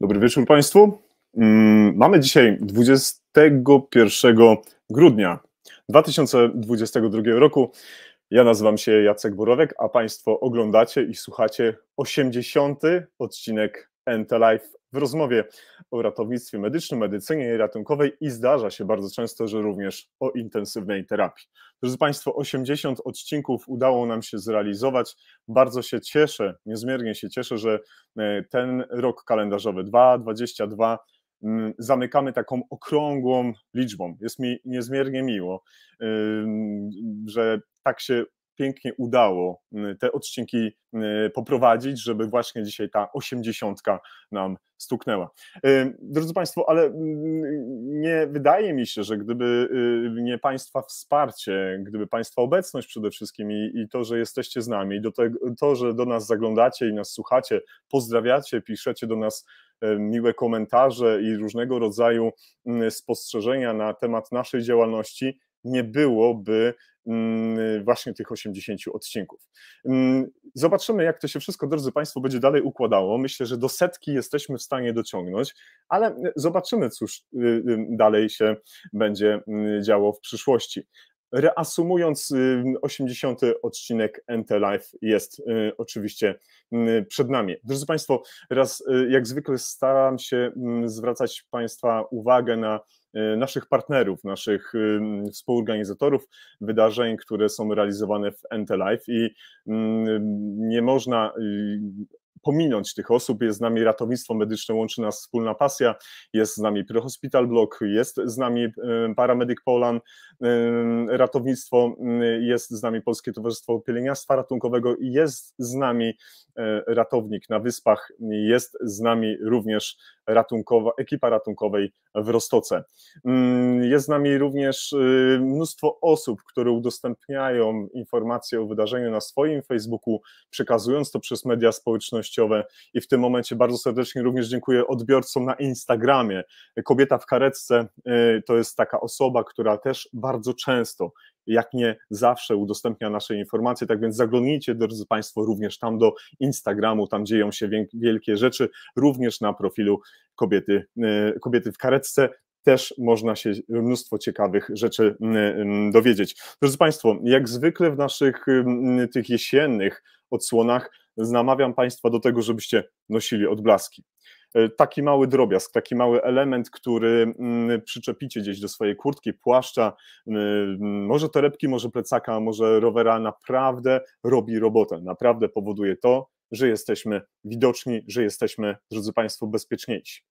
Dobry wieczór Państwu. Mamy dzisiaj 21 grudnia 2022 roku. Ja nazywam się Jacek Borowek, a Państwo oglądacie i słuchacie 80. odcinek NT-Live w rozmowie o ratownictwie medycznym, medycynie ratunkowej i zdarza się bardzo często, że również o intensywnej terapii. Drodzy Państwo, 80 odcinków udało nam się zrealizować. Bardzo się cieszę, niezmiernie się cieszę, że ten rok kalendarzowy 2022 zamykamy taką okrągłą liczbą. Jest mi niezmiernie miło, że tak się pięknie udało te odcinki poprowadzić, żeby właśnie dzisiaj ta 80 nam stuknęła. Drodzy Państwo, ale nie wydaje mi się, że gdyby nie Państwa wsparcie, gdyby Państwa obecność przede wszystkim i to, że jesteście z nami, to, że do nas zaglądacie i nas słuchacie, pozdrawiacie, piszecie do nas miłe komentarze i różnego rodzaju spostrzeżenia na temat naszej działalności, nie byłoby właśnie tych 80 odcinków. Zobaczymy, jak to się wszystko, drodzy Państwo, będzie dalej układało. Myślę, że do 100 jesteśmy w stanie dociągnąć, ale zobaczymy, cóż dalej się będzie działo w przyszłości. Reasumując, 80. odcinek NT-Live jest oczywiście przed nami. Drodzy Państwo, jak zwykle staram się zwracać Państwa uwagę na naszych partnerów, naszych współorganizatorów wydarzeń, które są realizowane w NT-Live i nie można pominąć tych osób. Jest z nami ratownictwo medyczne, łączy nas wspólna pasja, jest z nami Prehospital Blog, jest z nami Paramedic Poland, ratownictwo, jest z nami Polskie Towarzystwo Pielęgniarstwa Ratunkowego i jest z nami ratownik na Wyspach, jest z nami również ekipa ratunkowej w Roztoce. Jest z nami również mnóstwo osób, które udostępniają informacje o wydarzeniu na swoim Facebooku, przekazując to przez media społecznościowe i w tym momencie bardzo serdecznie również dziękuję odbiorcom na Instagramie. Kobieta w karetce to jest taka osoba, która też bardzo często, jak nie zawsze, udostępnia nasze informacje, tak więc zaglądnijcie, drodzy Państwo, również tam do Instagramu, tam dzieją się wielkie rzeczy, również na profilu kobiety w karetce też można się mnóstwo ciekawych rzeczy dowiedzieć. Drodzy Państwo, jak zwykle w naszych tych jesiennych odsłonach namawiam Państwa do tego, żebyście nosili odblaski. Taki mały drobiazg, taki mały element, który przyczepicie gdzieś do swojej kurtki, płaszcza, może torebki, może plecaka, może rowera, naprawdę robi robotę, naprawdę powoduje to, że jesteśmy widoczni, że jesteśmy, drodzy Państwo, bezpieczniejsi.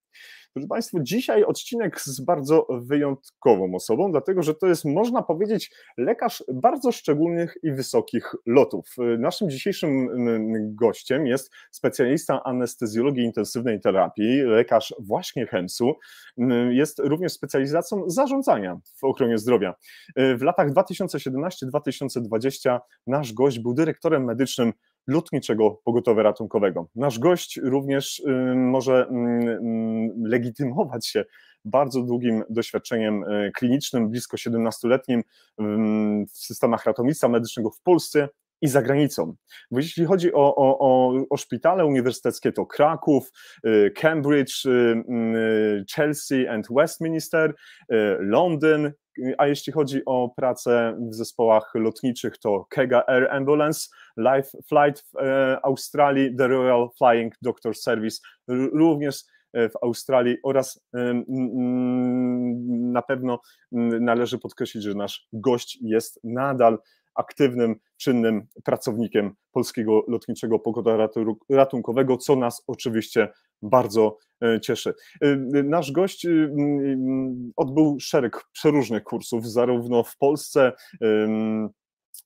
Drodzy Państwo, dzisiaj odcinek z bardzo wyjątkową osobą, dlatego że to jest, można powiedzieć, lekarz bardzo szczególnych i wysokich lotów. Naszym dzisiejszym gościem jest specjalista anestezjologii intensywnej terapii, lekarz właśnie HEMS-u, jest również specjalizacją zarządzania w ochronie zdrowia. W latach 2017-2020 nasz gość był dyrektorem medycznym Lotniczego Pogotowia Ratunkowego. Nasz gość również może legitymować się bardzo długim doświadczeniem klinicznym, blisko 17-letnim w systemach ratownictwa medycznego w Polsce i za granicą. Bo jeśli chodzi o szpitale uniwersyteckie, to Kraków, Cambridge, Chelsea and Westminster, Londyn, a jeśli chodzi o pracę w zespołach lotniczych, to Kega Air Ambulance, Life Flight w Australii, The Royal Flying Doctor Service również w Australii oraz na pewno należy podkreślić, że nasz gość jest nadal aktywnym, czynnym pracownikiem Polskiego Lotniczego Pogotowia Ratunkowego, co nas oczywiście bardzo cieszy. Nasz gość odbył szereg przeróżnych kursów, zarówno w Polsce,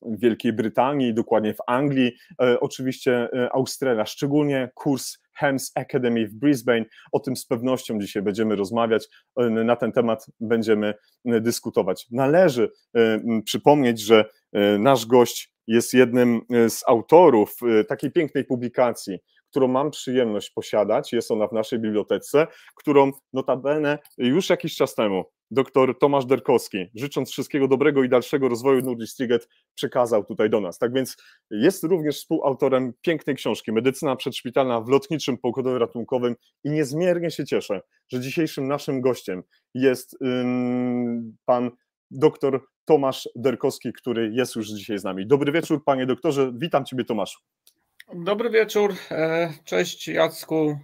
w Wielkiej Brytanii, dokładnie w Anglii, oczywiście Australia, szczególnie kurs HEMS Academy w Brisbane. O tym z pewnością dzisiaj będziemy rozmawiać, na ten temat będziemy dyskutować. Należy przypomnieć, że nasz gość jest jednym z autorów takiej pięknej publikacji, którą mam przyjemność posiadać, jest ona w naszej bibliotece, którą notabene już jakiś czas temu dr Tomasz Derkowski, życząc wszystkiego dobrego i dalszego rozwoju Nordlistiget, przekazał tutaj do nas. Tak więc jest również współautorem pięknej książki Medycyna przedszpitalna w lotniczym pogodzie ratunkowym i niezmiernie się cieszę, że dzisiejszym naszym gościem jest pan dr Tomasz Derkowski, który jest już dzisiaj z nami. Dobry wieczór, panie doktorze, witam ciebie, Tomaszu. Dobry wieczór, cześć Jacku,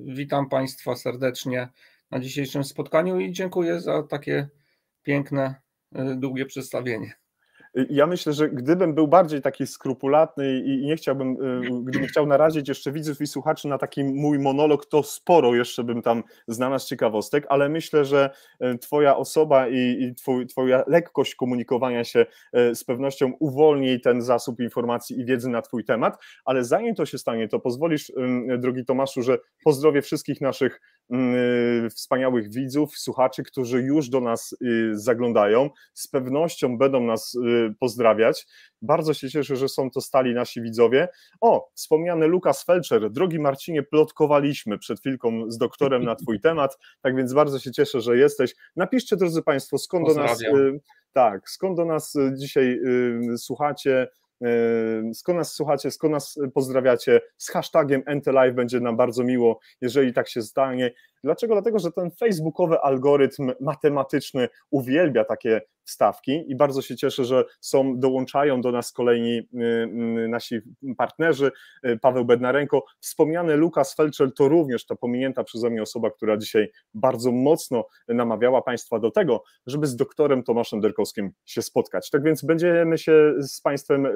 witam państwa serdecznie na dzisiejszym spotkaniu i dziękuję za takie piękne, długie przedstawienie. Ja myślę, że gdybym był bardziej taki skrupulatny i nie chciałbym, gdybym chciał narazić jeszcze widzów i słuchaczy na taki mój monolog, to sporo jeszcze bym tam znalazł ciekawostek, ale myślę, że twoja osoba i twoja lekkość komunikowania się z pewnością uwolni ten zasób informacji i wiedzy na twój temat, ale zanim to się stanie, to pozwolisz, drogi Tomaszu, że pozdrowię wszystkich naszych wspaniałych widzów, słuchaczy, którzy już do nas zaglądają, z pewnością będą nas pozdrawiać. Bardzo się cieszę, że są to stali nasi widzowie. O, wspomniany Lukas Felczer, drogi Marcinie, plotkowaliśmy przed chwilką z doktorem na twój temat, tak więc bardzo się cieszę, że jesteś. Napiszcie, drodzy państwo, skąd do nas dzisiaj słuchacie, skąd nas pozdrawiacie, z hashtagiem NTLive będzie nam bardzo miło, jeżeli tak się stanie. Dlaczego? Dlatego, że ten facebookowy algorytm matematyczny uwielbia takie wstawki i bardzo się cieszę, że dołączają do nas kolejni nasi partnerzy, Paweł Bednarenko, wspomniany Lukas Felczer to również ta pominięta przeze mnie osoba, która dzisiaj bardzo mocno namawiała państwa do tego, żeby z doktorem Tomaszem Derkowskim się spotkać. Tak więc będziemy się z państwem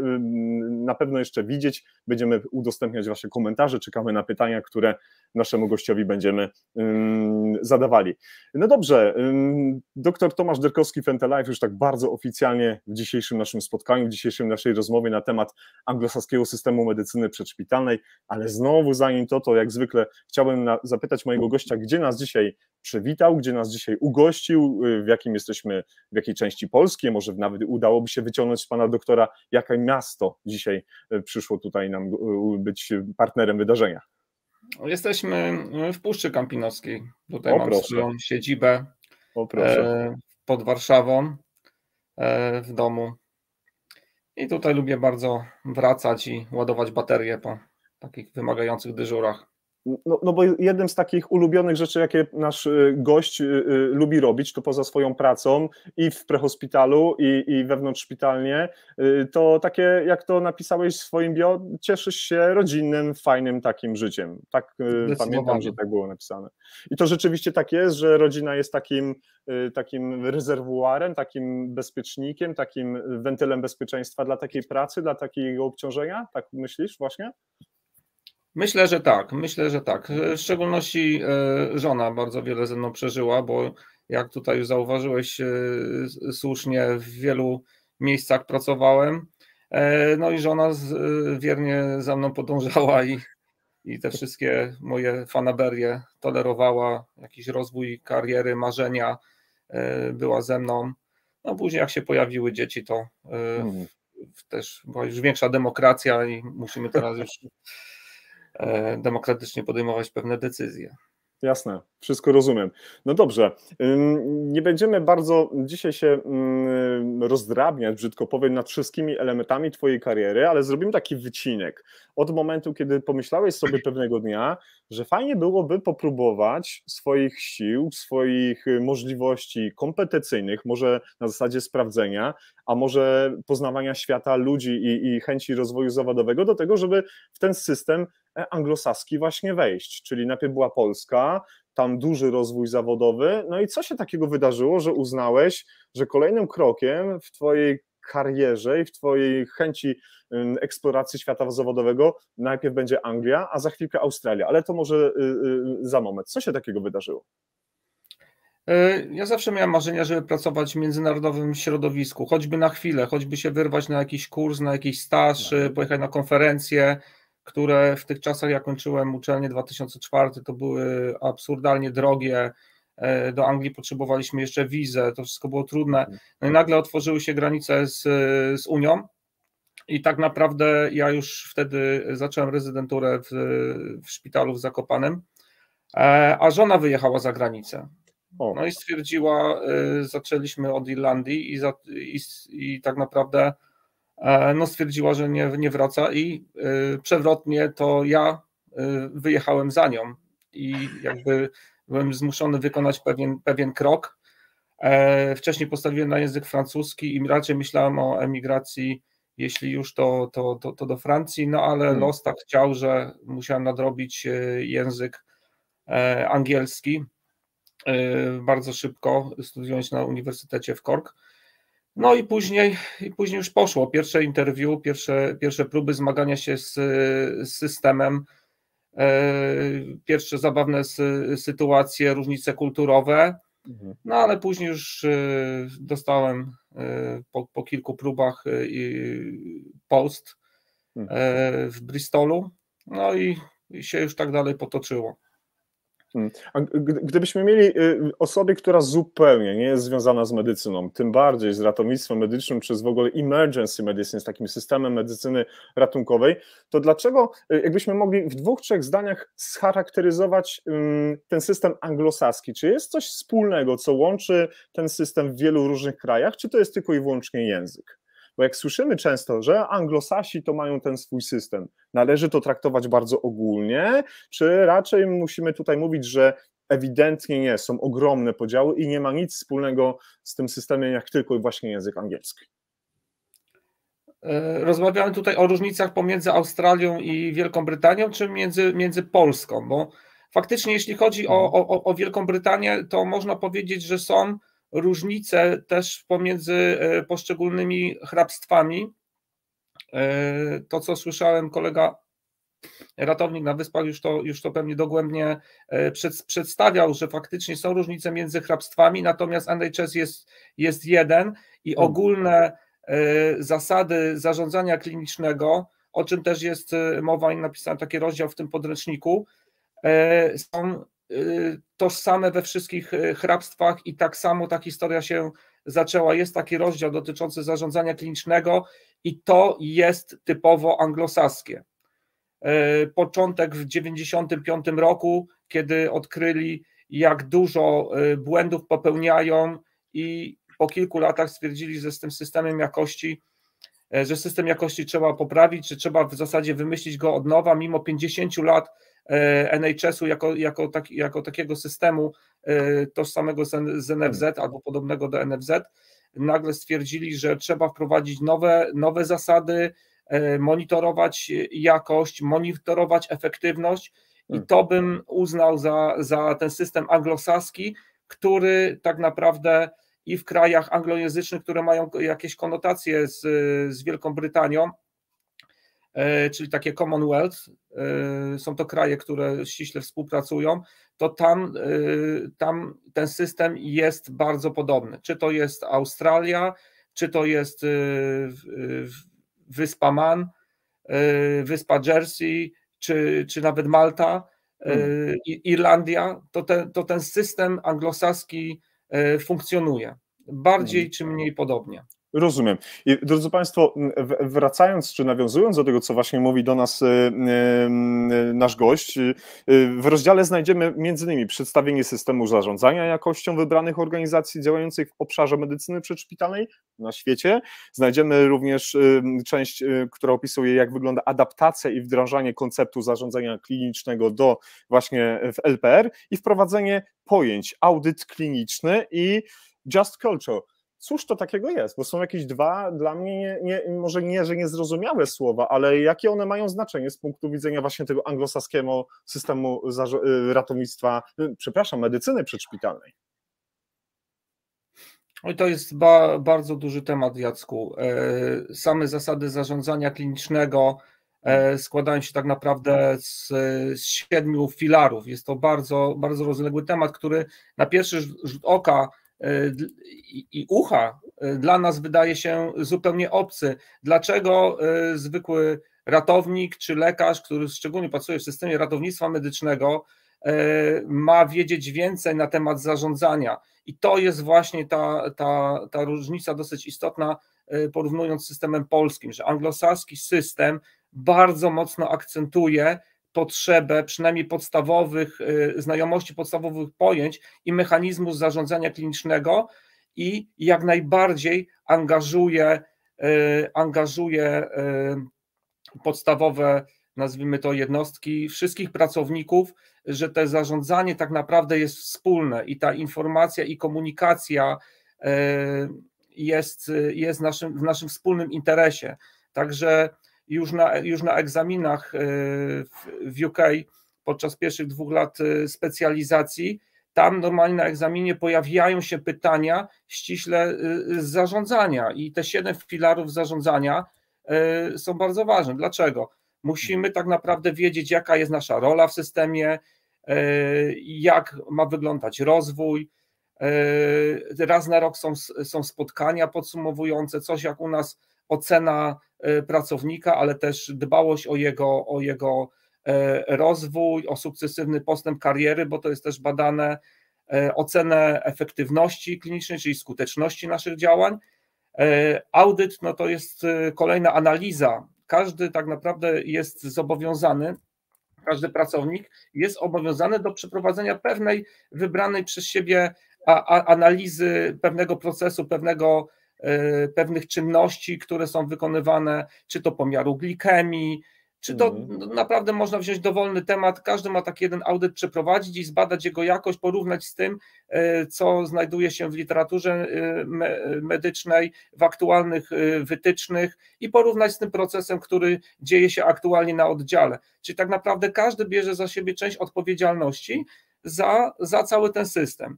na pewno jeszcze widzieć, będziemy udostępniać wasze komentarze, czekamy na pytania, które naszemu gościowi będziemy zadawali. No dobrze, dr Tomasz Derkowski w NTLive już tak bardzo oficjalnie w dzisiejszym naszym spotkaniu, w dzisiejszym naszej rozmowie na temat anglosaskiego systemu medycyny przedszpitalnej, ale znowu zanim to jak zwykle chciałbym zapytać mojego gościa, gdzie nas dzisiaj przywitał, gdzie nas dzisiaj ugościł, w jakiej części Polski, może nawet udałoby się wyciągnąć z pana doktora, jakie miasto dzisiaj przyszło tutaj nam być partnerem wydarzenia. Jesteśmy w Puszczy Kampinoskiej, tutaj mam swoją siedzibę pod Warszawą, w domu i tutaj lubię bardzo wracać i ładować baterie po takich wymagających dyżurach. No bo jednym z takich ulubionych rzeczy, jakie nasz gość lubi robić, to poza swoją pracą i w prehospitalu, i wewnątrzszpitalnie, to takie, jak to napisałeś w swoim bio, cieszysz się rodzinnym, fajnym takim życiem. Tak, pamiętam, że tak było napisane. I to rzeczywiście tak jest, że rodzina jest takim rezerwuarem, takim bezpiecznikiem, takim wentylem bezpieczeństwa dla takiej pracy, dla takiego obciążenia? Tak myślisz właśnie? Myślę, że tak. W szczególności żona bardzo wiele ze mną przeżyła, bo jak tutaj już zauważyłeś słusznie, w wielu miejscach pracowałem, no i żona wiernie za mną podążała i te wszystkie moje fanaberie tolerowała, jakiś rozwój kariery, marzenia, była ze mną. No później jak się pojawiły dzieci, to też była już większa demokracja i musimy teraz już demokratycznie podejmować pewne decyzje. Jasne, wszystko rozumiem. No dobrze, nie będziemy bardzo dzisiaj się rozdrabniać, brzydko powiem, nad wszystkimi elementami twojej kariery, ale zrobimy taki wycinek od momentu, kiedy pomyślałeś sobie pewnego dnia, że fajnie byłoby popróbować swoich sił, swoich możliwości kompetencyjnych, może na zasadzie sprawdzenia, a może poznawania świata, ludzi i chęci rozwoju zawodowego do tego, żeby w ten system anglosaski właśnie wejść, czyli najpierw była Polska, tam duży rozwój zawodowy, no i co się takiego wydarzyło, że uznałeś, że kolejnym krokiem w twojej karierze i w twojej chęci eksploracji świata zawodowego najpierw będzie Anglia, a za chwilkę Australia, ale to może za moment. Co się takiego wydarzyło? Ja zawsze miałem marzenia, żeby pracować w międzynarodowym środowisku, choćby na chwilę, choćby się wyrwać na jakiś kurs, na jakiś staż, pojechać na konferencje, które w tych czasach, jak kończyłem uczelnię 2004, to były absurdalnie drogie. Do Anglii potrzebowaliśmy jeszcze wizę, to wszystko było trudne. No i nagle otworzyły się granice z Unią i tak naprawdę ja już wtedy zacząłem rezydenturę w szpitalu w Zakopanem, a żona wyjechała za granicę. No i stwierdziła, zaczęliśmy od Irlandii i tak naprawdę no stwierdziła, że nie wraca i przewrotnie to ja wyjechałem za nią i jakby byłem zmuszony wykonać pewien krok. Wcześniej postawiłem na język francuski i raczej myślałem o emigracji, jeśli już to do Francji, no ale los tak chciał, że musiałem nadrobić język angielski bardzo szybko, studiując na Uniwersytecie w Cork. No i później już poszło. Pierwsze interview, pierwsze próby zmagania się z systemem, pierwsze zabawne sytuacje, różnice kulturowe, no ale później już dostałem po kilku próbach post w Bristolu, no i się już tak dalej potoczyło. A gdybyśmy mieli osobę, która zupełnie nie jest związana z medycyną, tym bardziej z ratownictwem medycznym, czy z w ogóle emergency medicine, z takim systemem medycyny ratunkowej, to dlaczego, jakbyśmy mogli w 2-3 zdaniach scharakteryzować ten system anglosaski? Czy jest coś wspólnego, co łączy ten system w wielu różnych krajach, czy to jest tylko i wyłącznie język? Bo jak słyszymy często, że anglosasi to mają ten swój system, należy to traktować bardzo ogólnie, czy raczej musimy tutaj mówić, że ewidentnie nie, są ogromne podziały i nie ma nic wspólnego z tym systemem, jak tylko i właśnie język angielski? Rozmawiamy tutaj o różnicach pomiędzy Australią i Wielką Brytanią, czy między Polską, bo faktycznie jeśli chodzi o Wielką Brytanię, to można powiedzieć, że są różnice też pomiędzy poszczególnymi hrabstwami. To, co słyszałem, kolega ratownik na Wyspach już to pewnie dogłębnie przedstawiał, że faktycznie są różnice między hrabstwami, natomiast NHS jest jeden i ogólne zasady zarządzania klinicznego, o czym też jest mowa i napisałem taki rozdział w tym podręczniku, są tożsame we wszystkich hrabstwach i tak samo ta historia się zaczęła. Jest taki rozdział dotyczący zarządzania klinicznego i to jest typowo anglosaskie. Początek w 1995 roku, kiedy odkryli, jak dużo błędów popełniają i po kilku latach stwierdzili, że z tym systemem jakości, że system jakości trzeba poprawić, że trzeba w zasadzie wymyślić go od nowa, mimo 50 lat NHS-u jako takiego systemu tożsamego z NFZ albo podobnego do NFZ, nagle stwierdzili, że trzeba wprowadzić nowe zasady, monitorować jakość, monitorować efektywność i to bym uznał za ten system anglosaski, który tak naprawdę i w krajach anglojęzycznych, które mają jakieś konotacje z Wielką Brytanią, czyli takie Commonwealth, są to kraje, które ściśle współpracują, to tam ten system jest bardzo podobny. Czy to jest Australia, czy to jest Wyspa Man, Wyspa Jersey, czy nawet Malta, Irlandia, to ten system anglosaski funkcjonuje. Bardziej czy mniej podobnie. Rozumiem. I drodzy Państwo, wracając czy nawiązując do tego, co właśnie mówi do nas nasz gość, w rozdziale znajdziemy m.in. przedstawienie systemu zarządzania jakością wybranych organizacji działających w obszarze medycyny przedszpitalnej na świecie. Znajdziemy również część, która opisuje, jak wygląda adaptacja i wdrażanie konceptu zarządzania klinicznego do właśnie w LPR i wprowadzenie pojęć audyt kliniczny i just culture. Cóż to takiego jest? Bo są jakieś dwa dla mnie, może nie, że niezrozumiałe słowa, ale jakie one mają znaczenie z punktu widzenia właśnie tego anglosaskiego systemu ratownictwa, medycyny przedszpitalnej? I to jest bardzo duży temat, Jacku. Same zasady zarządzania klinicznego składają się tak naprawdę z 7 filarów. Jest to bardzo, bardzo rozległy temat, który na pierwszy rzut oka i ucha dla nas wydaje się zupełnie obcy. Dlaczego zwykły ratownik czy lekarz, który szczególnie pracuje w systemie ratownictwa medycznego, ma wiedzieć więcej na temat zarządzania? I to jest właśnie ta różnica dosyć istotna, porównując z systemem polskim, że anglosaski system bardzo mocno akcentuje potrzebę przynajmniej podstawowych znajomości, podstawowych pojęć i mechanizmów zarządzania klinicznego i jak najbardziej angażuje podstawowe, nazwijmy to, jednostki, wszystkich pracowników, że to zarządzanie tak naprawdę jest wspólne i ta informacja i komunikacja jest w naszym wspólnym interesie. Także już na egzaminach w UK podczas pierwszych 2 lat specjalizacji, tam normalnie na egzaminie pojawiają się pytania ściśle z zarządzania i te 7 filarów zarządzania są bardzo ważne. Dlaczego? Musimy tak naprawdę wiedzieć, jaka jest nasza rola w systemie, jak ma wyglądać rozwój. Raz na rok są spotkania podsumowujące, coś jak u nas ocena pracownika, ale też dbałość o jego rozwój, o sukcesywny postęp kariery, bo to jest też badane, ocenę efektywności klinicznej, czyli skuteczności naszych działań. Audyt, no to jest kolejna analiza. Każdy tak naprawdę jest zobowiązany, każdy pracownik jest obowiązany do przeprowadzenia pewnej wybranej przez siebie analizy pewnego procesu, pewnych czynności, które są wykonywane, czy to pomiaru glikemii, czy to naprawdę można wziąć dowolny temat, każdy ma taki jeden audyt przeprowadzić i zbadać jego jakość, porównać z tym, co znajduje się w literaturze medycznej, w aktualnych wytycznych i porównać z tym procesem, który dzieje się aktualnie na oddziale. Czyli tak naprawdę każdy bierze za siebie część odpowiedzialności za cały ten system.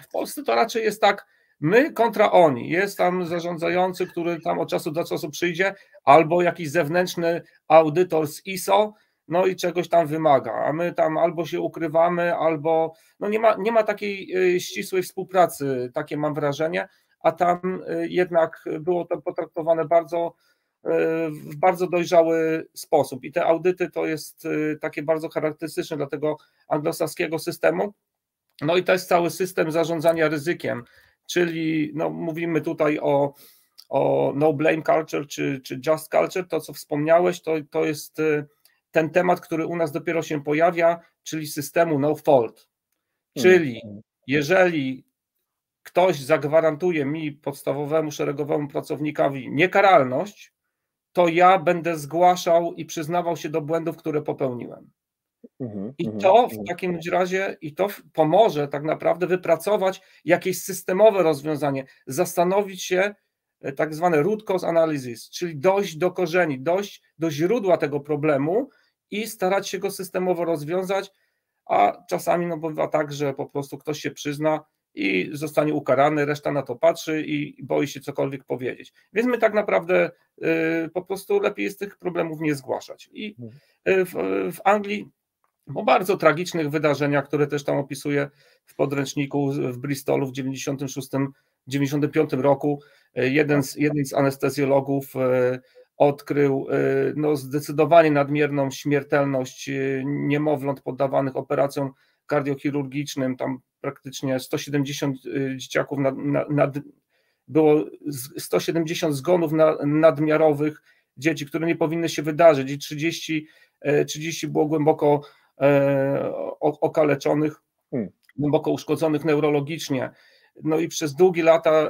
W Polsce to raczej jest tak, my kontra oni, jest tam zarządzający, który tam od czasu do czasu przyjdzie, albo jakiś zewnętrzny audytor z ISO, no i czegoś tam wymaga, a my tam albo się ukrywamy, albo no nie ma takiej ścisłej współpracy, takie mam wrażenie, a tam jednak było to potraktowane w bardzo dojrzały sposób i te audyty to jest takie bardzo charakterystyczne dla tego anglosaskiego systemu. No i to jest cały system zarządzania ryzykiem, czyli no, mówimy tutaj o no blame culture czy just culture, to co wspomniałeś, to jest ten temat, który u nas dopiero się pojawia, czyli systemu no fault. Czyli jeżeli ktoś zagwarantuje mi, podstawowemu, szeregowemu pracownikowi niekaralność, to ja będę zgłaszał i przyznawał się do błędów, które popełniłem. I to w takim razie pomoże tak naprawdę wypracować jakieś systemowe rozwiązanie, zastanowić się, tak zwane root cause analysis, czyli dojść do korzeni, dojść do źródła tego problemu i starać się go systemowo rozwiązać, a czasami no bywa tak, że po prostu ktoś się przyzna i zostanie ukarany, reszta na to patrzy i boi się cokolwiek powiedzieć. Więc my tak naprawdę po prostu lepiej jest tych problemów nie zgłaszać. I w Anglii po bardzo tragicznych wydarzeniach, które też tam opisuję w podręczniku w Bristolu w 1995 roku, jeden z anestezjologów odkrył no, zdecydowanie nadmierną śmiertelność niemowląt poddawanych operacjom kardiochirurgicznym. Tam praktycznie 170 dzieciaków było 170 zgonów nadmiarowych dzieci, które nie powinny się wydarzyć i 30 było głęboko okaleczonych, głęboko uszkodzonych neurologicznie. No i przez długie lata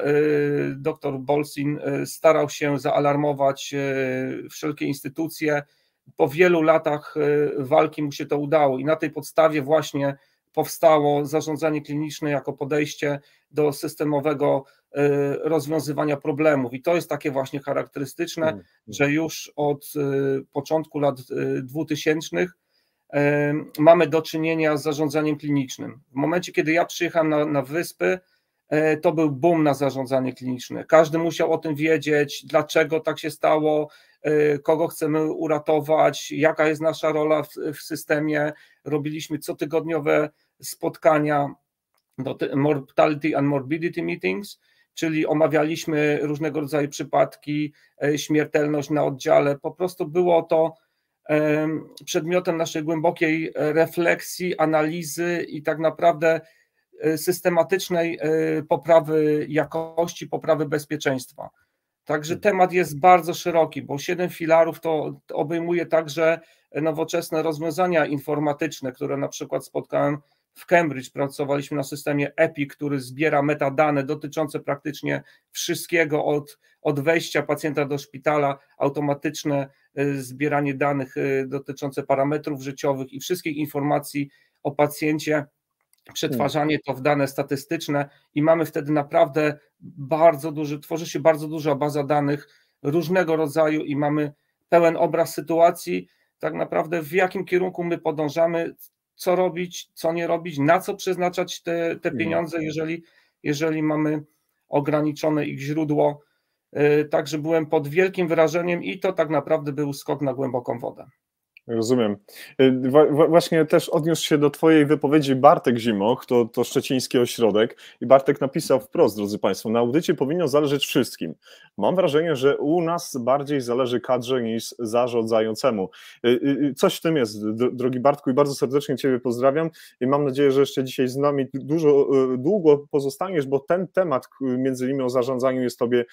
dr Bolsin starał się zaalarmować wszelkie instytucje. Po wielu latach walki mu się to udało i na tej podstawie właśnie powstało zarządzanie kliniczne jako podejście do systemowego rozwiązywania problemów. I to jest takie właśnie charakterystyczne, że już od początku lat 2000 mamy do czynienia z zarządzaniem klinicznym. W momencie, kiedy ja przyjechałem na wyspy, to był boom na zarządzanie kliniczne. Każdy musiał o tym wiedzieć, dlaczego tak się stało, kogo chcemy uratować, jaka jest nasza rola w systemie. Robiliśmy cotygodniowe spotkania, mortality and morbidity meetings, czyli omawialiśmy różnego rodzaju przypadki, śmiertelność na oddziale. Po prostu było to przedmiotem naszej głębokiej refleksji, analizy i tak naprawdę systematycznej poprawy jakości, poprawy bezpieczeństwa. Także temat jest bardzo szeroki, bo 7 filarów to obejmuje także nowoczesne rozwiązania informatyczne, które na przykład spotkałem w Cambridge. Pracowaliśmy na systemie EPI, który zbiera metadane dotyczące praktycznie wszystkiego, od wejścia pacjenta do szpitala, automatyczne zbieranie danych dotyczące parametrów życiowych i wszystkich informacji o pacjencie, przetwarzanie to w dane statystyczne i mamy wtedy naprawdę tworzy się bardzo duża baza danych różnego rodzaju i mamy pełen obraz sytuacji, tak naprawdę w jakim kierunku my podążamy, co robić, co nie robić, na co przeznaczać te pieniądze, jeżeli mamy ograniczone ich źródło. Także byłem pod wielkim wrażeniem i to tak naprawdę był skok na głęboką wodę. Rozumiem. Właśnie też odniósł się do twojej wypowiedzi Bartek Zimoch, to szczeciński ośrodek, i Bartek napisał wprost, drodzy Państwo, na audycie powinno zależeć wszystkim. Mam wrażenie, że u nas bardziej zależy kadrze niż zarządzającemu. Coś w tym jest, drogi Bartku, i bardzo serdecznie Ciebie pozdrawiam i mam nadzieję, że jeszcze dzisiaj z nami długo pozostaniesz, bo ten temat, między innymi o zarządzaniu, jest Tobie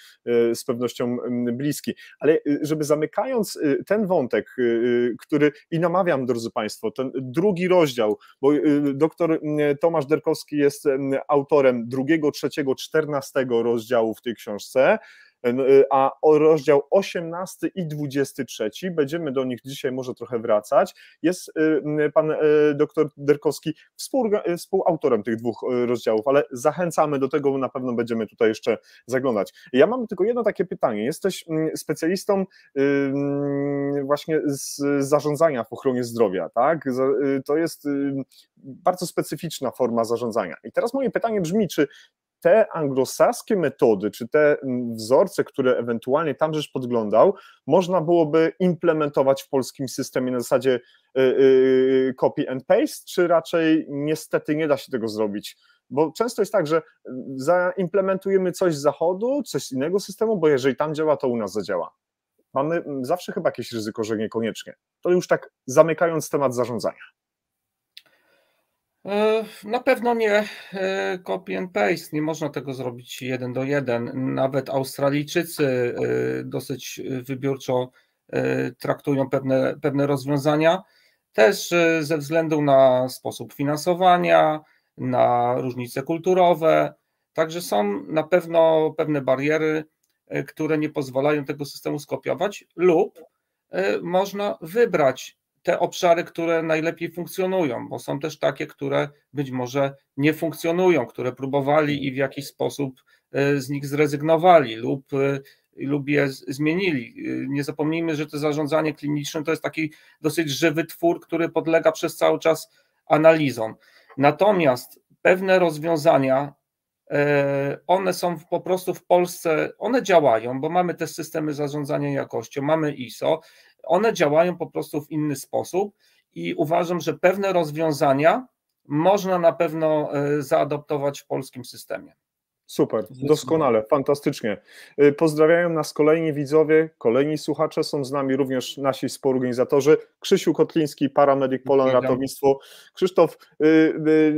z pewnością bliski. Ale żeby zamykając ten wątek, który, i namawiam, drodzy Państwo, ten drugi rozdział, bo doktor Tomasz Derkowski jest autorem drugiego, trzeciego, 14 rozdziału w tej książce, a rozdział 18 i 23, będziemy do nich dzisiaj może trochę wracać, jest pan doktor Derkowski współautorem tych dwóch rozdziałów, ale zachęcamy do tego, bo na pewno będziemy tutaj jeszcze zaglądać. Ja mam tylko jedno takie pytanie. Jesteś specjalistą właśnie z zarządzania w ochronie zdrowia, tak? To jest bardzo specyficzna forma zarządzania. I teraz moje pytanie brzmi, czy te anglosaskie metody, czy te wzorce, które ewentualnie tam żeś podglądał, można byłoby implementować w polskim systemie na zasadzie copy and paste, czy raczej niestety nie da się tego zrobić? Bo często jest tak, że zaimplementujemy coś z zachodu, coś z innego systemu, bo jeżeli tam działa, to u nas zadziała. Mamy zawsze chyba jakieś ryzyko, że niekoniecznie. To już tak zamykając temat zarządzania. Na pewno nie copy and paste, nie można tego zrobić 1 do 1. Nawet Australijczycy dosyć wybiórczo traktują pewne rozwiązania, też ze względu na sposób finansowania, na różnice kulturowe, także są na pewno pewne bariery, które nie pozwalają tego systemu skopiować, lub można wybrać te obszary, które najlepiej funkcjonują, bo są też takie, które być może nie funkcjonują, które próbowali i w jakiś sposób z nich zrezygnowali lub je zmienili. Nie zapomnijmy, że to zarządzanie kliniczne to jest taki dosyć żywy twór, który podlega przez cały czas analizom. Natomiast pewne rozwiązania, one są po prostu w Polsce, one działają, bo mamy te systemy zarządzania jakością, mamy ISO, one działają po prostu w inny sposób i uważam, że pewne rozwiązania można na pewno zaadoptować w polskim systemie. Super, doskonale, fantastycznie. Pozdrawiają nas kolejni widzowie, kolejni słuchacze, są z nami również nasi współorganizatorzy. Krzysiu Kotliński, Paramedic Poland Ratownictwo. Krzysztof,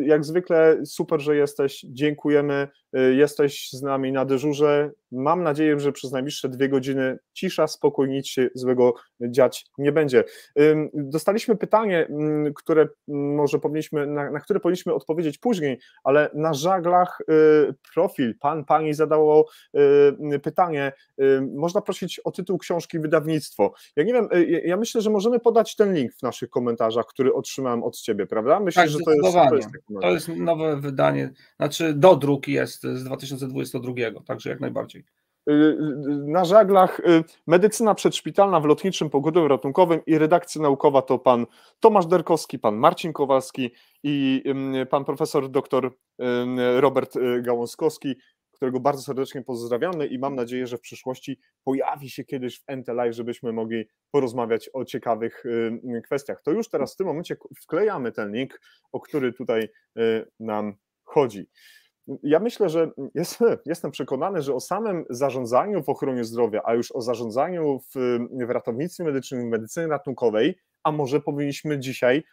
jak zwykle super, że jesteś, dziękujemy, jesteś z nami na dyżurze. Mam nadzieję, że przez najbliższe 2 godziny cisza, spokój, nic się złego dziać nie będzie. Dostaliśmy pytanie, które może na które powinniśmy odpowiedzieć później, ale na żaglach profil, pani zadało pytanie, można prosić o tytuł książki, wydawnictwo. Ja nie wiem, ja myślę, że możemy podać ten link w naszych komentarzach, który otrzymałem od Ciebie, prawda? Myślę, tak, że to jest nowe wydanie, znaczy dodruk jest z 2022, także jak najbardziej. Na żaglach medycyna przedszpitalna w lotniczym pogodowiu ratunkowym i redakcja naukowa to pan Tomasz Derkowski, pan Marcin Kowalski i pan profesor dr Robert Gałązkowski, którego bardzo serdecznie pozdrawiamy i mam nadzieję, że w przyszłości pojawi się kiedyś w NT Live, żebyśmy mogli porozmawiać o ciekawych kwestiach. To już teraz w tym momencie wklejamy ten link, o który tutaj nam chodzi. Ja myślę, że jestem przekonany, że o samym zarządzaniu w ochronie zdrowia, a już o zarządzaniu w ratownictwie medycznym, w medycynie ratunkowej, a może powinniśmy dzisiaj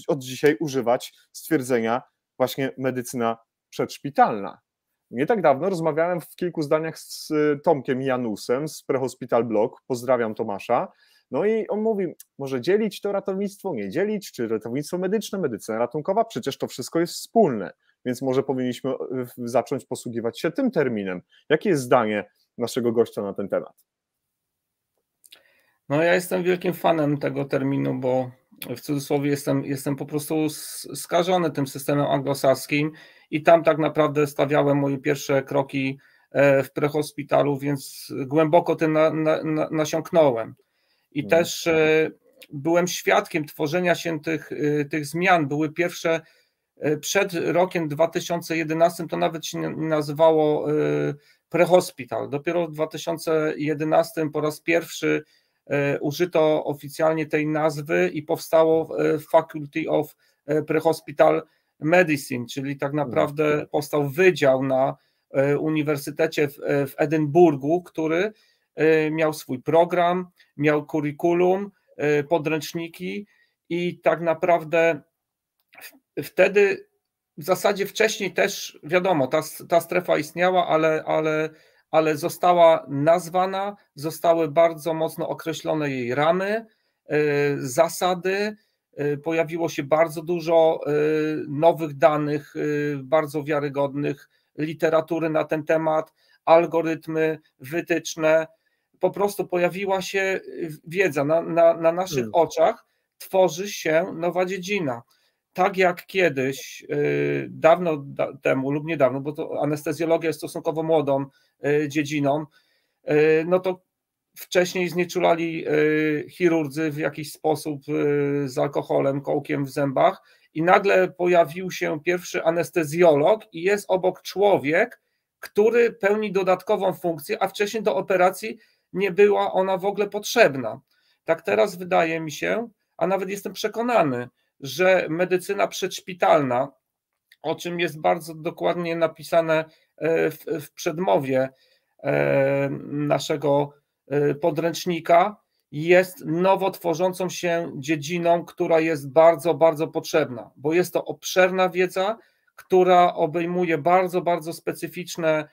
od dzisiaj używać stwierdzenia właśnie medycyna przedszpitalna. Nie tak dawno rozmawiałem w kilku zdaniach z Tomkiem Janusem z Prehospital Blog, pozdrawiam Tomasza, no i on mówi, może dzielić to ratownictwo, nie dzielić, czy ratownictwo medyczne, medycyna ratunkowa, przecież to wszystko jest wspólne, więc może powinniśmy zacząć posługiwać się tym terminem. Jakie jest zdanie naszego gościa na ten temat? No ja jestem wielkim fanem tego terminu, bo w cudzysłowie jestem po prostu skażony tym systemem anglosaskim i tam tak naprawdę stawiałem moje pierwsze kroki w prehospitalu, więc głęboko tym nasiąknąłem. I też byłem świadkiem tworzenia się tych zmian. Były pierwsze przed rokiem 2011, to nawet się nie nazywało prehospital. Dopiero w 2011 po raz pierwszy użyto oficjalnie tej nazwy i powstało Faculty of Prehospital Medicine, czyli tak naprawdę powstał wydział na Uniwersytecie w Edynburgu, który miał swój program, miał curriculum, podręczniki i tak naprawdę wtedy w zasadzie wcześniej też wiadomo, ta strefa istniała, ale została nazwana, zostały bardzo mocno określone jej ramy, zasady, pojawiło się bardzo dużo nowych danych, bardzo wiarygodnych, literatury na ten temat, algorytmy, wytyczne, po prostu pojawiła się wiedza, na naszych oczach tworzy się nowa dziedzina. Tak jak kiedyś, dawno temu lub niedawno, bo to anestezjologia jest stosunkowo młodą dziedziną, no to wcześniej znieczulali chirurdzy w jakiś sposób z alkoholem, kołkiem w zębach i nagle pojawił się pierwszy anestezjolog i jest obok człowiek, który pełni dodatkową funkcję, a wcześniej do operacji nie była ona w ogóle potrzebna. Tak teraz wydaje mi się, a nawet jestem przekonany, że medycyna przedszpitalna, o czym jest bardzo dokładnie napisane w przedmowie naszego podręcznika, jest nowo tworzącą się dziedziną, która jest bardzo, bardzo potrzebna, bo jest to obszerna wiedza, która obejmuje bardzo, bardzo specyficzne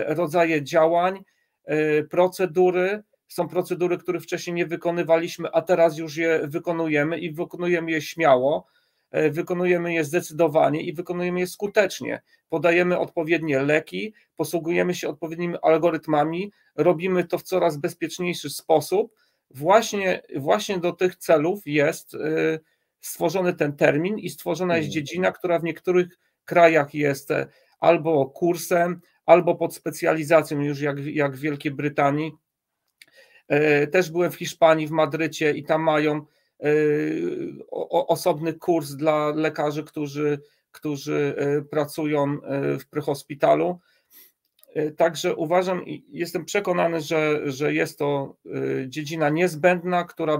rodzaje działań, procedury. Są procedury, których wcześniej nie wykonywaliśmy, a teraz już je wykonujemy i wykonujemy je śmiało, wykonujemy je zdecydowanie i wykonujemy je skutecznie. Podajemy odpowiednie leki, posługujemy się odpowiednimi algorytmami, robimy to w coraz bezpieczniejszy sposób. Właśnie do tych celów jest stworzony ten termin i stworzona jest dziedzina, która w niektórych krajach jest albo kursem, albo pod specjalizacją, już jak w Wielkiej Brytanii. Też byłem w Hiszpanii, w Madrycie i tam mają osobny kurs dla lekarzy, którzy pracują w prehospitalu. Także uważam i jestem przekonany, że jest to dziedzina niezbędna, która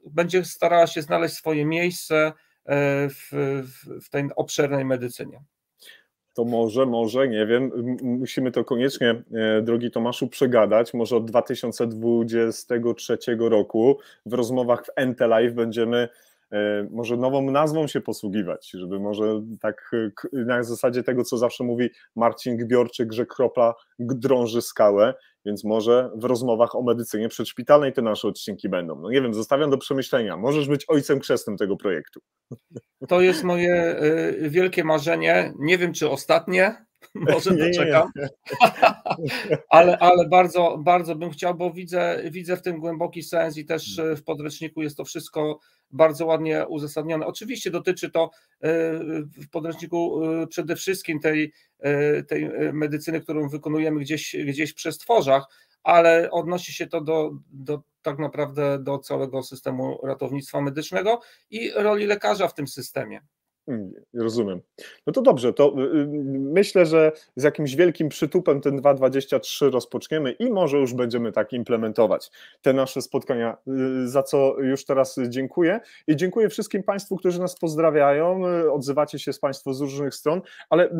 będzie starała się znaleźć swoje miejsce w tej obszernej medycynie. To może, nie wiem, musimy to koniecznie, drogi Tomaszu, przegadać. Może od 2023 roku w rozmowach w Entelive będziemy może nową nazwą się posługiwać, żeby może tak na zasadzie tego, co zawsze mówi Marcin Gbiorczyk, że kropla drąży skałę, więc może w rozmowach o medycynie przedszpitalnej te nasze odcinki będą. No nie wiem, zostawiam do przemyślenia. Możesz być ojcem chrzestnym tego projektu. To jest moje wielkie marzenie. Nie wiem, czy ostatnie, może doczekam, ale bardzo, bardzo bym chciał, bo widzę w tym głęboki sens i też w podręczniku jest to wszystko bardzo ładnie uzasadnione. Oczywiście dotyczy to w podręczniku przede wszystkim tej medycyny, którą wykonujemy gdzieś w przestworzach, ale odnosi się to tak naprawdę do całego systemu ratownictwa medycznego i roli lekarza w tym systemie. Rozumiem. No to dobrze, to myślę, że z jakimś wielkim przytupem ten 2023 rozpoczniemy i może już będziemy tak implementować te nasze spotkania, za co już teraz dziękuję i dziękuję wszystkim Państwu, którzy nas pozdrawiają, odzywacie się Państwo z różnych stron, ale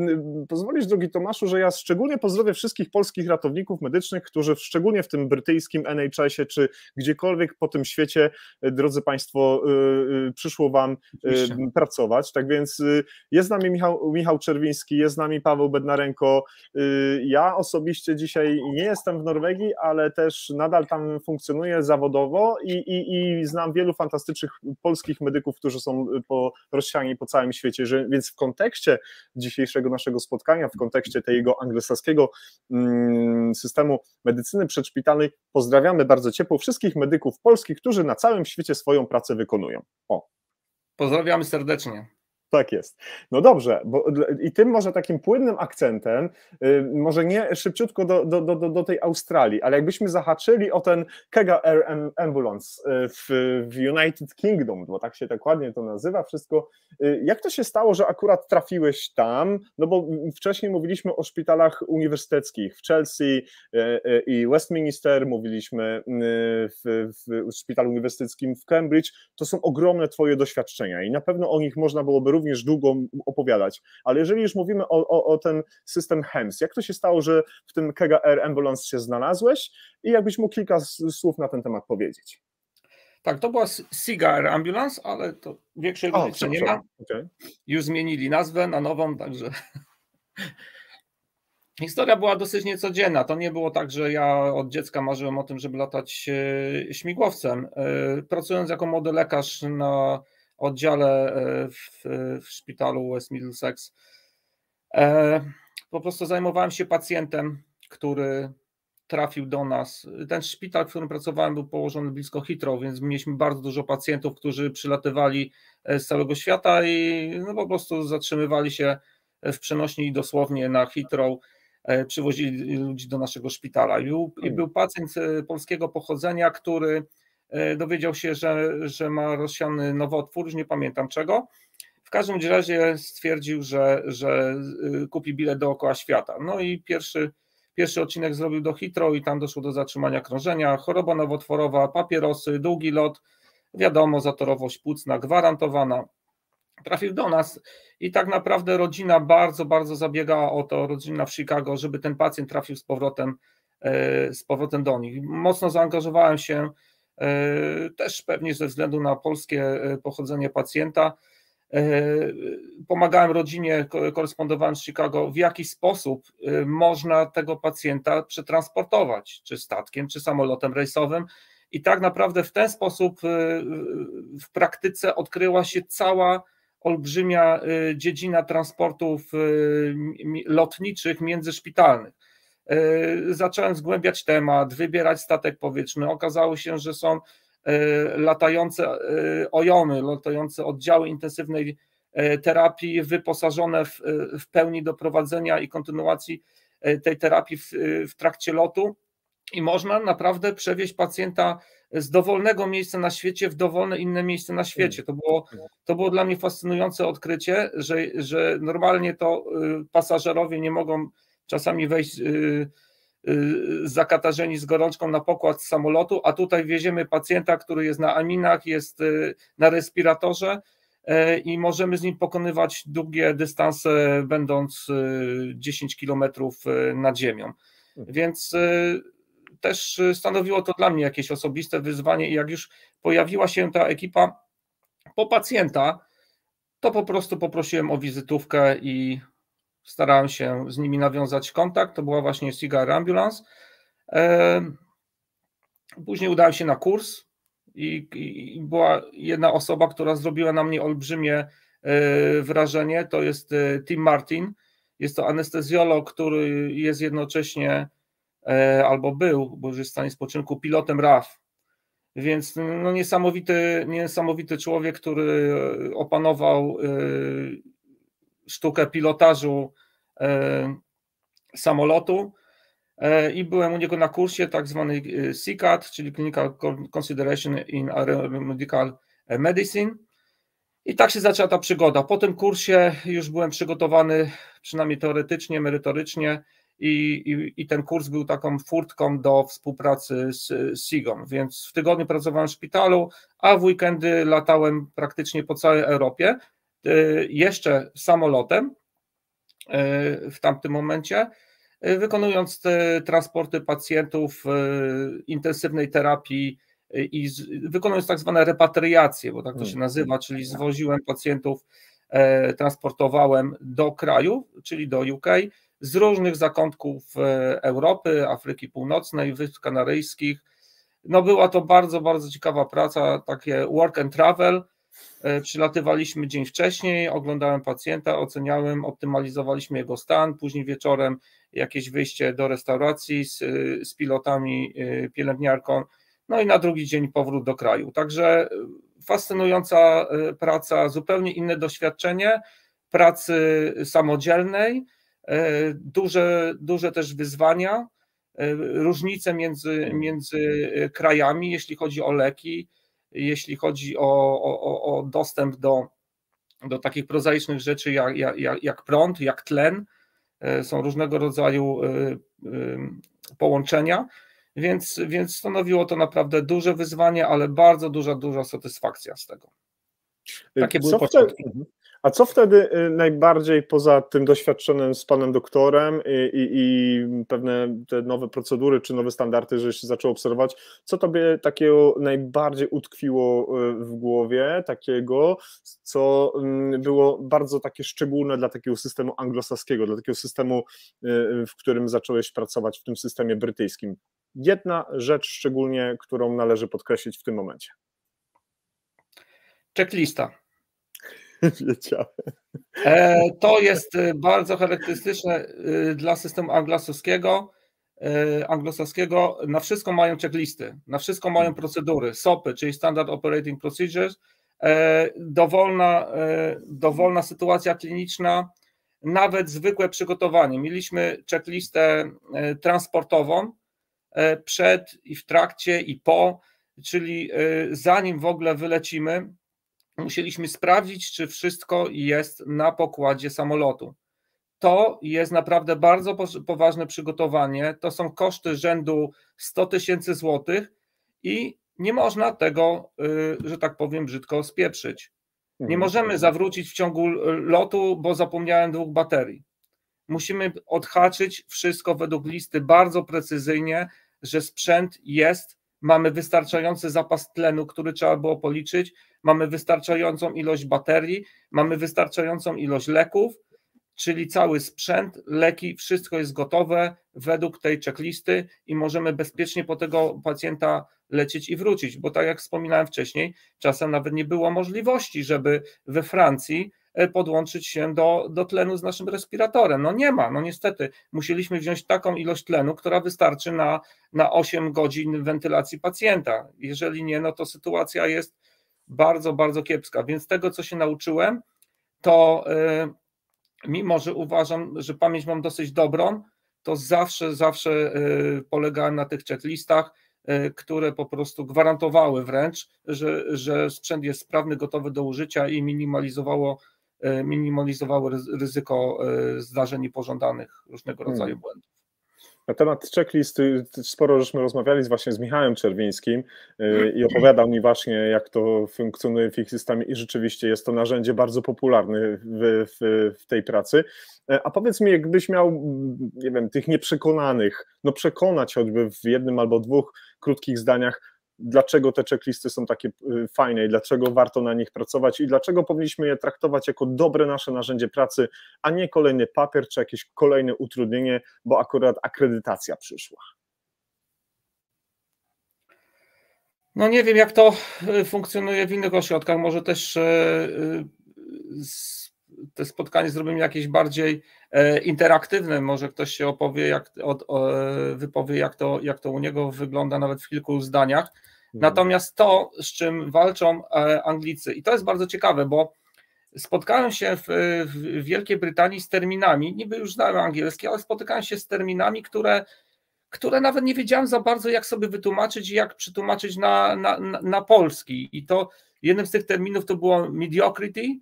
pozwolisz, drogi Tomaszu, że ja szczególnie pozdrowię wszystkich polskich ratowników medycznych, którzy szczególnie w tym brytyjskim NHS-ie czy gdziekolwiek po tym świecie, drodzy Państwo, przyszło Wam pracować, tak więc więc jest z nami Michał Czerwiński, jest z nami Paweł Bednarenko. Ja osobiście dzisiaj nie jestem w Norwegii, ale też nadal tam funkcjonuję zawodowo i znam wielu fantastycznych polskich medyków, którzy są rozsiani po całym świecie, więc w kontekście dzisiejszego naszego spotkania, w kontekście tego anglosaskiego systemu medycyny przedszpitalnej pozdrawiamy bardzo ciepło wszystkich medyków polskich, którzy na całym świecie swoją pracę wykonują. Pozdrawiamy serdecznie. Tak jest. No dobrze, i tym może takim płynnym akcentem, może nie szybciutko do tej Australii, ale jakbyśmy zahaczyli o ten KEGA Air Ambulance w United Kingdom, bo tak się dokładnie to nazywa wszystko. Jak to się stało, że akurat trafiłeś tam? No bo wcześniej mówiliśmy o szpitalach uniwersyteckich w Chelsea i Westminster, mówiliśmy w szpitalu uniwersyteckim w Cambridge. To są ogromne twoje doświadczenia i na pewno o nich można byłoby również długo opowiadać, ale jeżeli już mówimy o ten system HEMS, jak to się stało, że w tym KEGA Air Ambulance się znalazłeś i jakbyś mógł kilka słów na ten temat powiedzieć? Tak, to była SIGA Air Ambulance, ale to większej różnicy nie ma. Okay. Już zmienili nazwę na nową, także historia była dosyć niecodzienna. To nie było tak, że ja od dziecka marzyłem o tym, żeby latać śmigłowcem. Pracując jako młody lekarz na oddziale w szpitalu West Middlesex, po prostu zajmowałem się pacjentem, który trafił do nas. Ten szpital, w którym pracowałem, był położony blisko Heathrow, więc mieliśmy bardzo dużo pacjentów, którzy przylatywali z całego świata i po prostu zatrzymywali się w przenośni dosłownie na Heathrow, przywozili ludzi do naszego szpitala. I był pacjent polskiego pochodzenia, który dowiedział się, że ma rozsiany nowotwór, już nie pamiętam czego. W każdym razie stwierdził, że kupi bilet dookoła świata. No i pierwszy odcinek zrobił do Heathrow i tam doszło do zatrzymania krążenia. Choroba nowotworowa, papierosy, długi lot, wiadomo, zatorowość płucna gwarantowana. Trafił do nas i tak naprawdę rodzina bardzo, bardzo zabiegała o to, rodzina w Chicago, żeby ten pacjent trafił z powrotem do nich. Mocno zaangażowałem się, też pewnie ze względu na polskie pochodzenie pacjenta. Pomagałem rodzinie, korespondowałem z Chicago, w jaki sposób można tego pacjenta przetransportować, czy statkiem, czy samolotem rejsowym. I tak naprawdę w ten sposób w praktyce odkryła się cała olbrzymia dziedzina transportów lotniczych międzyszpitalnych. Zacząłem zgłębiać temat, wybierać statek powietrzny. Okazało się, że są latające OJOM-y, latające oddziały intensywnej terapii wyposażone w pełni do prowadzenia i kontynuacji tej terapii w trakcie lotu i można naprawdę przewieźć pacjenta z dowolnego miejsca na świecie w dowolne inne miejsce na świecie. To było dla mnie fascynujące odkrycie, że normalnie to pasażerowie nie mogą czasami wejść zakatarzeni z gorączką na pokład samolotu, a tutaj wieziemy pacjenta, który jest na aminach, jest na respiratorze i możemy z nim pokonywać długie dystanse, będąc 10 kilometrów nad ziemią. Więc też stanowiło to dla mnie jakieś osobiste wyzwanie i jak już pojawiła się ta ekipa po pacjenta, to po prostu poprosiłem o wizytówkę i starałem się z nimi nawiązać kontakt. To była właśnie SIGA Air Ambulance. Później udałem się na kurs i była jedna osoba, która zrobiła na mnie olbrzymie wrażenie. To jest Tim Martin. Jest to anestezjolog, który jest jednocześnie albo był, bo już jest w stanie spoczynku, pilotem RAF. Więc no niesamowity człowiek, który opanował sztukę pilotażu samolotu i byłem u niego na kursie tak zwany CCAT, czyli Clinical Consideration in Aeromedical Medicine i tak się zaczęła ta przygoda. Po tym kursie już byłem przygotowany przynajmniej teoretycznie, merytorycznie i ten kurs był taką furtką do współpracy z SIGą, więc w tygodniu pracowałem w szpitalu, a w weekendy latałem praktycznie po całej Europie, jeszcze samolotem w tamtym momencie, wykonując te transporty pacjentów intensywnej terapii i wykonując tak zwane repatriacje, bo tak to się nazywa, czyli zwoziłem pacjentów transportowałem do kraju, czyli do UK, z różnych zakątków Europy, Afryki Północnej, Wysp Kanaryjskich. No była to bardzo, bardzo ciekawa praca, takie work and travel. Przylatywaliśmy dzień wcześniej, oglądałem pacjenta, oceniałem, optymalizowaliśmy jego stan, później wieczorem jakieś wyjście do restauracji z pilotami, pielęgniarką, no i na drugi dzień powrót do kraju. Także fascynująca praca, zupełnie inne doświadczenie pracy samodzielnej, duże też wyzwania, różnice między krajami, jeśli chodzi o leki, jeśli chodzi o dostęp do takich prozaicznych rzeczy jak prąd, jak tlen, są różnego rodzaju połączenia, więc stanowiło to naprawdę duże wyzwanie, ale bardzo duża satysfakcja z tego. Takie były początki. A co wtedy najbardziej poza tym doświadczonym z panem doktorem i pewne te nowe procedury czy nowe standardy, żeś zaczął obserwować, co tobie takiego najbardziej utkwiło w głowie, takiego, co było bardzo takie szczególne dla takiego systemu anglosaskiego, dla takiego systemu, w którym zacząłeś pracować, w tym systemie brytyjskim? Jedna rzecz szczególnie, którą należy podkreślić w tym momencie. Checklista. Wiedziałem. To jest bardzo charakterystyczne dla systemu anglosaskiego. Na wszystko mają checklisty, na wszystko mają procedury, SOP-y, czyli Standard Operating Procedures, dowolna sytuacja kliniczna, nawet zwykłe przygotowanie. Mieliśmy checklistę transportową przed i w trakcie i po, czyli zanim w ogóle wylecimy, musieliśmy sprawdzić, czy wszystko jest na pokładzie samolotu. To jest naprawdę bardzo poważne przygotowanie, to są koszty rzędu 100 000 złotych i nie można tego, że tak powiem, brzydko spieprzyć. Nie możemy zawrócić w ciągu lotu, bo zapomniałem 2 baterii. Musimy odhaczyć wszystko według listy bardzo precyzyjnie, że sprzęt jest, mamy wystarczający zapas tlenu, który trzeba było policzyć, mamy wystarczającą ilość baterii, mamy wystarczającą ilość leków, czyli cały sprzęt, leki, wszystko jest gotowe według tej checklisty i możemy bezpiecznie po tego pacjenta lecieć i wrócić, bo tak jak wspominałem wcześniej, czasem nawet nie było możliwości, żeby we Francji podłączyć się do tlenu z naszym respiratorem. No nie ma, no niestety. Musieliśmy wziąć taką ilość tlenu, która wystarczy na 8 godzin wentylacji pacjenta. Jeżeli nie, no to sytuacja jest bardzo, bardzo kiepska. Więc tego, co się nauczyłem, to mimo, że uważam, że pamięć mam dosyć dobrą, to zawsze polegałem na tych checklistach, które po prostu gwarantowały wręcz, że sprzęt jest sprawny, gotowy do użycia i minimalizowały ryzyko zdarzeń niepożądanych, różnego rodzaju błędów. Na temat checklist sporo żeśmy rozmawiali właśnie z Michałem Czerwińskim i opowiadał mi właśnie, jak to funkcjonuje w ich systemie i rzeczywiście jest to narzędzie bardzo popularne w tej pracy. A powiedz mi, jakbyś miał, nie wiem, tych nieprzekonanych, no przekonać choćby w jednym albo 2 krótkich zdaniach, dlaczego te checklisty są takie fajne i dlaczego warto na nich pracować i dlaczego powinniśmy je traktować jako dobre nasze narzędzie pracy, a nie kolejny papier czy jakieś kolejne utrudnienie, bo akurat akredytacja przyszła. No nie wiem, jak to funkcjonuje w innych ośrodkach, może też te spotkanie zrobimy jakieś bardziej interaktywne, może ktoś się wypowie, jak to u niego wygląda nawet w kilku zdaniach. Natomiast to, z czym walczą Anglicy, i to jest bardzo ciekawe, bo spotkałem się w Wielkiej Brytanii z terminami, niby już znałem angielski, ale spotykałem się z terminami, które nawet nie wiedziałem za bardzo, jak sobie wytłumaczyć i jak przetłumaczyć na polski. I to jednym z tych terminów to było mediocrity,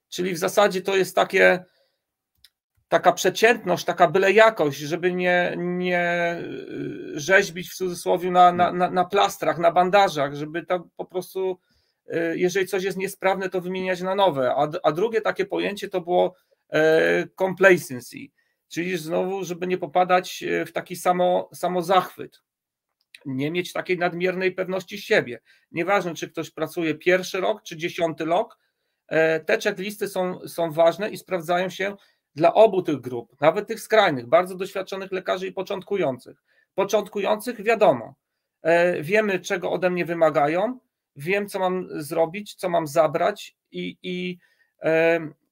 czyli w zasadzie to jest taka przeciętność, taka byle jakość, żeby nie rzeźbić w cudzysłowie na plastrach, na bandażach, żeby to po prostu, jeżeli coś jest niesprawne, to wymieniać na nowe. A drugie takie pojęcie to było complacency, czyli znowu, żeby nie popadać w taki samozachwyt, nie mieć takiej nadmiernej pewności siebie. Nieważne, czy ktoś pracuje 1. rok, czy 10. rok, te checklisty są ważne i sprawdzają się dla obu tych grup, nawet tych skrajnych, bardzo doświadczonych lekarzy i początkujących. Początkujących wiadomo, wiemy, czego ode mnie wymagają, wiem, co mam zrobić, co mam zabrać i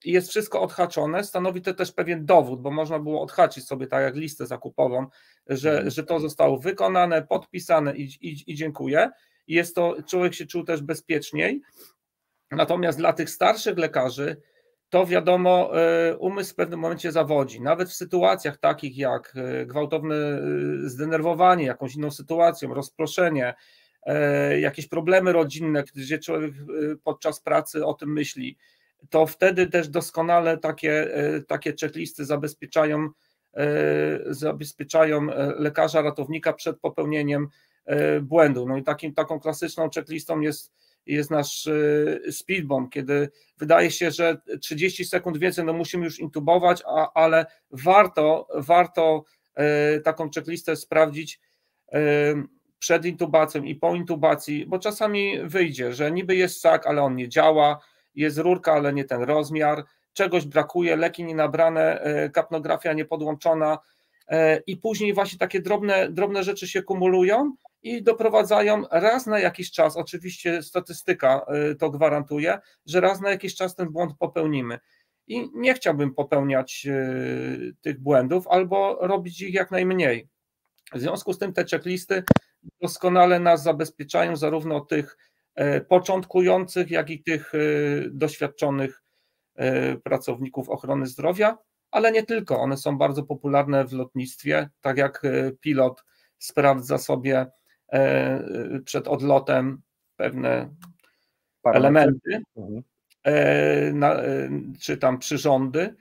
jest wszystko odhaczone. Stanowi to też pewien dowód, bo można było odhaczyć sobie tak jak listę zakupową, że to zostało wykonane, podpisane i dziękuję. Jest to, człowiek się czuł też bezpieczniej. Natomiast dla tych starszych lekarzy to wiadomo, umysł w pewnym momencie zawodzi. Nawet w sytuacjach takich jak gwałtowne zdenerwowanie jakąś inną sytuacją, rozproszenie, jakieś problemy rodzinne, gdzie człowiek podczas pracy o tym myśli, to wtedy też doskonale takie checklisty zabezpieczają lekarza, ratownika przed popełnieniem błędu. No i taką klasyczną checklistą jest nasz speedbomb, kiedy wydaje się, że 30 sekund więcej, no musimy już intubować, ale warto taką checklistę sprawdzić przed intubacją i po intubacji, bo czasami wyjdzie, że niby jest sak, ale on nie działa, jest rurka, ale nie ten rozmiar, czegoś brakuje, leki nie nabrane, kapnografia nie podłączona i później właśnie takie drobne rzeczy się kumulują i doprowadzają raz na jakiś czas, oczywiście statystyka to gwarantuje, że raz na jakiś czas ten błąd popełnimy. I nie chciałbym popełniać tych błędów albo robić ich jak najmniej. W związku z tym te checklisty doskonale nas zabezpieczają zarówno tych początkujących, jak i tych doświadczonych pracowników ochrony zdrowia, ale nie tylko. One są bardzo popularne w lotnictwie, tak jak pilot sprawdza sobie przed odlotem pewne elementy, czy tam przyrządy.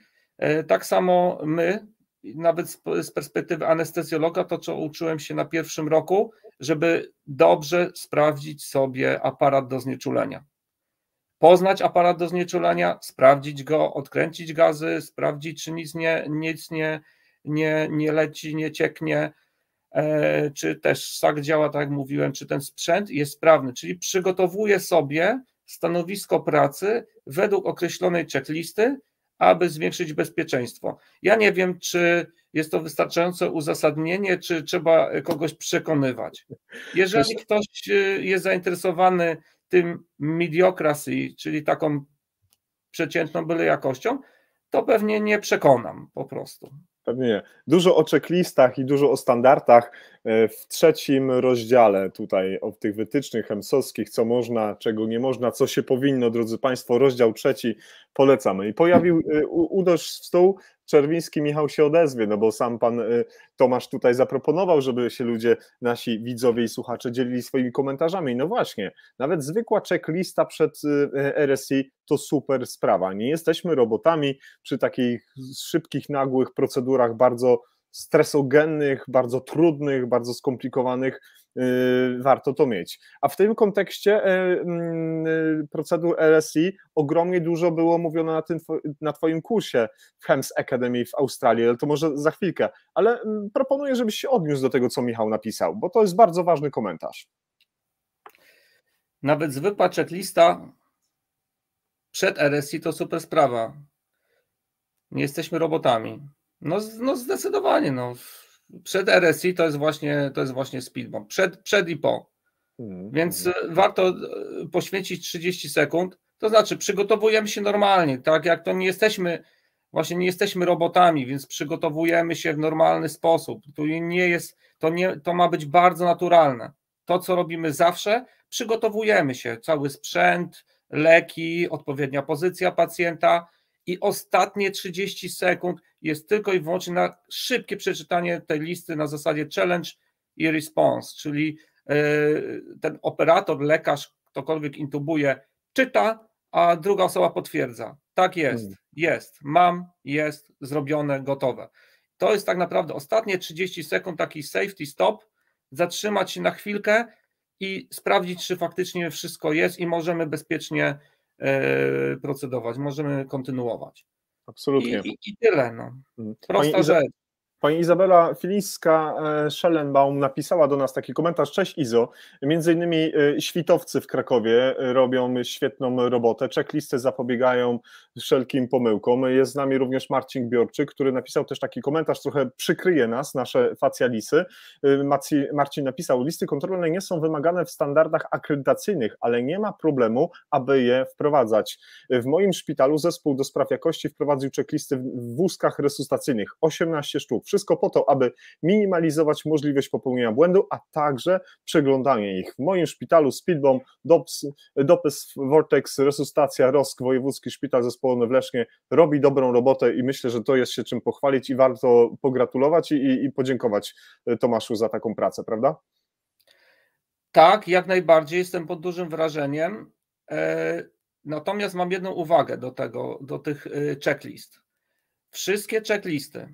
Tak samo my, nawet z perspektywy anestezjologa, to co uczyłem się na pierwszym roku, żeby dobrze sprawdzić sobie aparat do znieczulenia. Poznać aparat do znieczulenia, sprawdzić go, odkręcić gazy, sprawdzić, czy nic nie leci, nie cieknie, czy też sak działa, tak jak mówiłem, czy ten sprzęt jest sprawny, czyli przygotowuję sobie stanowisko pracy według określonej checklisty, aby zwiększyć bezpieczeństwo. Ja nie wiem, czy jest to wystarczające uzasadnienie, czy trzeba kogoś przekonywać. Jeżeli ktoś jest zainteresowany tym mediocracy, czyli taką przeciętną byle jakością, to pewnie nie przekonam po prostu. Pewnie nie. Dużo o checklistach i dużo o standardach w trzecim rozdziale tutaj o tych wytycznych EMS-owskich, co można, czego nie można, co się powinno, drodzy Państwo, rozdział trzeci polecamy. I pojawił uderz w stół, Czerwiński Michał się odezwie, no bo sam pan Tomasz tutaj zaproponował, żeby się ludzie, nasi widzowie i słuchacze dzielili swoimi komentarzami. No właśnie, nawet zwykła checklista przed RSI to super sprawa. Nie jesteśmy robotami przy takich szybkich, nagłych procedurach bardzo stresogennych, bardzo trudnych, bardzo skomplikowanych, warto to mieć. A w tym kontekście procedur RSI ogromnie dużo było mówione na Twoim kursie w HEMS Academy w Australii, ale to może za chwilkę, ale proponuję, żebyś się odniósł do tego, co Michał napisał, bo to jest bardzo ważny komentarz. Nawet zwykła checklista przed RSI to super sprawa. Nie jesteśmy robotami. No zdecydowanie, no. Przed RSI to jest właśnie speedbomb. Przed i po. Więc warto poświęcić 30 sekund. To znaczy przygotowujemy się normalnie, tak jak to nie jesteśmy robotami, więc przygotowujemy się w normalny sposób. To ma być bardzo naturalne. To, co robimy zawsze, przygotowujemy się. Cały sprzęt, leki, odpowiednia pozycja pacjenta i ostatnie 30 sekund jest tylko i wyłącznie na szybkie przeczytanie tej listy na zasadzie challenge i response, czyli ten operator, lekarz, ktokolwiek intubuje, czyta, a druga osoba potwierdza. Tak jest, mam, jest, zrobione, gotowe. To jest tak naprawdę ostatnie 30 sekund, taki safety stop, zatrzymać się na chwilkę i sprawdzić, czy faktycznie wszystko jest i możemy bezpiecznie procedować, możemy kontynuować. Absolutnie. I tyle. No. Prosta rzecz. Pani Izabela Filińska-Schellenbaum napisała do nas taki komentarz. Cześć Izo, między innymi świtowcy w Krakowie robią świetną robotę, checklisty zapobiegają wszelkim pomyłkom. Jest z nami również Marcin Gbiorczyk, który napisał też taki komentarz, trochę przykryje nas, nasze facjalisy. Marcin napisał, listy kontrolne nie są wymagane w standardach akredytacyjnych, ale nie ma problemu, aby je wprowadzać. W moim szpitalu zespół do spraw jakości wprowadził checklisty w wózkach resuscytacyjnych, 18 sztuk. Wszystko po to, aby minimalizować możliwość popełnienia błędu, a także przeglądanie ich. W moim szpitalu Speedbomb, DOPES, Vortex, Resuscytacja, ROSK, Wojewódzki Szpital Zespołowy w Lesznie robi dobrą robotę i myślę, że to jest się czym pochwalić i warto pogratulować i podziękować Tomaszu za taką pracę, prawda? Tak, jak najbardziej, jestem pod dużym wrażeniem. Natomiast mam jedną uwagę do tych checklist. Wszystkie checklisty,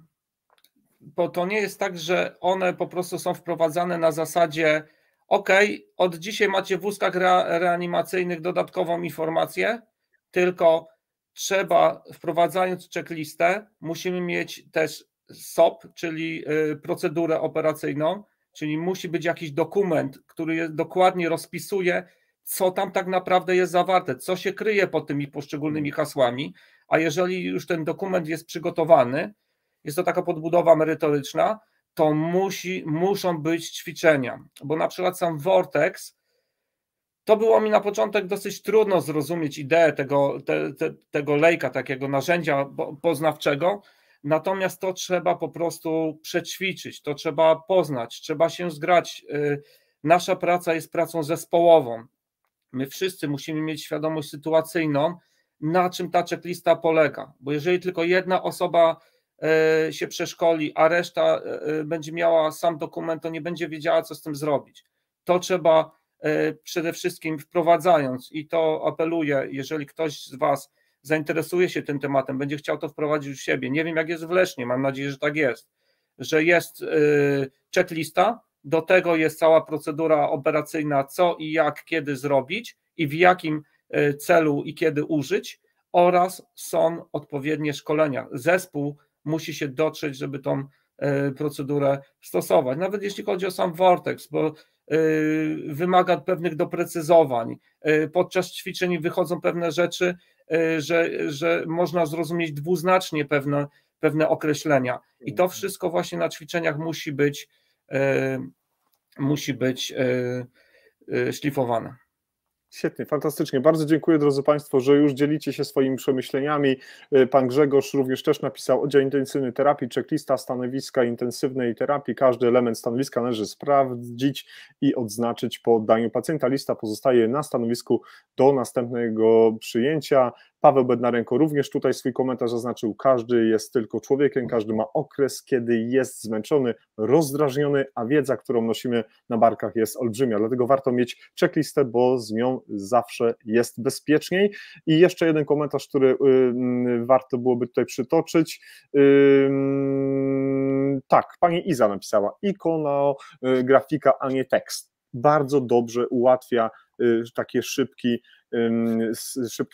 bo to nie jest tak, że one po prostu są wprowadzane na zasadzie OK, od dzisiaj macie w wózkach reanimacyjnych dodatkową informację, tylko trzeba, wprowadzając checklistę, musimy mieć też SOP, czyli procedurę operacyjną, czyli musi być jakiś dokument, który dokładnie rozpisuje, co tam tak naprawdę jest zawarte, co się kryje pod tymi poszczególnymi hasłami, a jeżeli już ten dokument jest przygotowany, jest to taka podbudowa merytoryczna, to muszą być ćwiczenia, bo na przykład sam Vortex, to było mi na początek dosyć trudno zrozumieć ideę tego lejka, takiego narzędzia poznawczego, natomiast to trzeba po prostu przećwiczyć, to trzeba poznać, trzeba się zgrać. Nasza praca jest pracą zespołową. My wszyscy musimy mieć świadomość sytuacyjną, na czym ta checklista polega, bo jeżeli tylko jedna osoba się przeszkoli, a reszta będzie miała sam dokument, to nie będzie wiedziała, co z tym zrobić. To trzeba przede wszystkim wprowadzając, i to apeluję, jeżeli ktoś z Was zainteresuje się tym tematem, będzie chciał to wprowadzić w siebie, nie wiem jak jest w Lesznie, mam nadzieję, że tak jest, że jest checklista, do tego jest cała procedura operacyjna, co i jak, kiedy zrobić i w jakim celu i kiedy użyć, oraz są odpowiednie szkolenia. Zespół musi się dotrzeć, żeby tą procedurę stosować. Nawet jeśli chodzi o sam Vortex, bo wymaga pewnych doprecyzowań. Podczas ćwiczeń wychodzą pewne rzeczy, że można zrozumieć dwuznacznie pewne określenia. I to wszystko właśnie na ćwiczeniach musi być szlifowane. Świetnie, fantastycznie. Bardzo dziękuję, drodzy Państwo, że już dzielicie się swoimi przemyśleniami. Pan Grzegorz również też napisał: oddział intensywnej terapii, checklista stanowiska intensywnej terapii. Każdy element stanowiska należy sprawdzić i odznaczyć po oddaniu pacjenta. Lista pozostaje na stanowisku do następnego przyjęcia. Paweł Bednarenko również tutaj swój komentarz zaznaczył: każdy jest tylko człowiekiem, każdy ma okres, kiedy jest zmęczony, rozdrażniony, a wiedza, którą nosimy na barkach, jest olbrzymia, dlatego warto mieć checklistę, bo z nią zawsze jest bezpieczniej. I jeszcze jeden komentarz, który warto byłoby tutaj przytoczyć. Tak, pani Iza napisała: ikonografika, a nie tekst. Bardzo dobrze ułatwia takie szybkie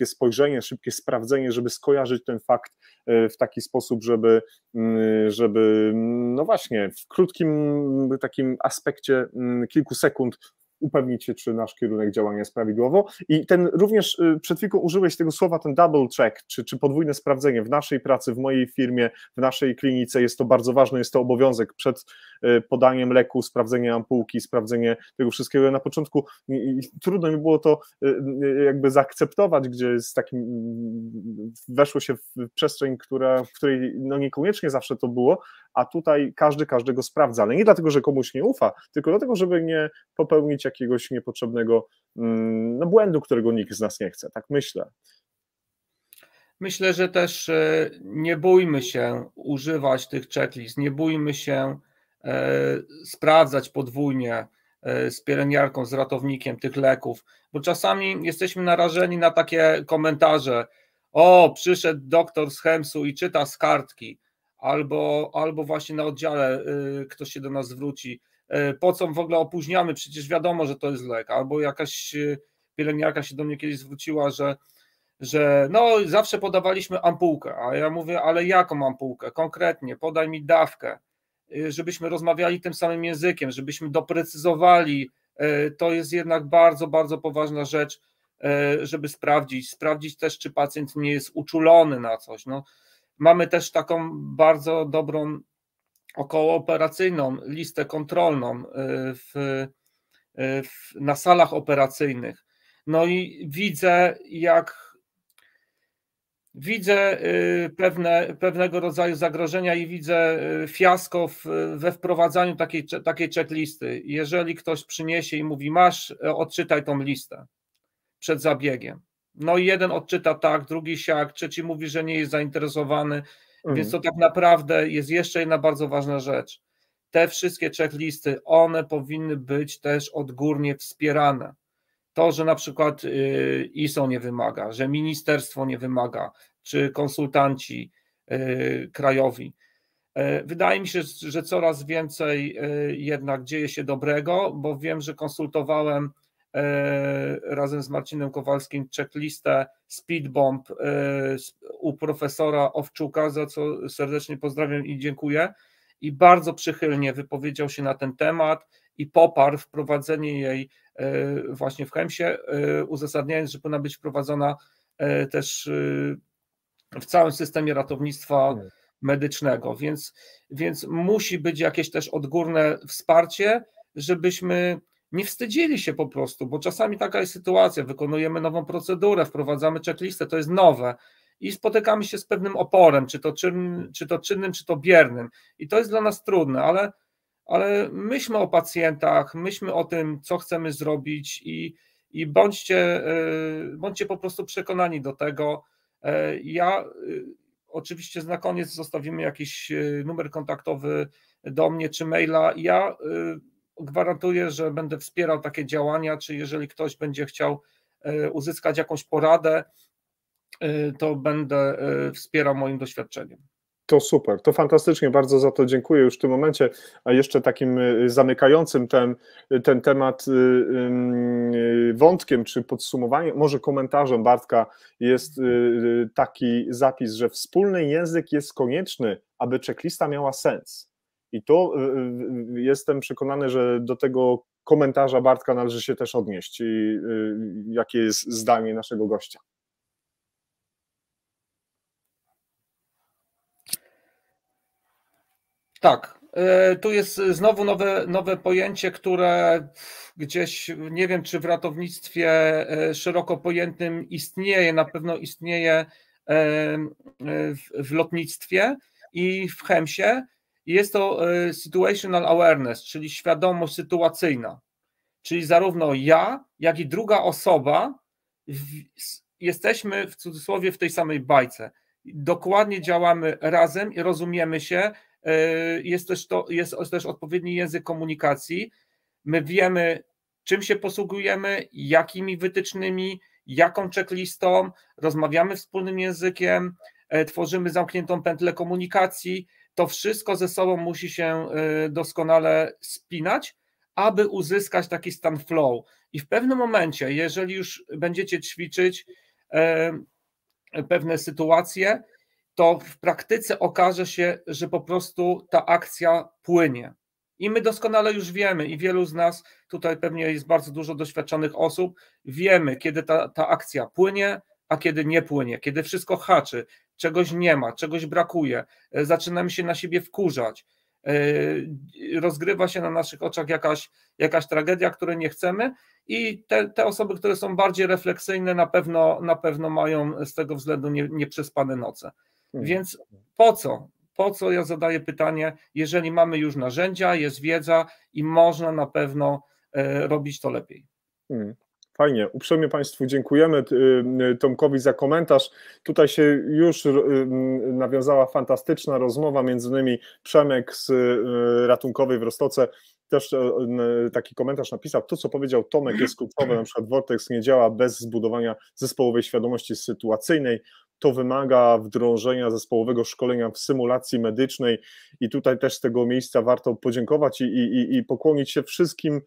spojrzenie, szybkie sprawdzenie, żeby skojarzyć ten fakt w taki sposób, żeby no właśnie w krótkim takim aspekcie kilku sekund upewnić się, czy nasz kierunek działania jest prawidłowo. I ten również przed chwilą użyłeś tego słowa, ten double check, czy podwójne sprawdzenie. W naszej pracy, w mojej firmie, w naszej klinice jest to bardzo ważne, jest to obowiązek przed podaniem leku, sprawdzenie ampułki, sprawdzenie tego wszystkiego. Na początku trudno mi było to jakby zaakceptować, gdzie z takim weszło się w przestrzeń, w której no niekoniecznie zawsze to było, a tutaj każdy każdego sprawdza, ale nie dlatego, że komuś nie ufa, tylko dlatego, żeby nie popełnić jakiegoś niepotrzebnego no, błędu, którego nikt z nas nie chce, tak myślę. Myślę, że też nie bójmy się używać tych checklist, nie bójmy się sprawdzać podwójnie z pielęgniarką, z ratownikiem tych leków, bo czasami jesteśmy narażeni na takie komentarze: o, przyszedł doktor z Chemsu i czyta z kartki, albo właśnie na oddziale ktoś się do nas zwróci: po co w ogóle opóźniamy, przecież wiadomo, że to jest lek, albo jakaś pielęgniarka się do mnie kiedyś zwróciła, że no zawsze podawaliśmy ampułkę, a ja mówię: ale jaką ampułkę? Konkretnie, podaj mi dawkę. żebyśmy rozmawiali tym samym językiem, żebyśmy doprecyzowali. To jest jednak bardzo, bardzo poważna rzecz, żeby sprawdzić też, czy pacjent nie jest uczulony na coś. No, mamy też taką bardzo dobrą okołooperacyjną listę kontrolną na salach operacyjnych. No i widzę pewnego rodzaju zagrożenia i widzę fiasko we wprowadzaniu takiej checklisty. Jeżeli ktoś przyniesie i mówi, masz, odczytaj tą listę przed zabiegiem. No i jeden odczyta tak, drugi siak, trzeci mówi, że nie jest zainteresowany, więc to tak naprawdę jest jeszcze jedna bardzo ważna rzecz. Te wszystkie checklisty, one powinny być też odgórnie wspierane. To, że na przykład ISO nie wymaga, że ministerstwo nie wymaga, czy konsultanci krajowi. Wydaje mi się, że coraz więcej jednak dzieje się dobrego, bo wiem, że konsultowałem razem z Marcinem Kowalskim checklistę Speedbomb u profesora Owczuka, za co serdecznie pozdrawiam i dziękuję. I bardzo przychylnie wypowiedział się na ten temat i poparł wprowadzenie jej właśnie w HEMS-ie, uzasadniając, że powinna być wprowadzona też w całym systemie ratownictwa medycznego, więc musi być jakieś też odgórne wsparcie, żebyśmy nie wstydzili się po prostu, bo czasami taka jest sytuacja, wykonujemy nową procedurę, wprowadzamy checklistę, to jest nowe i spotykamy się z pewnym oporem, czy to czynnym, czy to biernym i to jest dla nas trudne, ale myślmy o pacjentach, myślmy o tym, co chcemy zrobić i bądźcie po prostu przekonani do tego. Ja oczywiście na koniec zostawimy jakiś numer kontaktowy do mnie czy maila. Ja gwarantuję, że będę wspierał takie działania, czy jeżeli ktoś będzie chciał uzyskać jakąś poradę, to będę wspierał moim doświadczeniem. To super, to fantastycznie, bardzo za to dziękuję już w tym momencie, a jeszcze takim zamykającym ten temat wątkiem, czy podsumowaniem, może komentarzem Bartka jest taki zapis, że wspólny język jest konieczny, aby checklista miała sens. I to jestem przekonany, że do tego komentarza Bartka należy się też odnieść. I jakie jest zdanie naszego gościa? Tak, tu jest znowu nowe pojęcie, które gdzieś, nie wiem, czy w ratownictwie szeroko pojętym istnieje, na pewno istnieje w lotnictwie i w HEMS-ie. Jest to situational awareness, czyli świadomość sytuacyjna, czyli zarówno ja, jak i druga osoba jesteśmy w cudzysłowie w tej samej bajce. Dokładnie działamy razem i rozumiemy się. Jest też odpowiedni język komunikacji. My wiemy, czym się posługujemy, jakimi wytycznymi, jaką checklistą, rozmawiamy wspólnym językiem, tworzymy zamkniętą pętlę komunikacji. To wszystko ze sobą musi się doskonale spinać, aby uzyskać taki stan flow. I w pewnym momencie, jeżeli już będziecie ćwiczyć pewne sytuacje, to w praktyce okaże się, że po prostu ta akcja płynie. I my doskonale już wiemy, i wielu z nas, tutaj pewnie jest bardzo dużo doświadczonych osób, wiemy, kiedy ta akcja płynie, a kiedy nie płynie, kiedy wszystko haczy, czegoś nie ma, czegoś brakuje, zaczynamy się na siebie wkurzać, rozgrywa się na naszych oczach jakaś tragedia, której nie chcemy i te osoby, które są bardziej refleksyjne, na pewno mają z tego względu nieprzespane noce. Więc po co ja zadaję pytanie, jeżeli mamy już narzędzia, jest wiedza i można na pewno robić to lepiej. Fajnie, uprzejmie Państwu dziękujemy, Tomkowi za komentarz. Tutaj się już nawiązała fantastyczna rozmowa, między innymi Przemek z Ratunkowej w Roztoce też taki komentarz napisał, to co powiedział Tomek jest kluczowe, na przykład Vortex nie działa bez zbudowania zespołowej świadomości sytuacyjnej, to wymaga wdrożenia zespołowego szkolenia w symulacji medycznej i tutaj też z tego miejsca warto podziękować i pokłonić się wszystkim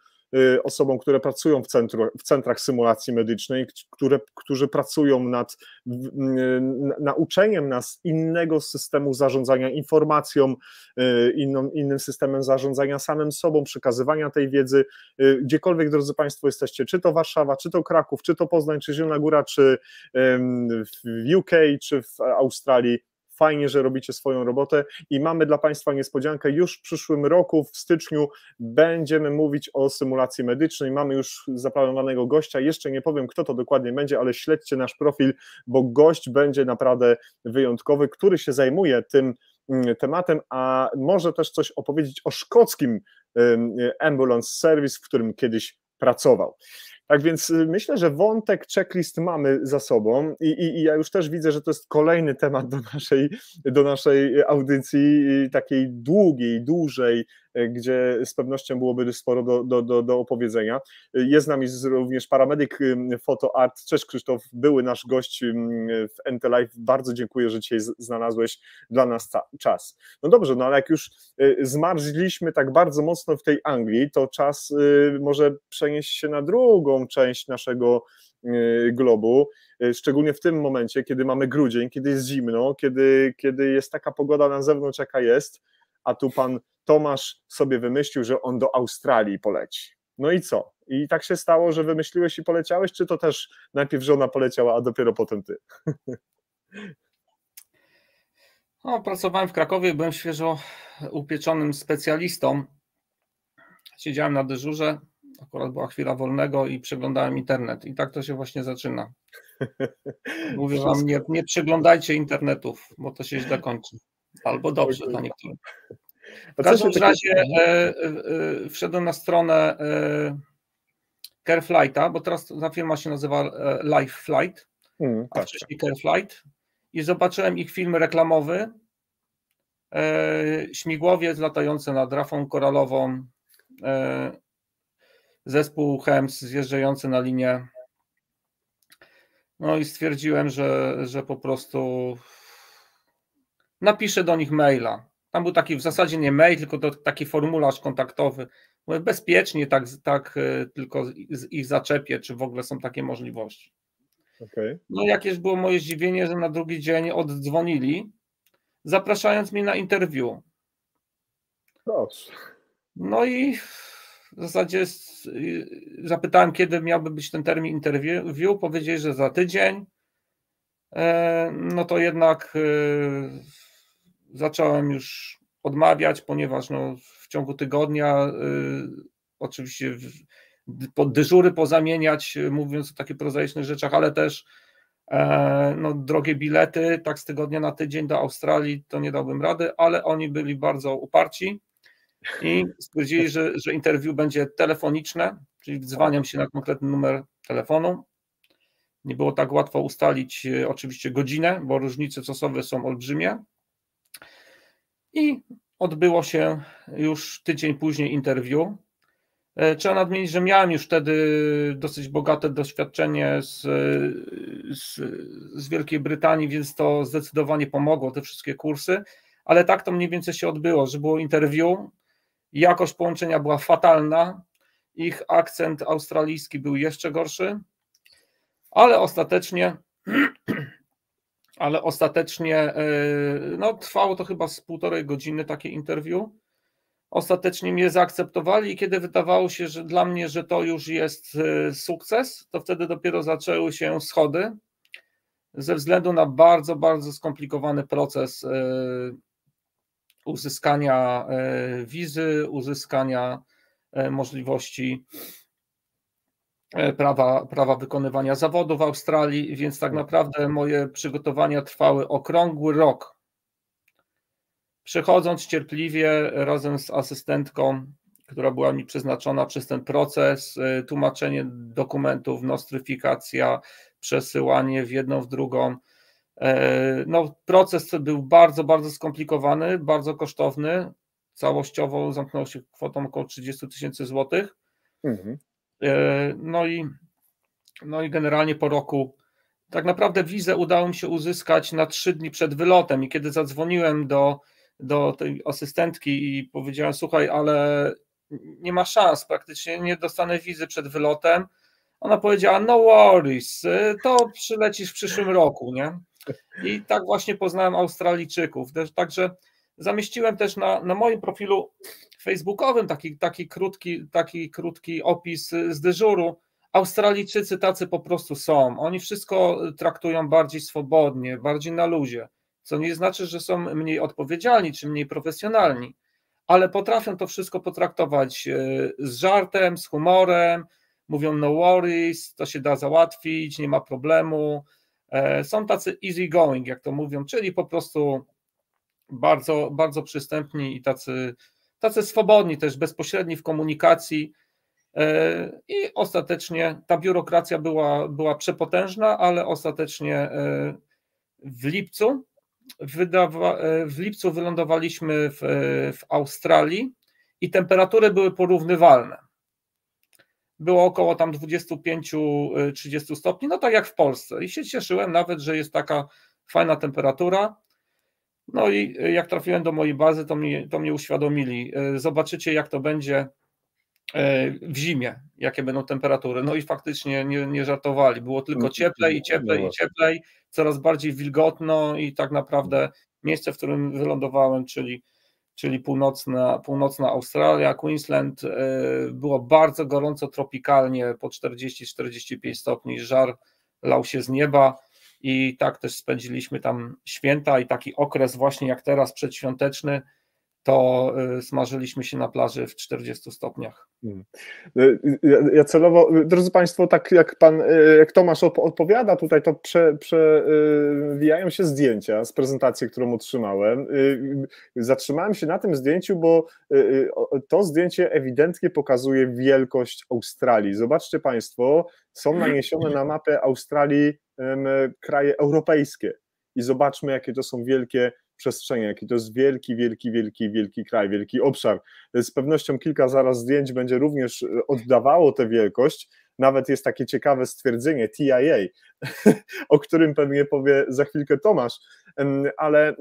osobom, które pracują w centrach symulacji medycznej, którzy pracują nad nauczeniem nas innego systemu zarządzania informacją, innym systemem zarządzania samym sobą, przekazywania tej wiedzy, gdziekolwiek, drodzy Państwo, jesteście, czy to Warszawa, czy to Kraków, czy to Poznań, czy Zielona Góra, czy w UK, czy w Australii. Fajnie, że robicie swoją robotę i mamy dla Państwa niespodziankę. Już w przyszłym roku, w styczniu, będziemy mówić o symulacji medycznej. Mamy już zaplanowanego gościa. Jeszcze nie powiem, kto to dokładnie będzie, ale śledźcie nasz profil, bo gość będzie naprawdę wyjątkowy, który się zajmuje tym tematem, a może też coś opowiedzieć o szkockim ambulance service, w którym kiedyś pracował. Tak więc myślę, że wątek checklist mamy za sobą i ja już też widzę, że to jest kolejny temat do naszej audycji, takiej długiej, dużej, gdzie z pewnością byłoby sporo do opowiedzenia. Jest z nami również paramedyk PhotoArt. Cześć Krzysztof, były nasz gość w NT Live. Bardzo dziękuję, że dzisiaj znalazłeś dla nas czas. No dobrze, no ale jak już zmarzliśmy tak bardzo mocno w tej Anglii, to czas może przenieść się na drugą część naszego globu, szczególnie w tym momencie, kiedy mamy grudzień, kiedy jest zimno, kiedy jest taka pogoda na zewnątrz, jaka jest, a tu pan Tomasz sobie wymyślił, że on do Australii poleci. No i co? I tak się stało, że wymyśliłeś i poleciałeś, czy to też najpierw żona poleciała, a dopiero potem ty? No, pracowałem w Krakowie, byłem świeżo upieczonym specjalistą. Siedziałem na dyżurze, akurat była chwila wolnego i przeglądałem internet. I tak to się właśnie zaczyna. Mówię wam, nie przeglądajcie internetów, bo to się źle kończy. Albo dobrze dla niektórych. W każdym razie wszedłem na stronę CareFlighta, bo teraz ta firma się nazywa LifeFlight, a wcześniej CareFlight, i zobaczyłem ich film reklamowy, śmigłowiec latający nad rafą koralową, zespół HEMS zjeżdżający na linię. No i stwierdziłem, że po prostu napiszę do nich maila. Tam był taki w zasadzie nie mail, tylko taki formularz kontaktowy. Mówię, bezpiecznie tak tylko ich zaczepię, czy w ogóle są takie możliwości. Okay. No jakież było moje zdziwienie, że na drugi dzień oddzwonili, zapraszając mnie na interview. Proszę. No i w zasadzie zapytałem, kiedy miałby być ten termin interview. Powiedzieli, że za tydzień. No to jednak zacząłem już odmawiać, ponieważ no, w ciągu tygodnia oczywiście dyżury pozamieniać, mówiąc o takich prozaicznych rzeczach, ale też no, drogie bilety, tak z tygodnia na tydzień do Australii to nie dałbym rady, ale oni byli bardzo uparci i stwierdzili, że interview będzie telefoniczne, czyli wdzwaniam się na konkretny numer telefonu. Nie było tak łatwo ustalić oczywiście godzinę, bo różnice czasowe są olbrzymie. I odbyło się już tydzień później interview. Trzeba nadmienić, że miałem już wtedy dosyć bogate doświadczenie z Wielkiej Brytanii, więc to zdecydowanie pomogło, te wszystkie kursy, ale tak to mniej więcej się odbyło, że było interview, jakość połączenia była fatalna, ich akcent australijski był jeszcze gorszy, ale ostatecznie no, trwało to chyba z 1,5 godziny takie interview. Ostatecznie mnie zaakceptowali i kiedy wydawało się, że dla mnie, że to już jest sukces, to wtedy dopiero zaczęły się schody ze względu na bardzo, bardzo skomplikowany proces uzyskania wizy, uzyskania możliwości prawa wykonywania zawodu w Australii, więc tak naprawdę moje przygotowania trwały okrągły rok. Przechodząc cierpliwie razem z asystentką, która była mi przeznaczona przez ten proces, tłumaczenie dokumentów, nostryfikacja, przesyłanie w jedną, w drugą. No, proces był bardzo, bardzo skomplikowany, bardzo kosztowny. Całościowo zamknął się kwotą około 30 000 złotych. No i generalnie po roku tak naprawdę wizę udało mi się uzyskać na 3 dni przed wylotem i kiedy zadzwoniłem do tej asystentki i powiedziałem, słuchaj, ale nie ma szans, praktycznie nie dostanę wizy przed wylotem. Ona powiedziała, no worries, to przylecisz w przyszłym roku, nie? I tak właśnie poznałem Australijczyków. Także zamieściłem też na moim profilu facebookowym taki krótki opis z dyżuru. Australijczycy tacy po prostu są. Oni wszystko traktują bardziej swobodnie, bardziej na luzie, co nie znaczy, że są mniej odpowiedzialni czy mniej profesjonalni, ale potrafią to wszystko potraktować z żartem, z humorem, mówią no worries, to się da załatwić, nie ma problemu. Są tacy easy going, jak to mówią, czyli po prostu bardzo, bardzo przystępni i tacy swobodni, też bezpośredni w komunikacji. I ostatecznie ta biurokracja była przepotężna, ale ostatecznie w lipcu wylądowaliśmy w Australii i temperatury były porównywalne. Było około tam 25-30 stopni, no tak jak w Polsce. I się cieszyłem nawet, że jest taka fajna temperatura. No i jak trafiłem do mojej bazy, to mnie uświadomili. Zobaczycie, jak to będzie w zimie, jakie będą temperatury. No i faktycznie nie żartowali. Było tylko cieplej i cieplej i cieplej, coraz bardziej wilgotno i tak naprawdę miejsce, w którym wylądowałem, czyli północna Australia, Queensland, było bardzo gorąco tropikalnie, po 40-45 stopni, żar lał się z nieba i tak też spędziliśmy tam święta i taki okres właśnie jak teraz przedświąteczny, to smażyliśmy się na plaży w 40 stopniach. Ja celowo, drodzy Państwo, tak jak Tomasz odpowiada tutaj, to przewijają się zdjęcia z prezentacji, którą otrzymałem. Zatrzymałem się na tym zdjęciu, bo to zdjęcie ewidentnie pokazuje wielkość Australii. Zobaczcie Państwo, są naniesione na mapę Australii kraje europejskie i zobaczmy, jakie to są wielkie przestrzenie, jaki to jest wielki kraj, wielki obszar. Z pewnością kilka zaraz zdjęć będzie również oddawało tę wielkość. Nawet jest takie ciekawe stwierdzenie TIA, o którym pewnie powie za chwilkę Tomasz, ale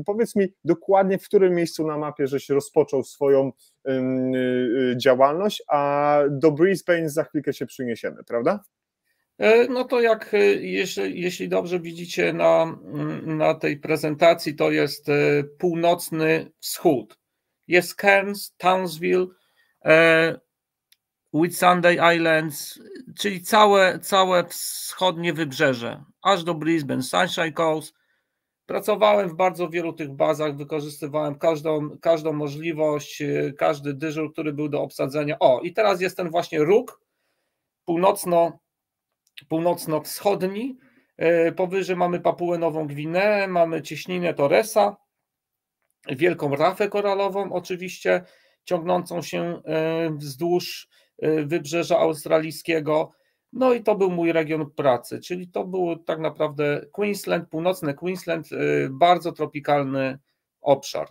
powiedz mi dokładnie, w którym miejscu na mapie żeś rozpoczął swoją działalność, a do Brisbane za chwilkę się przyniesiemy, prawda? No to jeśli dobrze widzicie na tej prezentacji, to jest północny wschód. Jest Cairns, Townsville, Whitsunday Islands, czyli całe wschodnie wybrzeże, aż do Brisbane, Sunshine Coast. Pracowałem w bardzo wielu tych bazach, wykorzystywałem każdą możliwość, każdy dyżur, który był do obsadzenia. O, i teraz jest ten właśnie róg północno-wschodni, powyżej mamy Papułę Nową Gwineę, mamy cieśninę Torresa, wielką rafę koralową oczywiście, ciągnącą się wzdłuż wybrzeża australijskiego, no i to był mój region pracy, czyli to był tak naprawdę Queensland, północny Queensland, bardzo tropikalny obszar.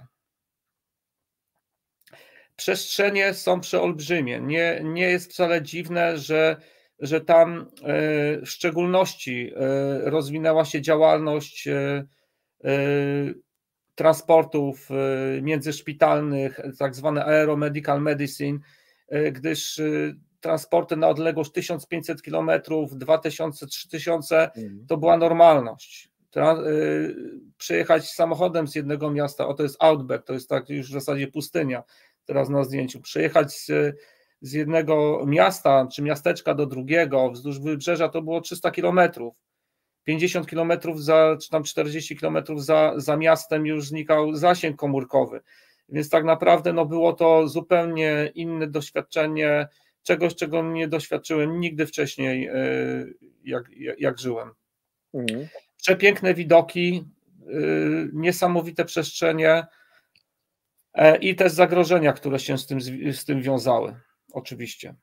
Przestrzenie są przeolbrzymie, nie jest wcale dziwne, że tam w szczególności rozwinęła się działalność transportów międzyszpitalnych, tak zwane aeromedical medicine, gdyż transporty na odległość 1500 km, 2000, 3000 to była normalność. Przyjechać samochodem z jednego miasta, to jest outback, to jest tak już w zasadzie pustynia, teraz na zdjęciu, przyjechać z jednego miasta czy miasteczka do drugiego wzdłuż wybrzeża to było 300 km. 50 km czy tam 40 km za miastem już znikał zasięg komórkowy. Więc tak naprawdę było to zupełnie inne doświadczenie, czegoś, czego nie doświadczyłem nigdy wcześniej, jak żyłem. Przepiękne widoki, niesamowite przestrzenie i też zagrożenia, które się z tym wiązały, oczywiście.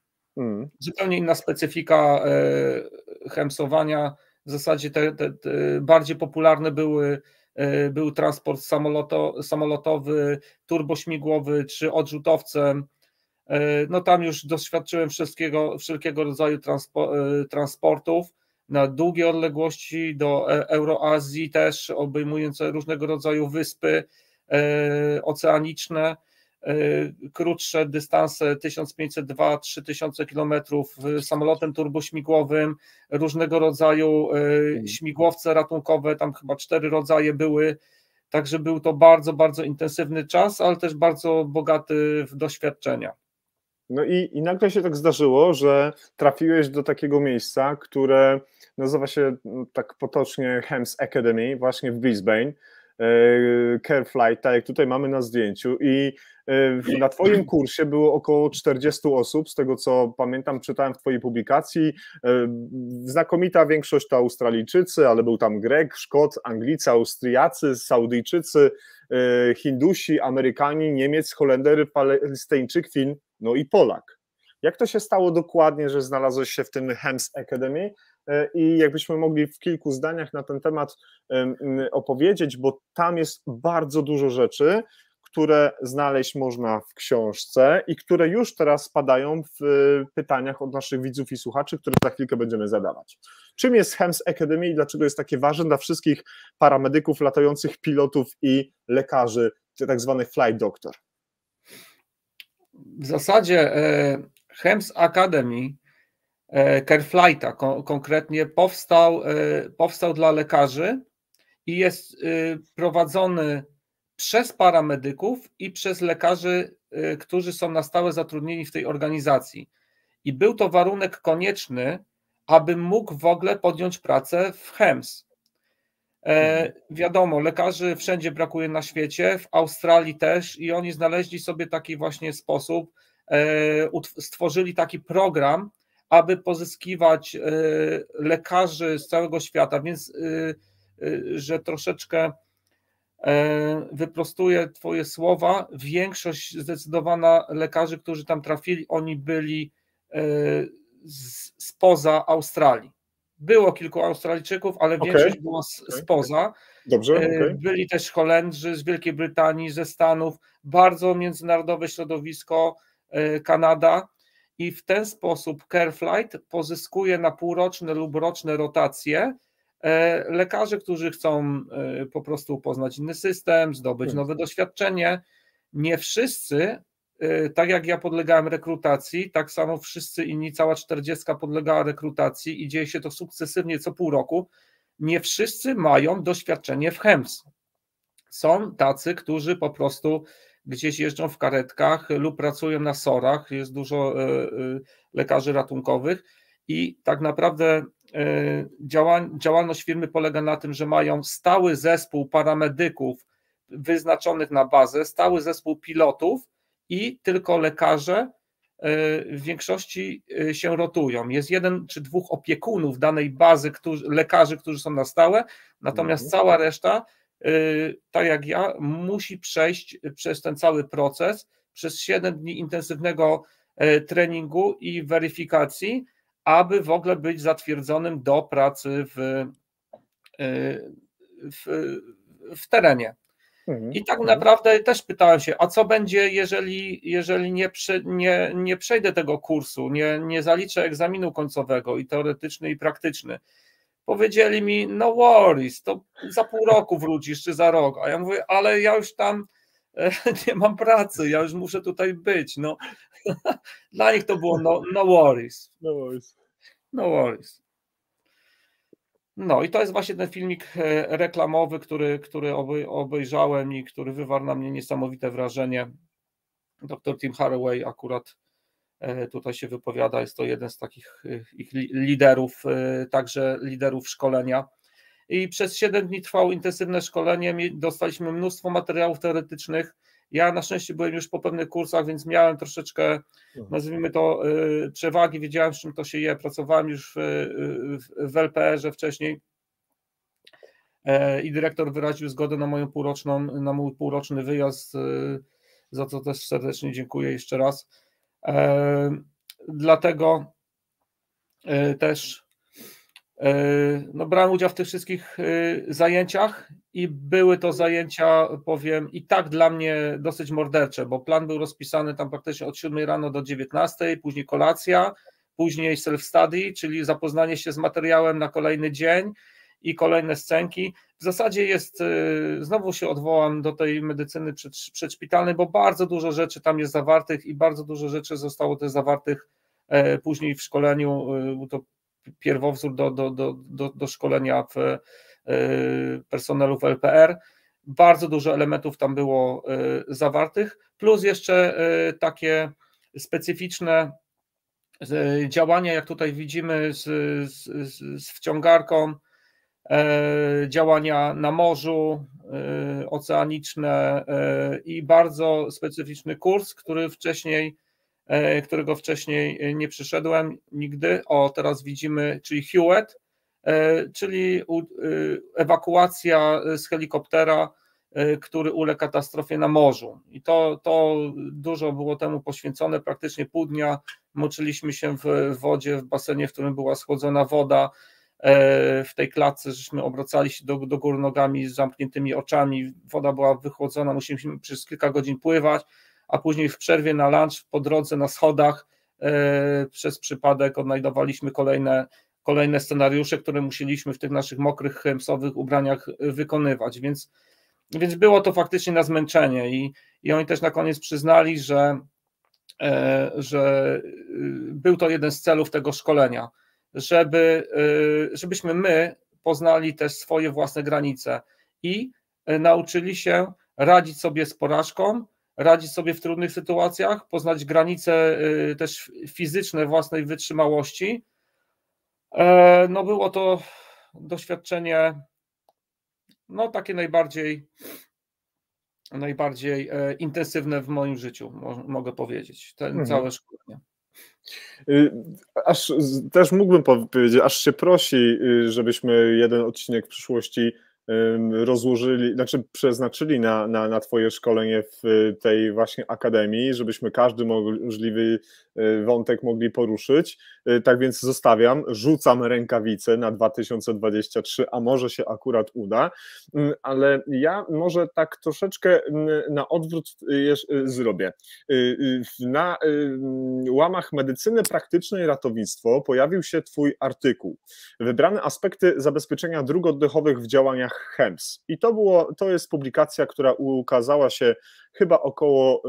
Zupełnie inna specyfika chemsowania. W zasadzie te bardziej popularne był transport samolotowy, turbośmigłowy czy odrzutowcem. No tam już doświadczyłem wszelkiego rodzaju transportów na długie odległości do Euroazji też, obejmujące różnego rodzaju wyspy oceaniczne. krótsze dystanse 1502-3000 km samolotem turbośmigłowym, różnego rodzaju śmigłowce ratunkowe, tam chyba 4 rodzaje były, także był to bardzo, bardzo intensywny czas, ale też bardzo bogaty w doświadczenia. No i nagle się tak zdarzyło, że trafiłeś do takiego miejsca, które nazywa się tak potocznie Helms Academy, właśnie w Brisbane, Careflight, tak jak tutaj mamy na zdjęciu, i na twoim kursie było około 40 osób, z tego co pamiętam, czytałem w twojej publikacji, znakomita większość to Australijczycy, ale był tam Grek, Szkot, Anglicy, Austriacy, Saudyjczycy, Hindusi, Amerykanie, Niemiec, Holender, Palestyńczyk, Fin, no i Polak. Jak to się stało dokładnie, że znalazłeś się w tym Helms Academy i jakbyśmy mogli w kilku zdaniach na ten temat opowiedzieć, bo tam jest bardzo dużo rzeczy, które znaleźć można w książce i które już teraz padają w pytaniach od naszych widzów i słuchaczy, które za chwilkę będziemy zadawać. Czym jest Helms Academy i dlaczego jest takie ważne dla wszystkich paramedyków, latających pilotów i lekarzy, tak zwany flight doctor? W zasadzie Helms Academy Careflighta konkretnie powstał dla lekarzy i jest prowadzony przez paramedyków i przez lekarzy, którzy są na stałe zatrudnieni w tej organizacji. I był to warunek konieczny, aby mógł w ogóle podjąć pracę w Helms. Wiadomo, lekarzy wszędzie brakuje na świecie, w Australii też, i oni znaleźli sobie taki właśnie sposób, stworzyli taki program, aby pozyskiwać lekarzy z całego świata, więc że troszeczkę wyprostuję twoje słowa, większość zdecydowana lekarzy, którzy tam trafili, oni byli spoza Australii. Było kilku Australijczyków, ale większość była spoza. Dobrze, Byli też Holendrzy z Wielkiej Brytanii, ze Stanów, bardzo międzynarodowe środowisko, Kanada, i w ten sposób Careflight pozyskuje na półroczne lub roczne rotacje lekarzy, którzy chcą po prostu poznać inny system, zdobyć nowe doświadczenie. Nie wszyscy, tak jak ja podlegałem rekrutacji, tak samo wszyscy inni, cała 40 podlegała rekrutacji i dzieje się to sukcesywnie co pół roku. Nie wszyscy mają doświadczenie w Helms. Są tacy, którzy po prostu gdzieś jeżdżą w karetkach lub pracują na SOR-ach, jest dużo lekarzy ratunkowych i tak naprawdę działalność firmy polega na tym, że mają stały zespół paramedyków wyznaczonych na bazę, stały zespół pilotów i tylko lekarze w większości się rotują. Jest 1 czy 2 opiekunów danej bazy, lekarzy, którzy są na stałe, natomiast cała reszta, tak jak ja, musi przejść przez ten cały proces, przez 7 dni intensywnego treningu i weryfikacji, aby w ogóle być zatwierdzonym do pracy w terenie. I tak naprawdę też pytałem się, a co będzie, jeżeli nie przejdę tego kursu, nie zaliczę egzaminu końcowego, i teoretyczny, i praktyczny. Powiedzieli mi, no worries, to za pół roku wrócisz, czy za rok. A ja mówię, ale ja już tam nie mam pracy, ja już muszę tutaj być. No. Dla nich to było no worries. No worries. No worries. No i to jest właśnie ten filmik reklamowy, który obejrzałem i który wywarł na mnie niesamowite wrażenie. Dr. Tim Haraway akurat tutaj się wypowiada, jest to jeden z takich ich liderów, także liderów szkolenia. I przez 7 dni trwało intensywne szkolenie, dostaliśmy mnóstwo materiałów teoretycznych. Ja na szczęście byłem już po pewnych kursach, więc miałem troszeczkę, nazwijmy to, przewagi, wiedziałem, z czym to się je, pracowałem już w LPR-ze wcześniej i dyrektor wyraził zgodę na mój półroczny wyjazd, za co też serdecznie dziękuję jeszcze raz. Dlatego też brałem udział w tych wszystkich zajęciach i były to zajęcia, powiem, i tak dla mnie dosyć mordercze, bo plan był rozpisany tam praktycznie od 7 rano do 19, później kolacja, później self-study, czyli zapoznanie się z materiałem na kolejny dzień i kolejne scenki. W zasadzie jest, znowu się odwołam do tej medycyny przedszpitalnej, bo bardzo dużo rzeczy tam jest zawartych i bardzo dużo rzeczy zostało też zawartych później w szkoleniu, to pierwowzór do szkolenia personelu w LPR. Bardzo dużo elementów tam było zawartych, plus jeszcze takie specyficzne działania, jak tutaj widzimy z wciągarką, działania na morzu, oceaniczne i bardzo specyficzny kurs, którego wcześniej nie przyszedłem nigdy. O, teraz widzimy, czyli Hewitt, czyli ewakuacja z helikoptera, który uległ katastrofie na morzu. I to dużo było temu poświęcone, praktycznie pół dnia moczyliśmy się w wodzie, w basenie, w którym była schłodzona woda, w tej klatce, żeśmy obracali się do góry nogami z zamkniętymi oczami, woda była wychłodzona, musieliśmy przez kilka godzin pływać, a później w przerwie na lunch, po drodze na schodach przez przypadek odnajdowaliśmy kolejne scenariusze, które musieliśmy w tych naszych mokrych, chemsowych ubraniach wykonywać, więc było to faktycznie na zmęczenie i oni też na koniec przyznali, że był to jeden z celów tego szkolenia, żebyśmy my poznali też swoje własne granice i nauczyli się radzić sobie z porażką, radzić sobie w trudnych sytuacjach, poznać granice też fizyczne własnej wytrzymałości. No było to doświadczenie takie najbardziej intensywne w moim życiu, mogę powiedzieć, całe szkolenie. Też mógłbym powiedzieć, aż się prosi, żebyśmy jeden odcinek w przyszłości rozłożyli, znaczy przeznaczyli na Twoje szkolenie w tej właśnie akademii, żebyśmy każdy możliwy wątek mogli poruszyć. Tak więc rzucam rękawice na 2023, a może się akurat uda, ale ja może tak troszeczkę na odwrót zrobię. Na łamach medycyny praktycznej ratownictwo pojawił się Twój artykuł. Wybrane aspekty zabezpieczenia dróg oddechowych w działaniach HEMS. I to jest publikacja, która ukazała się chyba około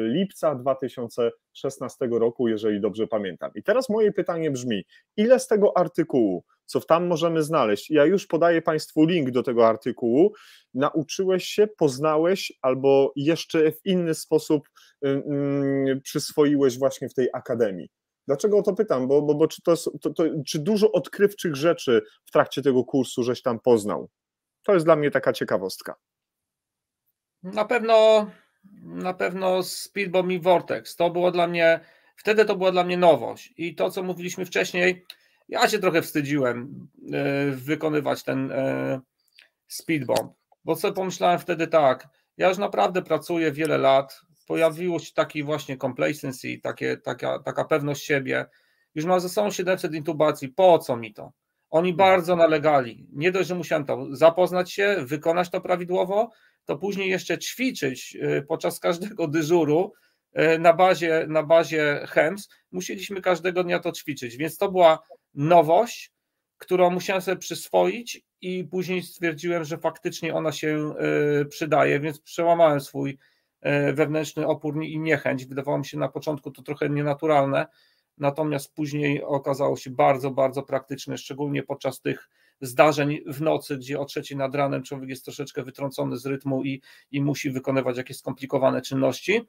lipca 2016 roku, jeżeli dobrze pamiętam. I teraz moje pytanie brzmi, ile z tego artykułu, co tam możemy znaleźć, ja już podaję Państwu link do tego artykułu, nauczyłeś się, poznałeś albo jeszcze w inny sposób przyswoiłeś właśnie w tej akademii? Dlaczego o to pytam? Bo czy dużo odkrywczych rzeczy w trakcie tego kursu żeś tam poznał? To jest dla mnie taka ciekawostka. Na pewno Speedbomb i Vortex. Wtedy to była dla mnie nowość. I to, co mówiliśmy wcześniej, ja się trochę wstydziłem wykonywać ten Speedbomb, bo sobie pomyślałem wtedy tak, ja już naprawdę pracuję wiele lat, pojawiło się taki właśnie complacency, taka pewność siebie, już mam ze sobą 700 intubacji, po co mi to? Oni bardzo nalegali, nie dość, że musiałem to zapoznać się, wykonać to prawidłowo, to później jeszcze ćwiczyć podczas każdego dyżuru na bazie HEMS, musieliśmy każdego dnia to ćwiczyć, więc to była nowość, którą musiałem sobie przyswoić i później stwierdziłem, że faktycznie ona się przydaje, więc przełamałem swój wewnętrzny opór i niechęć. Wydawało mi się na początku to trochę nienaturalne, natomiast później okazało się bardzo, bardzo praktyczne, szczególnie podczas tych zdarzeń w nocy, gdzie o 3:00 nad ranem człowiek jest troszeczkę wytrącony z rytmu i musi wykonywać jakieś skomplikowane czynności,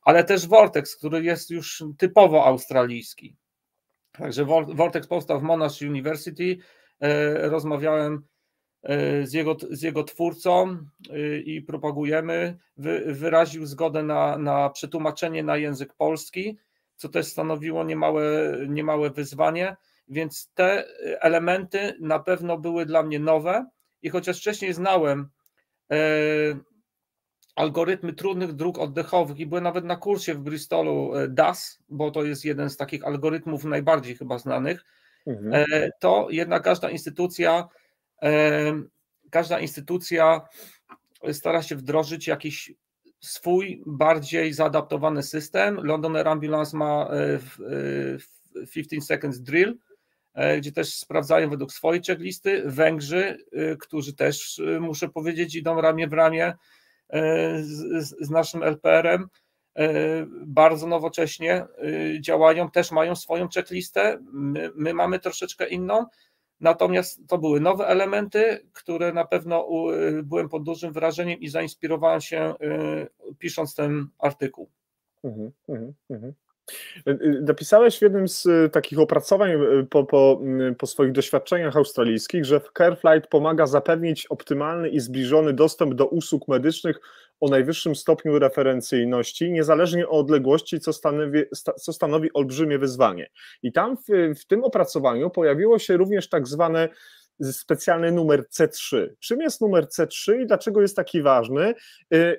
ale też Vortex, który jest już typowo australijski. Także Vortex powstał w Monash University, rozmawiałem z jego twórcą i propagujemy, wyraził zgodę na przetłumaczenie na język polski, co też stanowiło niemałe wyzwanie, więc te elementy na pewno były dla mnie nowe i chociaż wcześniej znałem algorytmy trudnych dróg oddechowych i byłem nawet na kursie w Bristolu DAS, bo to jest jeden z takich algorytmów najbardziej chyba znanych, to jednak każda instytucja stara się wdrożyć jakiś swój bardziej zaadaptowany system. London Air Ambulance ma 15 seconds drill, gdzie też sprawdzają według swojej checklisty. Węgrzy, którzy też, muszę powiedzieć, idą ramię w ramię z naszym LPR-em, bardzo nowocześnie działają, też mają swoją checklistę, my mamy troszeczkę inną, natomiast to były nowe elementy, które na pewno byłem pod dużym wrażeniem i zainspirowałem się pisząc ten artykuł. Napisałeś w jednym z takich opracowań po swoich doświadczeniach australijskich, że CareFlight pomaga zapewnić optymalny i zbliżony dostęp do usług medycznych o najwyższym stopniu referencyjności, niezależnie od odległości, co stanowi olbrzymie wyzwanie. I tam w tym opracowaniu pojawiło się również tak zwane specjalny numer C3. Czym jest numer C3 i dlaczego jest taki ważny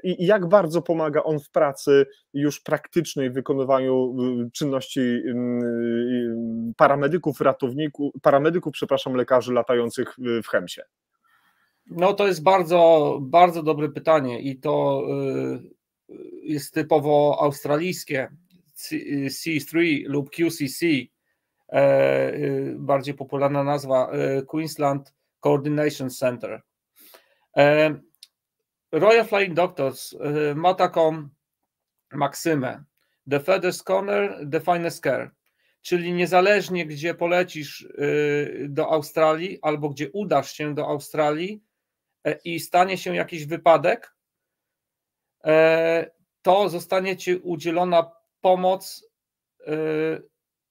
i jak bardzo pomaga on w pracy już praktycznej, w wykonywaniu czynności lekarzy latających w HEMS-ie? No to jest bardzo, bardzo dobre pytanie i to jest typowo australijskie. C3 lub QCC, bardziej popularna nazwa, Queensland Coordination Center. Royal Flying Doctors ma taką maksymę: the furthest corner, the finest care, czyli niezależnie gdzie polecisz do Australii albo gdzie udasz się do Australii i stanie się jakiś wypadek, to zostanie ci udzielona pomoc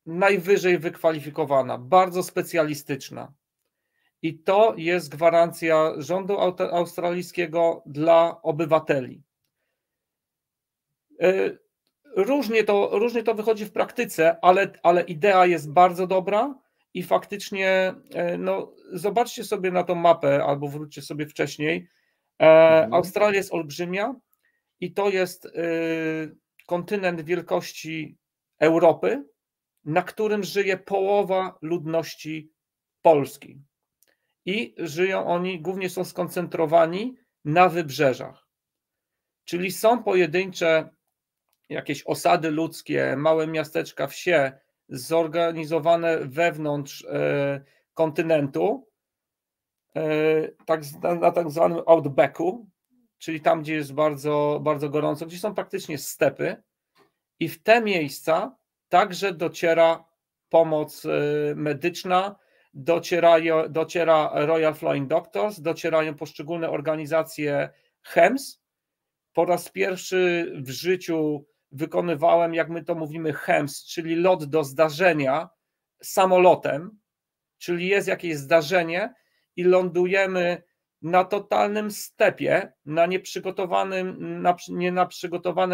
najwyżej wykwalifikowana, bardzo specjalistyczna. I to jest gwarancja rządu australijskiego dla obywateli. Różnie to wychodzi w praktyce, ale idea jest bardzo dobra i faktycznie, no, zobaczcie sobie na tą mapę albo wróćcie sobie wcześniej. Australia jest olbrzymia i to jest kontynent wielkości Europy, na którym żyje połowa ludności Polski. I żyją oni, głównie są skoncentrowani na wybrzeżach. Czyli są pojedyncze jakieś osady ludzkie, małe miasteczka, wsie zorganizowane wewnątrz kontynentu, na tak zwanym outbacku, czyli tam, gdzie jest bardzo, bardzo gorąco, gdzie są praktycznie stepy, i w te miejsca także dociera pomoc medyczna, dociera Royal Flying Doctors, docierają poszczególne organizacje HEMS. Po raz pierwszy w życiu wykonywałem, jak my to mówimy, HEMS, czyli lot do zdarzenia samolotem, czyli jest jakieś zdarzenie i lądujemy na totalnym stepie, na nieprzygotowanej,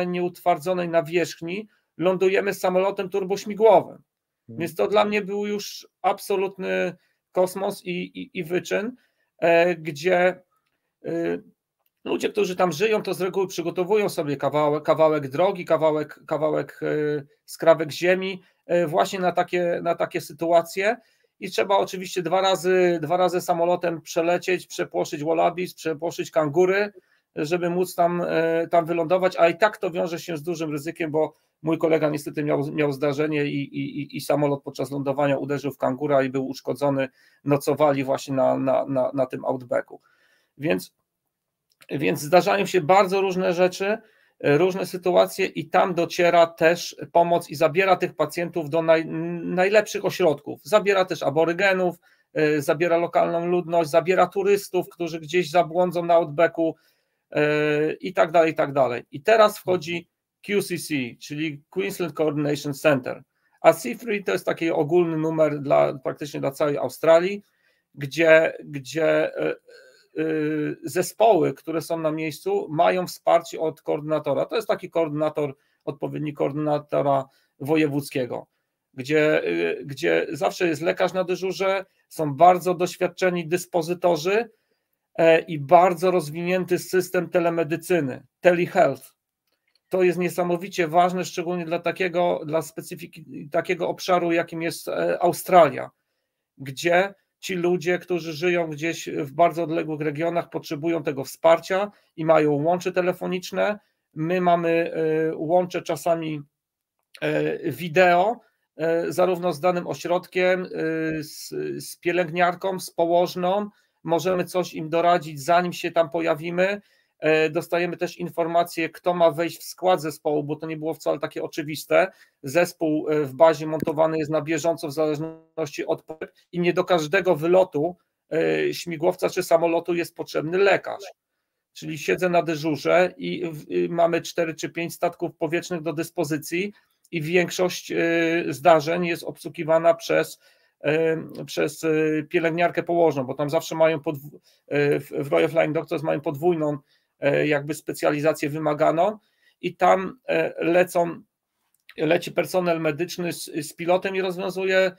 nieutwardzonej nawierzchni, lądujemy samolotem turbośmigłowym. Więc to dla mnie był już absolutny kosmos i wyczyn, gdzie ludzie, którzy tam żyją, to z reguły przygotowują sobie kawałek drogi, kawałek skrawek ziemi właśnie na takie sytuacje i trzeba oczywiście dwa razy samolotem przelecieć, przepłoszyć wallabies, przepłoszyć kangury, żeby móc tam wylądować, a i tak to wiąże się z dużym ryzykiem, bo mój kolega niestety miał zdarzenie i samolot podczas lądowania uderzył w kangura i był uszkodzony, nocowali właśnie na tym outbacku. Więc zdarzają się bardzo różne rzeczy, różne sytuacje i tam dociera też pomoc i zabiera tych pacjentów do najlepszych ośrodków. Zabiera też aborygenów, zabiera lokalną ludność, zabiera turystów, którzy gdzieś zabłądzą na outbacku i tak dalej, i tak dalej. I teraz wchodzi QCC, czyli Queensland Coordination Center, a C3 to jest taki ogólny numer praktycznie dla całej Australii, gdzie zespoły, które są na miejscu, mają wsparcie od koordynatora. To jest taki koordynator, odpowiednik koordynatora wojewódzkiego, gdzie zawsze jest lekarz na dyżurze, są bardzo doświadczeni dyspozytorzy i bardzo rozwinięty system telemedycyny, telehealth. To jest niesamowicie ważne, szczególnie dla specyfiki takiego obszaru, jakim jest Australia, gdzie ci ludzie, którzy żyją gdzieś w bardzo odległych regionach, potrzebują tego wsparcia i mają łącze telefoniczne. My mamy łącze czasami wideo, zarówno z danym ośrodkiem, z pielęgniarką, z położną, możemy coś im doradzić, zanim się tam pojawimy. Dostajemy też informację, kto ma wejść w skład zespołu, bo to nie było wcale takie oczywiste. Zespół w bazie montowany jest na bieżąco w zależności od potrzeb i nie do każdego wylotu śmigłowca czy samolotu jest potrzebny lekarz. Czyli siedzę na dyżurze i mamy 4 czy 5 statków powietrznych do dyspozycji i większość zdarzeń jest obsługiwana przez pielęgniarkę położną, bo tam zawsze mają w Royal Flying Doctors mają podwójną jakby specjalizację wymaganą i tam leci personel medyczny z pilotem i rozwiązuje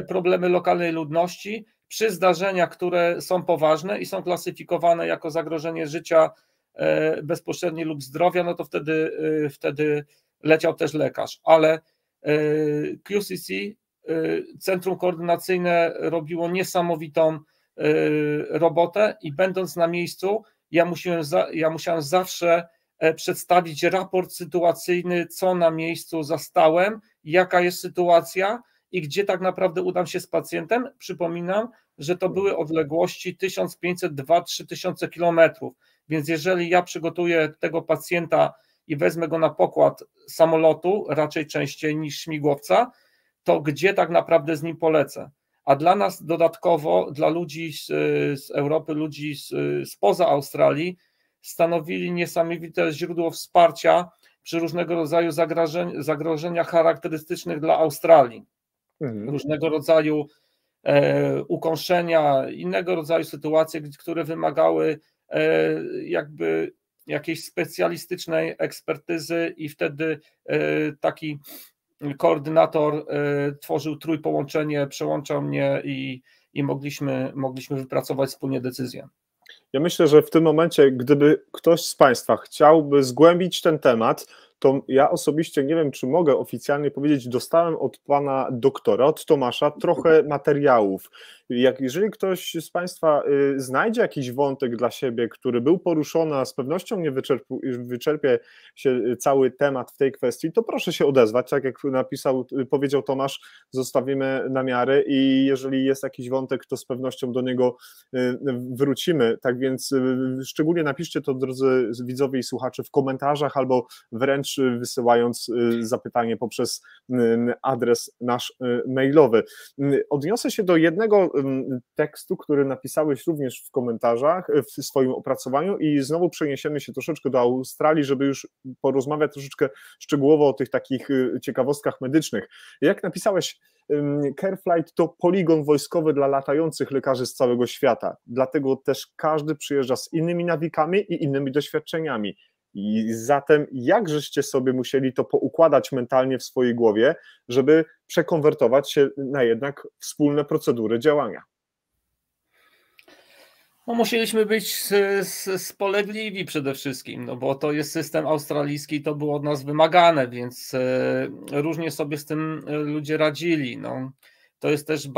problemy lokalnej ludności przy zdarzeniach, które są poważne i są klasyfikowane jako zagrożenie życia bezpośrednie lub zdrowia, no to wtedy leciał też lekarz, ale QCC, Centrum Koordynacyjne, robiło niesamowitą robotę i będąc na miejscu, ja musiałem zawsze przedstawić raport sytuacyjny, co na miejscu zastałem, jaka jest sytuacja i gdzie tak naprawdę udam się z pacjentem. Przypominam, że to były odległości 1500-3000 kilometrów, więc jeżeli ja przygotuję tego pacjenta i wezmę go na pokład samolotu, raczej częściej niż śmigłowca, to gdzie tak naprawdę z nim polecę? A dla nas dodatkowo, dla ludzi z Europy, ludzi spoza Australii, stanowili niesamowite źródło wsparcia przy różnego rodzaju zagrożeniach charakterystycznych dla Australii. Różnego rodzaju ukąszenia, innego rodzaju sytuacje, które wymagały jakby jakiejś specjalistycznej ekspertyzy i wtedy taki koordynator tworzył trójpołączenie, przełączał mnie i mogliśmy wypracować wspólnie decyzję. Ja myślę, że w tym momencie, gdyby ktoś z Państwa chciałby zgłębić ten temat, to ja osobiście nie wiem, czy mogę oficjalnie powiedzieć, dostałem od pana doktora, od Tomasza, trochę materiałów. Jeżeli ktoś z Państwa znajdzie jakiś wątek dla siebie, który był poruszony, a z pewnością nie wyczerpie się cały temat w tej kwestii, to proszę się odezwać, tak jak powiedział Tomasz, zostawimy namiary i jeżeli jest jakiś wątek, to z pewnością do niego wrócimy. Tak więc szczególnie napiszcie to, drodzy widzowie i słuchacze, w komentarzach albo wręcz wysyłając zapytanie poprzez adres nasz mailowy. Odniosę się do jednego tekstu, który napisałeś również w komentarzach, w swoim opracowaniu i znowu przeniesiemy się troszeczkę do Australii, żeby już porozmawiać troszeczkę szczegółowo o tych takich ciekawostkach medycznych. Jak napisałeś, CareFlight to poligon wojskowy dla latających lekarzy z całego świata, dlatego też każdy przyjeżdża z innymi nawikami i innymi doświadczeniami. I zatem jak żeście sobie musieli to poukładać mentalnie w swojej głowie, żeby przekonwertować się na jednak wspólne procedury działania? No, musieliśmy być spolegliwi przede wszystkim, no bo to jest system australijski, to było od nas wymagane, więc różnie sobie z tym ludzie radzili. No, to jest też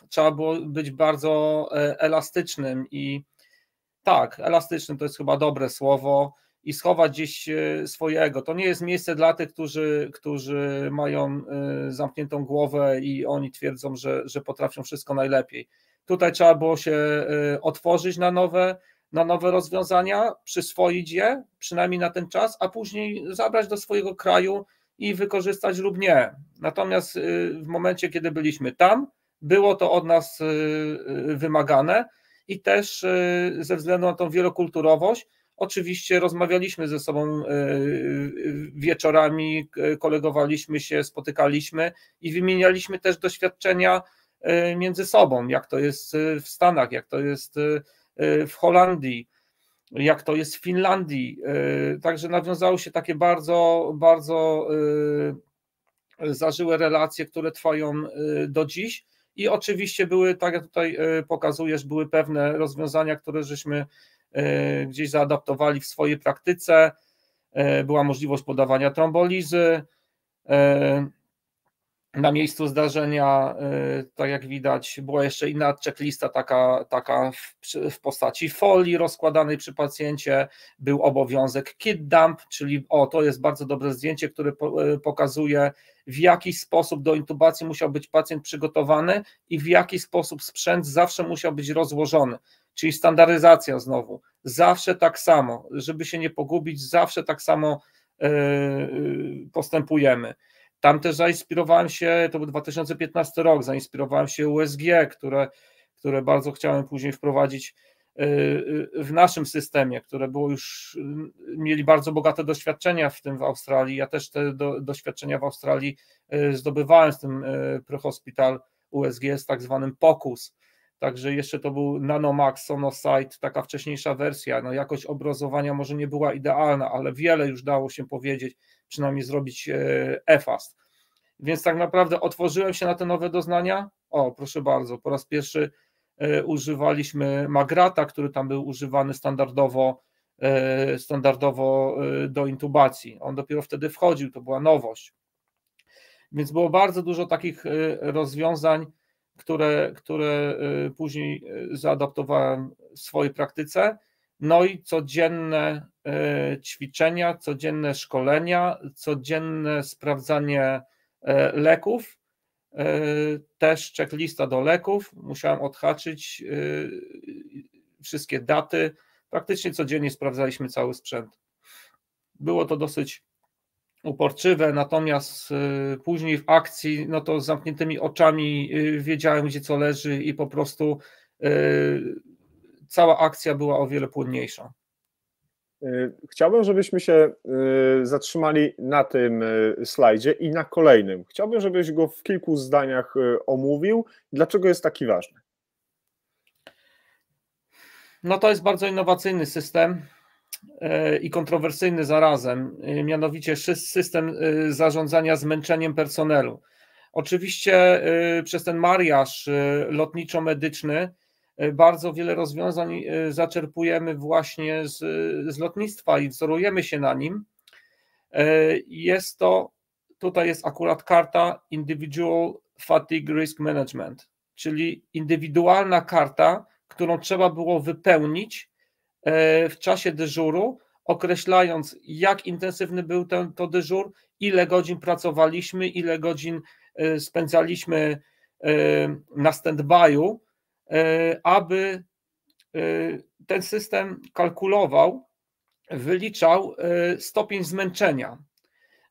trzeba było być bardzo elastycznym i tak, elastycznym to jest chyba dobre słowo i schować gdzieś swojego. To nie jest miejsce dla tych, którzy mają zamkniętą głowę i oni twierdzą, że potrafią wszystko najlepiej. Tutaj trzeba było się otworzyć na nowe rozwiązania, przyswoić je, przynajmniej na ten czas, a później zabrać do swojego kraju i wykorzystać lub nie. Natomiast w momencie, kiedy byliśmy tam, było to od nas wymagane i też ze względu na tą wielokulturowość, oczywiście rozmawialiśmy ze sobą wieczorami, kolegowaliśmy się, spotykaliśmy i wymienialiśmy też doświadczenia między sobą, jak to jest w Stanach, jak to jest w Holandii, jak to jest w Finlandii. Także nawiązały się takie bardzo, bardzo zażyłe relacje, które trwają do dziś i oczywiście były, tak jak tutaj pokazujesz, były pewne rozwiązania, które żeśmy gdzieś zaadaptowali w swojej praktyce. Była możliwość podawania trombolizy, Na miejscu zdarzenia, tak jak widać, była jeszcze inna checklista, taka w postaci folii rozkładanej przy pacjencie, był obowiązek kit dump, czyli to jest bardzo dobre zdjęcie, które pokazuje, w jaki sposób do intubacji musiał być pacjent przygotowany i w jaki sposób sprzęt zawsze musiał być rozłożony, czyli standaryzacja znowu, zawsze tak samo, żeby się nie pogubić, zawsze tak samo postępujemy. Tam też zainspirowałem się, to był 2015 rok, zainspirowałem się USG, które bardzo chciałem później wprowadzić w naszym systemie, które było już, mieli bardzo bogate doświadczenia w tym w Australii. Ja też te doświadczenia w Australii zdobywałem z tym Prehospital USG, z tak zwanym POCUS. Także jeszcze to był Nanomax Sonosite, taka wcześniejsza wersja. No, jakość obrazowania może nie była idealna, ale wiele już dało się powiedzieć, przynajmniej zrobić EFAST. Więc tak naprawdę otworzyłem się na te nowe doznania. Proszę bardzo, po raz pierwszy używaliśmy Magrata, który tam był używany standardowo do intubacji. On dopiero wtedy wchodził, to była nowość. Więc było bardzo dużo takich rozwiązań, które później zaadaptowałem w swojej praktyce. No i codzienne ćwiczenia, codzienne szkolenia, codzienne sprawdzanie leków, też checklista do leków, musiałem odhaczyć wszystkie daty, praktycznie codziennie sprawdzaliśmy cały sprzęt. Było to dosyć uporczywe, natomiast później w akcji, no to z zamkniętymi oczami wiedziałem, gdzie co leży i po prostu cała akcja była o wiele płynniejsza. Chciałbym, żebyśmy się zatrzymali na tym slajdzie i na kolejnym. Chciałbym, żebyś go w kilku zdaniach omówił. Dlaczego jest taki ważny? No to jest bardzo innowacyjny system i kontrowersyjny zarazem, mianowicie system zarządzania zmęczeniem personelu. Oczywiście przez ten mariaż lotniczo-medyczny bardzo wiele rozwiązań zaczerpujemy właśnie z lotnictwa i wzorujemy się na nim. Tutaj jest akurat karta Individual Fatigue Risk Management, czyli indywidualna karta, którą trzeba było wypełnić w czasie dyżuru, określając, jak intensywny był to dyżur, ile godzin pracowaliśmy, ile godzin spędzaliśmy na stand-by'u, aby ten system kalkulował, wyliczał stopień zmęczenia.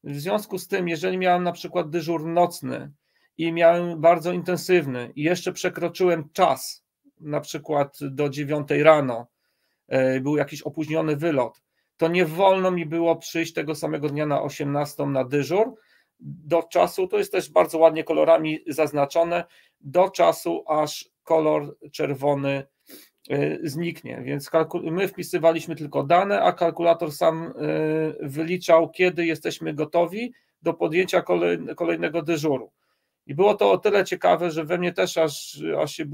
W związku z tym, jeżeli miałem na przykład dyżur nocny i miałem bardzo intensywny i jeszcze przekroczyłem czas, na przykład do 9 rano, był jakiś opóźniony wylot, to nie wolno mi było przyjść tego samego dnia na 18 na dyżur, do czasu, to jest też bardzo ładnie kolorami zaznaczone, do czasu, aż kolor czerwony zniknie, więc my wpisywaliśmy tylko dane, a kalkulator sam wyliczał, kiedy jesteśmy gotowi do podjęcia kolejnego dyżuru. I było to o tyle ciekawe, że we mnie też aż się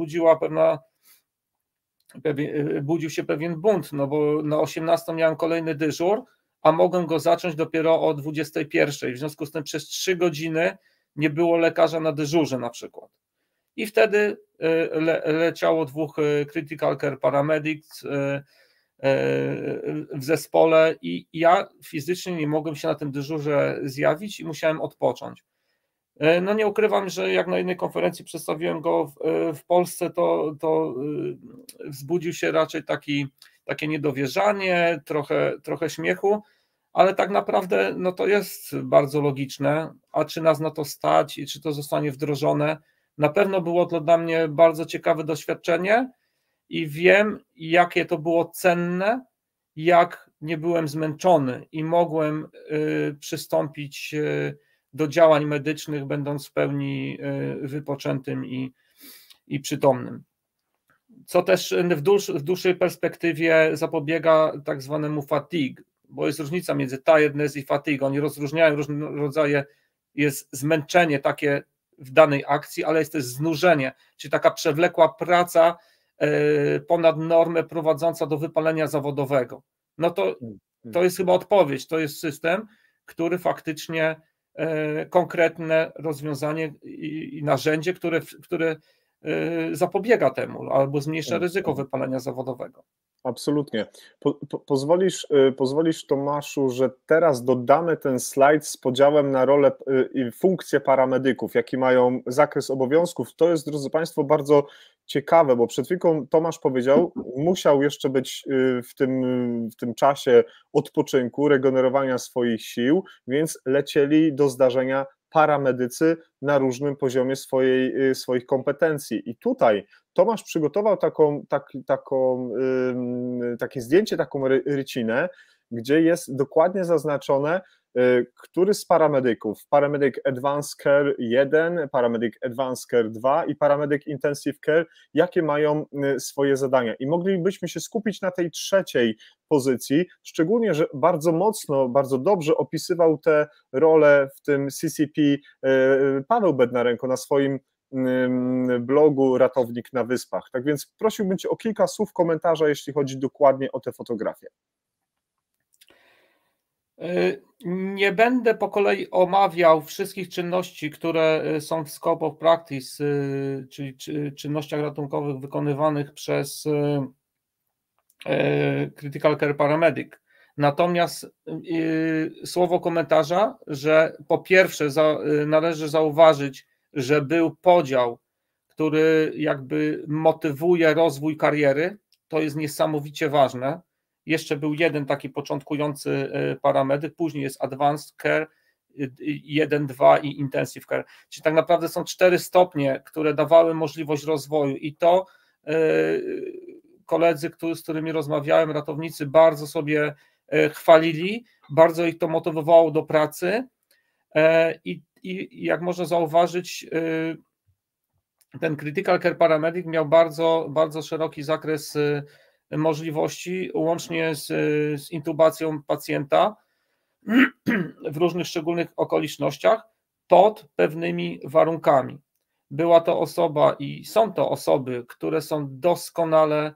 budził się pewien bunt, no bo na 18 miałem kolejny dyżur, a mogłem go zacząć dopiero o 21. W związku z tym przez 3 godziny nie było lekarza na dyżurze na przykład. I wtedy leciało 2 critical care paramedics w zespole i ja fizycznie nie mogłem się na tym dyżurze zjawić i musiałem odpocząć. No nie ukrywam, że jak na innej konferencji przedstawiłem go w Polsce, to wzbudził się raczej takie niedowierzanie, trochę śmiechu, ale tak naprawdę no to jest bardzo logiczne, a czy nas na to stać i czy to zostanie wdrożone, na pewno było to dla mnie bardzo ciekawe doświadczenie i wiem, jakie to było cenne, jak nie byłem zmęczony i mogłem przystąpić do działań medycznych, będąc w pełni wypoczętym i przytomnym. Co też w dłuższej perspektywie zapobiega tak zwanemu fatigue, bo jest różnica między tiredness i fatigue. Oni rozróżniają różne rodzaje, jest zmęczenie takie w danej akcji, ale jest też znużenie, czyli taka przewlekła praca ponad normę prowadząca do wypalenia zawodowego. No to jest chyba odpowiedź, to jest system, który faktycznie konkretne rozwiązanie i narzędzie, które zapobiega temu albo zmniejsza ryzyko wypalenia zawodowego. Absolutnie. Pozwolisz, Tomaszu, że teraz dodamy ten slajd z podziałem na rolę i funkcje paramedyków, jaki mają zakres obowiązków. To jest, drodzy Państwo, bardzo ciekawe, bo przed chwilą Tomasz powiedział, musiał jeszcze być w tym czasie odpoczynku, regenerowania swoich sił, więc lecieli do zdarzenia paramedycy na różnym poziomie swoich kompetencji. I tutaj Tomasz przygotował takie zdjęcie, taką rycinę, gdzie jest dokładnie zaznaczone, który z paramedyków, Paramedic Advanced Care 1, Paramedic Advanced Care 2 i Paramedic Intensive Care, jakie mają swoje zadania. I moglibyśmy się skupić na tej trzeciej pozycji, szczególnie, że bardzo mocno, bardzo dobrze opisywał te role w tym CCP Paweł Bednarенко na swoim blogu Ratownik na Wyspach. Tak więc prosiłbym Cię o kilka słów komentarza, jeśli chodzi dokładnie o te fotografie. Nie będę po kolei omawiał wszystkich czynności, które są w scope of practice, czyli czynnościach ratunkowych wykonywanych przez Critical Care Paramedic. Natomiast słowo komentarza, że po pierwsze należy zauważyć, że był podział, który jakby motywuje rozwój kariery, to jest niesamowicie ważne. Jeszcze był jeden taki początkujący paramedyk, później jest Advanced Care 1, 2 i Intensive Care. Czyli tak naprawdę są 4 stopnie, które dawały możliwość rozwoju i to koledzy, z którymi rozmawiałem, ratownicy bardzo sobie chwalili, bardzo ich to motywowało do pracy i jak można zauważyć, ten Critical Care Paramedic miał bardzo, bardzo szeroki zakres możliwości, łącznie z intubacją pacjenta w różnych szczególnych okolicznościach pod pewnymi warunkami. Była to osoba i są to osoby, które są doskonale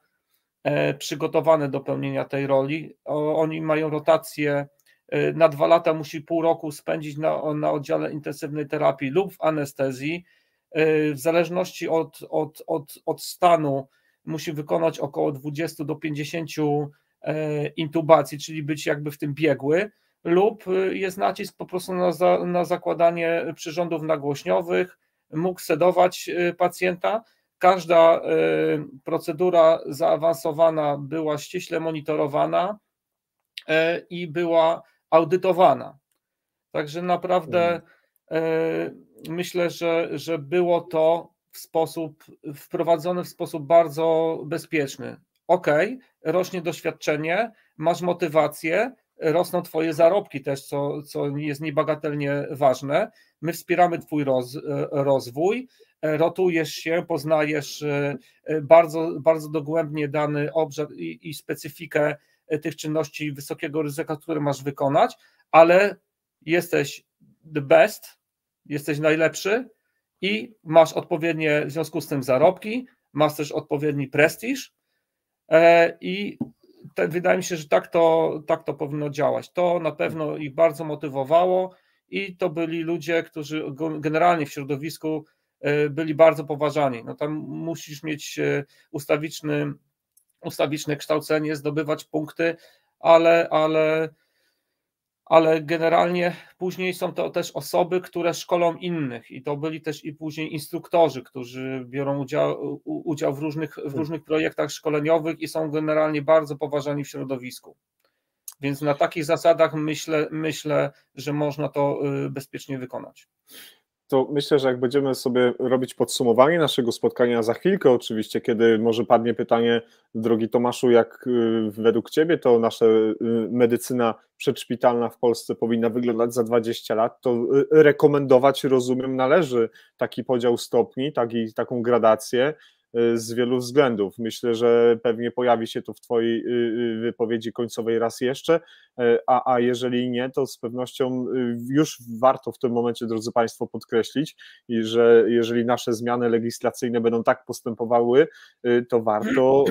przygotowane do pełnienia tej roli. Oni mają rotację na 2 lata, musi pół roku spędzić na oddziale intensywnej terapii lub w anestezji. W zależności od stanu musi wykonać około 20 do 50 intubacji, czyli być jakby w tym biegły, lub jest nacisk po prostu na zakładanie przyrządów nagłośniowych, mógł sedować pacjenta. Każda procedura zaawansowana była ściśle monitorowana i była audytowana. Także naprawdę myślę, że było to wprowadzone w sposób bardzo bezpieczny. Okej, rośnie doświadczenie, masz motywację, rosną twoje zarobki też, co jest niebagatelnie ważne. My wspieramy twój rozwój, rotujesz się, poznajesz bardzo, bardzo dogłębnie dany obszar i specyfikę tych czynności wysokiego ryzyka, które masz wykonać, ale jesteś the best, jesteś najlepszy i masz odpowiednie w związku z tym zarobki, masz też odpowiedni prestiż i wydaje mi się, że tak to powinno działać. To na pewno ich bardzo motywowało i to byli ludzie, którzy generalnie w środowisku byli bardzo poważani. No tam musisz mieć ustawiczne kształcenie, zdobywać punkty, ale generalnie później są to też osoby, które szkolą innych i to byli też i później instruktorzy, którzy biorą udział w różnych projektach szkoleniowych i są generalnie bardzo poważani w środowisku. Więc na takich zasadach myślę, że można to bezpiecznie wykonać. To myślę, że jak będziemy sobie robić podsumowanie naszego spotkania za chwilkę oczywiście, kiedy może padnie pytanie, drogi Tomaszu, jak według Ciebie to nasza medycyna przedszpitalna w Polsce powinna wyglądać za 20 lat, to rekomendować, rozumiem, należy taki podział stopni, taką gradację z wielu względów. Myślę, że pewnie pojawi się to w Twojej wypowiedzi końcowej raz jeszcze, a jeżeli nie, to z pewnością już warto w tym momencie, drodzy Państwo, podkreślić, że jeżeli nasze zmiany legislacyjne będą tak postępowały, to warto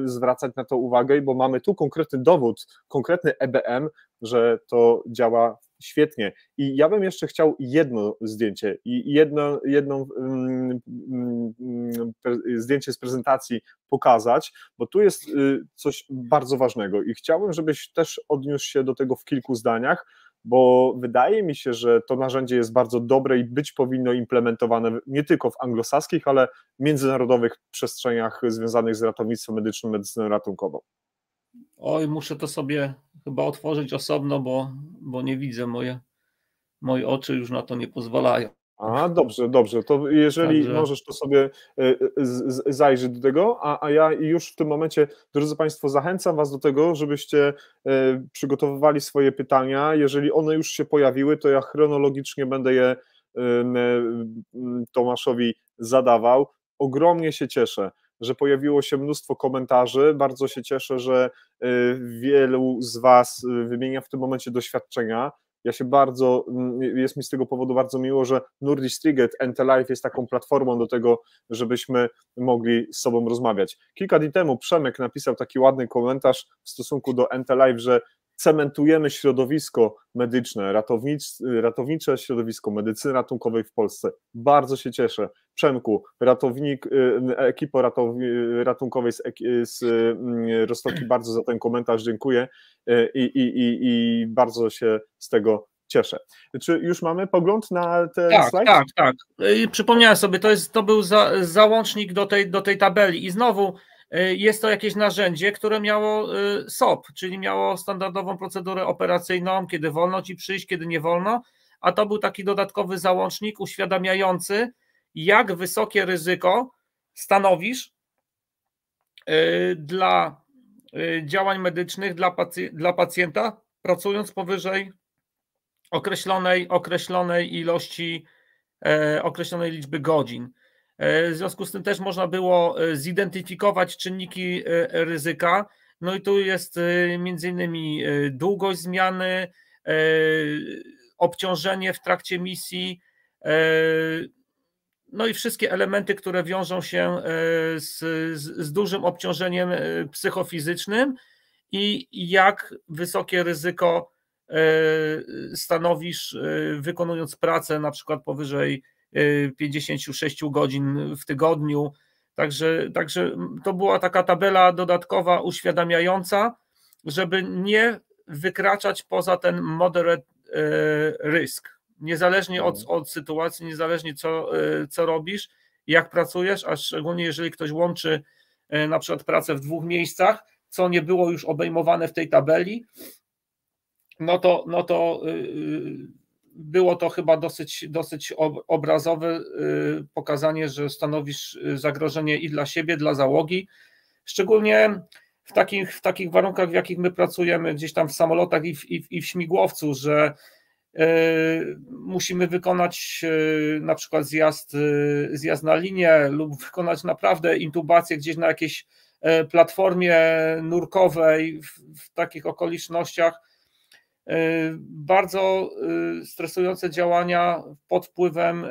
zwracać na to uwagę, bo mamy tu konkretny dowód, konkretny EBM, że to działa Świetnie. I ja bym jeszcze chciał jedno zdjęcie i jedno zdjęcie z prezentacji pokazać, bo tu jest coś bardzo ważnego i chciałbym, żebyś też odniósł się do tego w kilku zdaniach, bo wydaje mi się, że to narzędzie jest bardzo dobre i być powinno implementowane nie tylko w anglosaskich, ale międzynarodowych przestrzeniach związanych z ratownictwem medycznym, medycyną ratunkową. Oj, muszę to sobie chyba otworzyć osobno, bo nie widzę, moje oczy już na to nie pozwalają. A, dobrze, to jeżeli możesz, to sobie zajrzyj do tego, a ja już w tym momencie, drodzy Państwo, zachęcam Was do tego, żebyście przygotowywali swoje pytania. Jeżeli one już się pojawiły, to ja chronologicznie będę je Tomaszowi zadawał. Ogromnie się cieszę, że pojawiło się mnóstwo komentarzy, bardzo się cieszę, że wielu z Was wymienia w tym momencie doświadczenia. Ja się bardzo, jest mi z tego powodu bardzo miło, że Nordic Triget Entelive jest taką platformą do tego, żebyśmy mogli z sobą rozmawiać. Kilka dni temu Przemek napisał taki ładny komentarz w stosunku do Entelive, że cementujemy środowisko medyczne, ratownicze środowisko medycyny ratunkowej w Polsce. Bardzo się cieszę. Przemku, ekipo ratunkowej z Roztoki, bardzo za ten komentarz dziękuję i bardzo się z tego cieszę. Czy już mamy pogląd na ten slajd? Tak. Przypomniałem sobie, to był załącznik do tej tabeli i znowu jest to jakieś narzędzie, które miało SOP, czyli miało standardową procedurę operacyjną, kiedy wolno Ci przyjść, kiedy nie wolno, a to był taki dodatkowy załącznik uświadamiający, jak wysokie ryzyko stanowisz dla działań medycznych, dla pacjenta, pracując powyżej określonej ilości, określonej liczby godzin. W związku z tym też można było zidentyfikować czynniki ryzyka. No i tu jest między innymi długość zmiany, obciążenie w trakcie misji, no i wszystkie elementy, które wiążą się z dużym obciążeniem psychofizycznym i jak wysokie ryzyko stanowisz, wykonując pracę na przykład powyżej 56 godzin w tygodniu. Także to była taka tabela dodatkowa uświadamiająca, żeby nie wykraczać poza ten moderate risk. Niezależnie od sytuacji, niezależnie co robisz, jak pracujesz, a szczególnie jeżeli ktoś łączy na przykład pracę w dwóch miejscach, co nie było już obejmowane w tej tabeli, no to było to chyba dosyć obrazowe pokazanie, że stanowisz zagrożenie i dla siebie, dla załogi, szczególnie w takich warunkach, w jakich my pracujemy gdzieś tam w samolotach i w śmigłowcu, że musimy wykonać na przykład zjazd na linię lub wykonać naprawdę intubację gdzieś na jakiejś platformie nurkowej w takich okolicznościach. Bardzo stresujące działania pod wpływem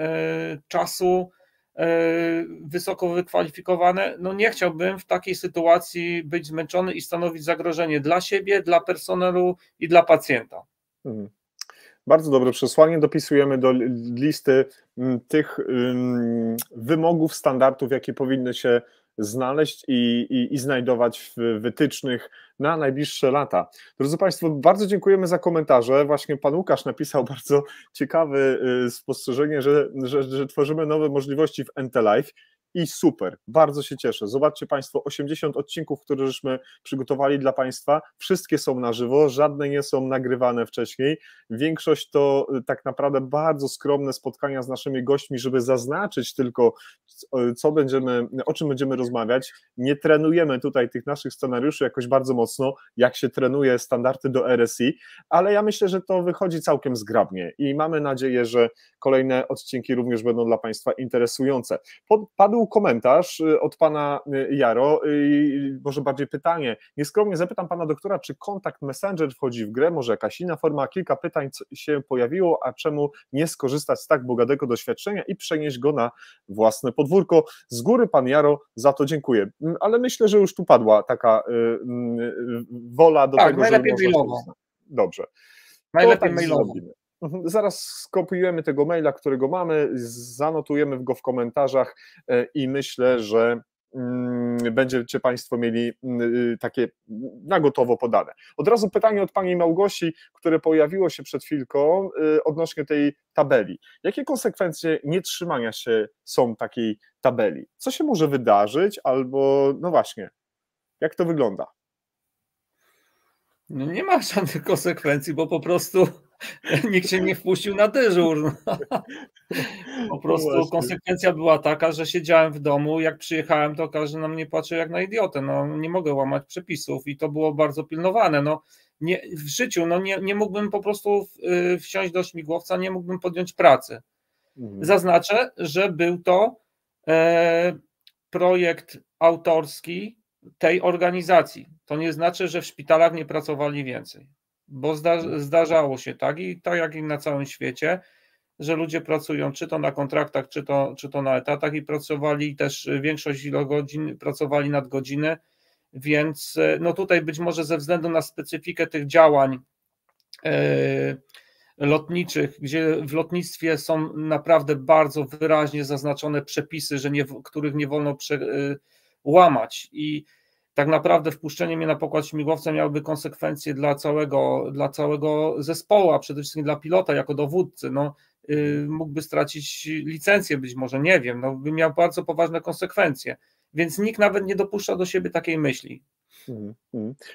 czasu, wysoko wykwalifikowane. No nie chciałbym w takiej sytuacji być zmęczony i stanowić zagrożenie dla siebie, dla personelu i dla pacjenta. Bardzo dobre przesłanie. Dopisujemy do listy tych wymogów, standardów, jakie powinny się znaleźć i znajdować w wytycznych na najbliższe lata. Drodzy Państwo, bardzo dziękujemy za komentarze. Właśnie Pan Łukasz napisał bardzo ciekawe spostrzeżenie, że tworzymy nowe możliwości w Entelive. I super, bardzo się cieszę. Zobaczcie Państwo, 80 odcinków, które żeśmy przygotowali dla Państwa, wszystkie są na żywo, żadne nie są nagrywane wcześniej. Większość to tak naprawdę bardzo skromne spotkania z naszymi gośćmi, żeby zaznaczyć tylko, o czym będziemy rozmawiać. Nie trenujemy tutaj tych naszych scenariuszy jakoś bardzo mocno, jak się trenuje standardy do RSI, ale ja myślę, że to wychodzi całkiem zgrabnie i mamy nadzieję, że kolejne odcinki również będą dla Państwa interesujące. Padł komentarz od Pana Jaro, może bardziej pytanie. Nieskromnie zapytam Pana doktora, czy kontakt Messenger wchodzi w grę, może jakaś inna forma? Kilka pytań się pojawiło, a czemu nie skorzystać z tak bogatego doświadczenia i przenieść go na własne podwórko? Z góry Pan Jaro, za to dziękuję. Ale myślę, że już tu padła taka wola do tego, najlepiej żeby mailowo. Dobrze. Najlepiej mailowo. Zaraz skopiujemy tego maila, którego mamy, zanotujemy go w komentarzach i myślę, że będziecie Państwo mieli takie na gotowo podane. Od razu pytanie od Pani Małgosi, które pojawiło się przed chwilką odnośnie tej tabeli. Jakie konsekwencje nietrzymania się są takiej tabeli? Co się może wydarzyć albo, no właśnie, jak to wygląda? No nie ma żadnych konsekwencji, bo po prostu nikt się nie wpuścił na dyżur. Po prostu konsekwencja była taka, że siedziałem w domu, jak przyjechałem, to każdy na mnie patrzył jak na idiotę, no nie mogę łamać przepisów i to było bardzo pilnowane, no nie, w życiu no nie mógłbym po prostu wsiąść do śmigłowca, nie mógłbym podjąć pracy. Zaznaczę, że był to projekt autorski tej organizacji. To nie znaczy, że w szpitalach nie pracowali więcej, bo zdarzało się tak i tak jak i na całym świecie, że ludzie pracują czy to na kontraktach, czy to na etatach i pracowali też większość godzin, pracowali nadgodziny, więc no tutaj być może ze względu na specyfikę tych działań lotniczych, gdzie w lotnictwie są naprawdę bardzo wyraźnie zaznaczone przepisy, których nie wolno łamać i tak naprawdę wpuszczenie mnie na pokład śmigłowca miałoby konsekwencje dla całego zespołu, a przede wszystkim dla pilota jako dowódcy. No, mógłby stracić licencję być może, nie wiem, no, by miał bardzo poważne konsekwencje, więc nikt nawet nie dopuszcza do siebie takiej myśli.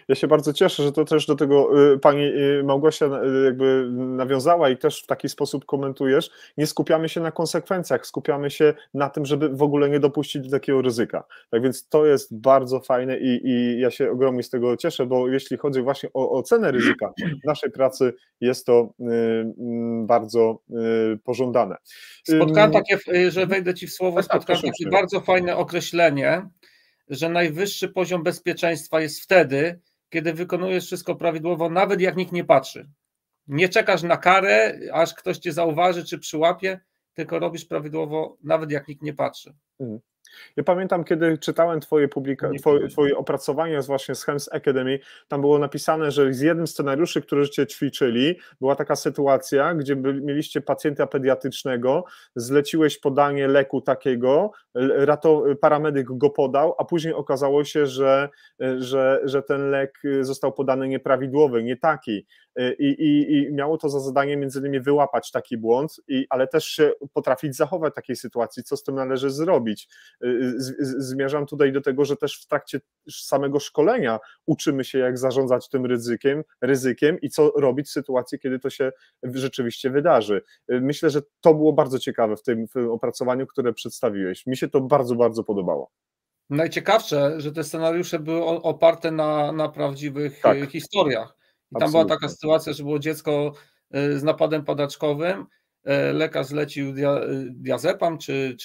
Ja się bardzo cieszę, że to też do tego Pani Małgosia jakby nawiązała i też w taki sposób komentujesz. Nie skupiamy się na konsekwencjach, skupiamy się na tym, żeby w ogóle nie dopuścić do takiego ryzyka. Tak więc to jest bardzo fajne i ja się ogromnie z tego cieszę, bo jeśli chodzi właśnie o ocenę ryzyka naszej pracy, jest to bardzo pożądane. Spotkałem takie, że wejdę Ci w słowo, spotkałem takie bardzo fajne określenie, że najwyższy poziom bezpieczeństwa jest wtedy, kiedy wykonujesz wszystko prawidłowo, nawet jak nikt nie patrzy. Nie czekasz na karę, aż ktoś cię zauważy czy przyłapie, tylko robisz prawidłowo, nawet jak nikt nie patrzy. Ja pamiętam, kiedy czytałem twoje opracowanie właśnie z Helms Academy, tam było napisane, że z jednym scenariuszy, który żeście ćwiczyli, była taka sytuacja, gdzie mieliście pacjenta pediatrycznego, zleciłeś podanie leku takiego, paramedyk go podał, a później okazało się, że ten lek został podany nieprawidłowy, nie taki. I miało to za zadanie między innymi wyłapać taki błąd, ale też się potrafić zachować w takiej sytuacji, co z tym należy zrobić. Zmierzam tutaj do tego, że też w trakcie samego szkolenia uczymy się, jak zarządzać tym ryzykiem i co robić w sytuacji, kiedy to się rzeczywiście wydarzy. Myślę, że to było bardzo ciekawe w tym opracowaniu, które przedstawiłeś. Mi się to bardzo, bardzo podobało. Najciekawsze, że te scenariusze były oparte na prawdziwych historiach. I tam była taka sytuacja, że było dziecko z napadem padaczkowym, lekarz zlecił diazepam czy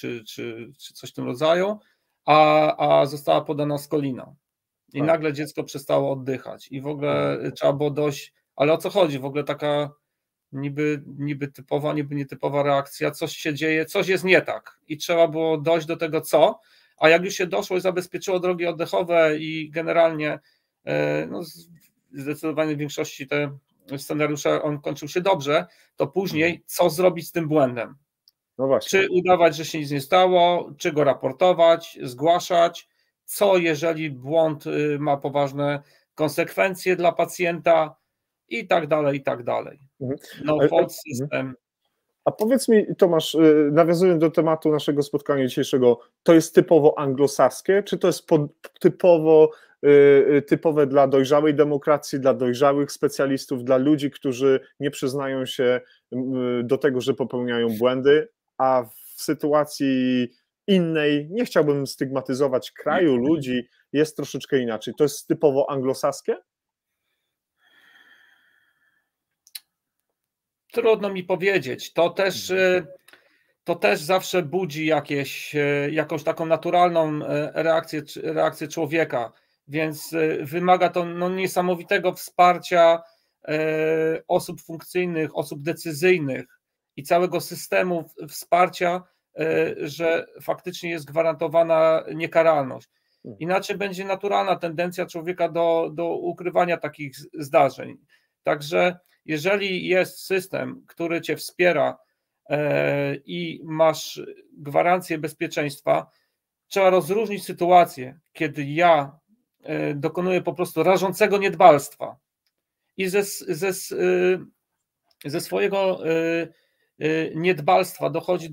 coś w tym rodzaju, a została podana skolina. I nagle dziecko przestało oddychać i w ogóle trzeba było dojść, ale o co chodzi? W ogóle taka niby typowa, niby nietypowa reakcja, coś się dzieje, coś jest nie tak i trzeba było dojść do tego co, a jak już się doszło i zabezpieczyło drogi oddechowe i generalnie no, zdecydowanie w większości te scenariusze on kończył się dobrze, to później co zrobić z tym błędem? No właśnie. Czy udawać, że się nic nie stało, czy go raportować, zgłaszać, co jeżeli błąd ma poważne konsekwencje dla pacjenta i tak dalej, i tak dalej. No fault system. A powiedz mi, Tomasz, nawiązując do tematu naszego spotkania dzisiejszego, to jest typowo anglosaskie, czy to jest typowe dla dojrzałej demokracji, dla dojrzałych specjalistów, dla ludzi, którzy nie przyznają się do tego, że popełniają błędy, a w sytuacji innej, nie chciałbym stygmatyzować kraju, ludzi, jest troszeczkę inaczej. To jest typowo anglosaskie? Trudno mi powiedzieć. To też zawsze budzi jakąś taką naturalną reakcję człowieka, więc wymaga to niesamowitego wsparcia osób funkcyjnych, osób decyzyjnych i całego systemu wsparcia, że faktycznie jest gwarantowana niekaralność. Inaczej będzie naturalna tendencja człowieka do ukrywania takich zdarzeń. Także jeżeli jest system, który cię wspiera i masz gwarancję bezpieczeństwa, trzeba rozróżnić sytuację, kiedy ja dokonuję po prostu rażącego niedbalstwa i ze swojego niedbalstwa dochodzi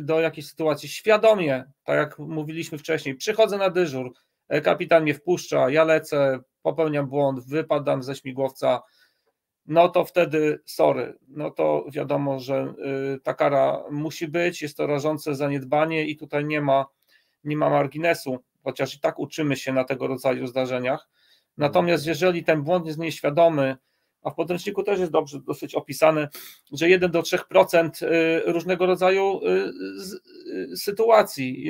do jakiejś sytuacji świadomie, tak jak mówiliśmy wcześniej, przychodzę na dyżur, kapitan mnie wpuszcza, ja lecę, popełniam błąd, wypadam ze śmigłowca, no to wtedy sorry, no to wiadomo, że ta kara musi być, jest to rażące zaniedbanie i tutaj nie ma marginesu, chociaż i tak uczymy się na tego rodzaju zdarzeniach. Natomiast jeżeli ten błąd jest nieświadomy, a w podręczniku też jest dobrze dosyć opisane, że 1 do 3% różnego rodzaju sytuacji,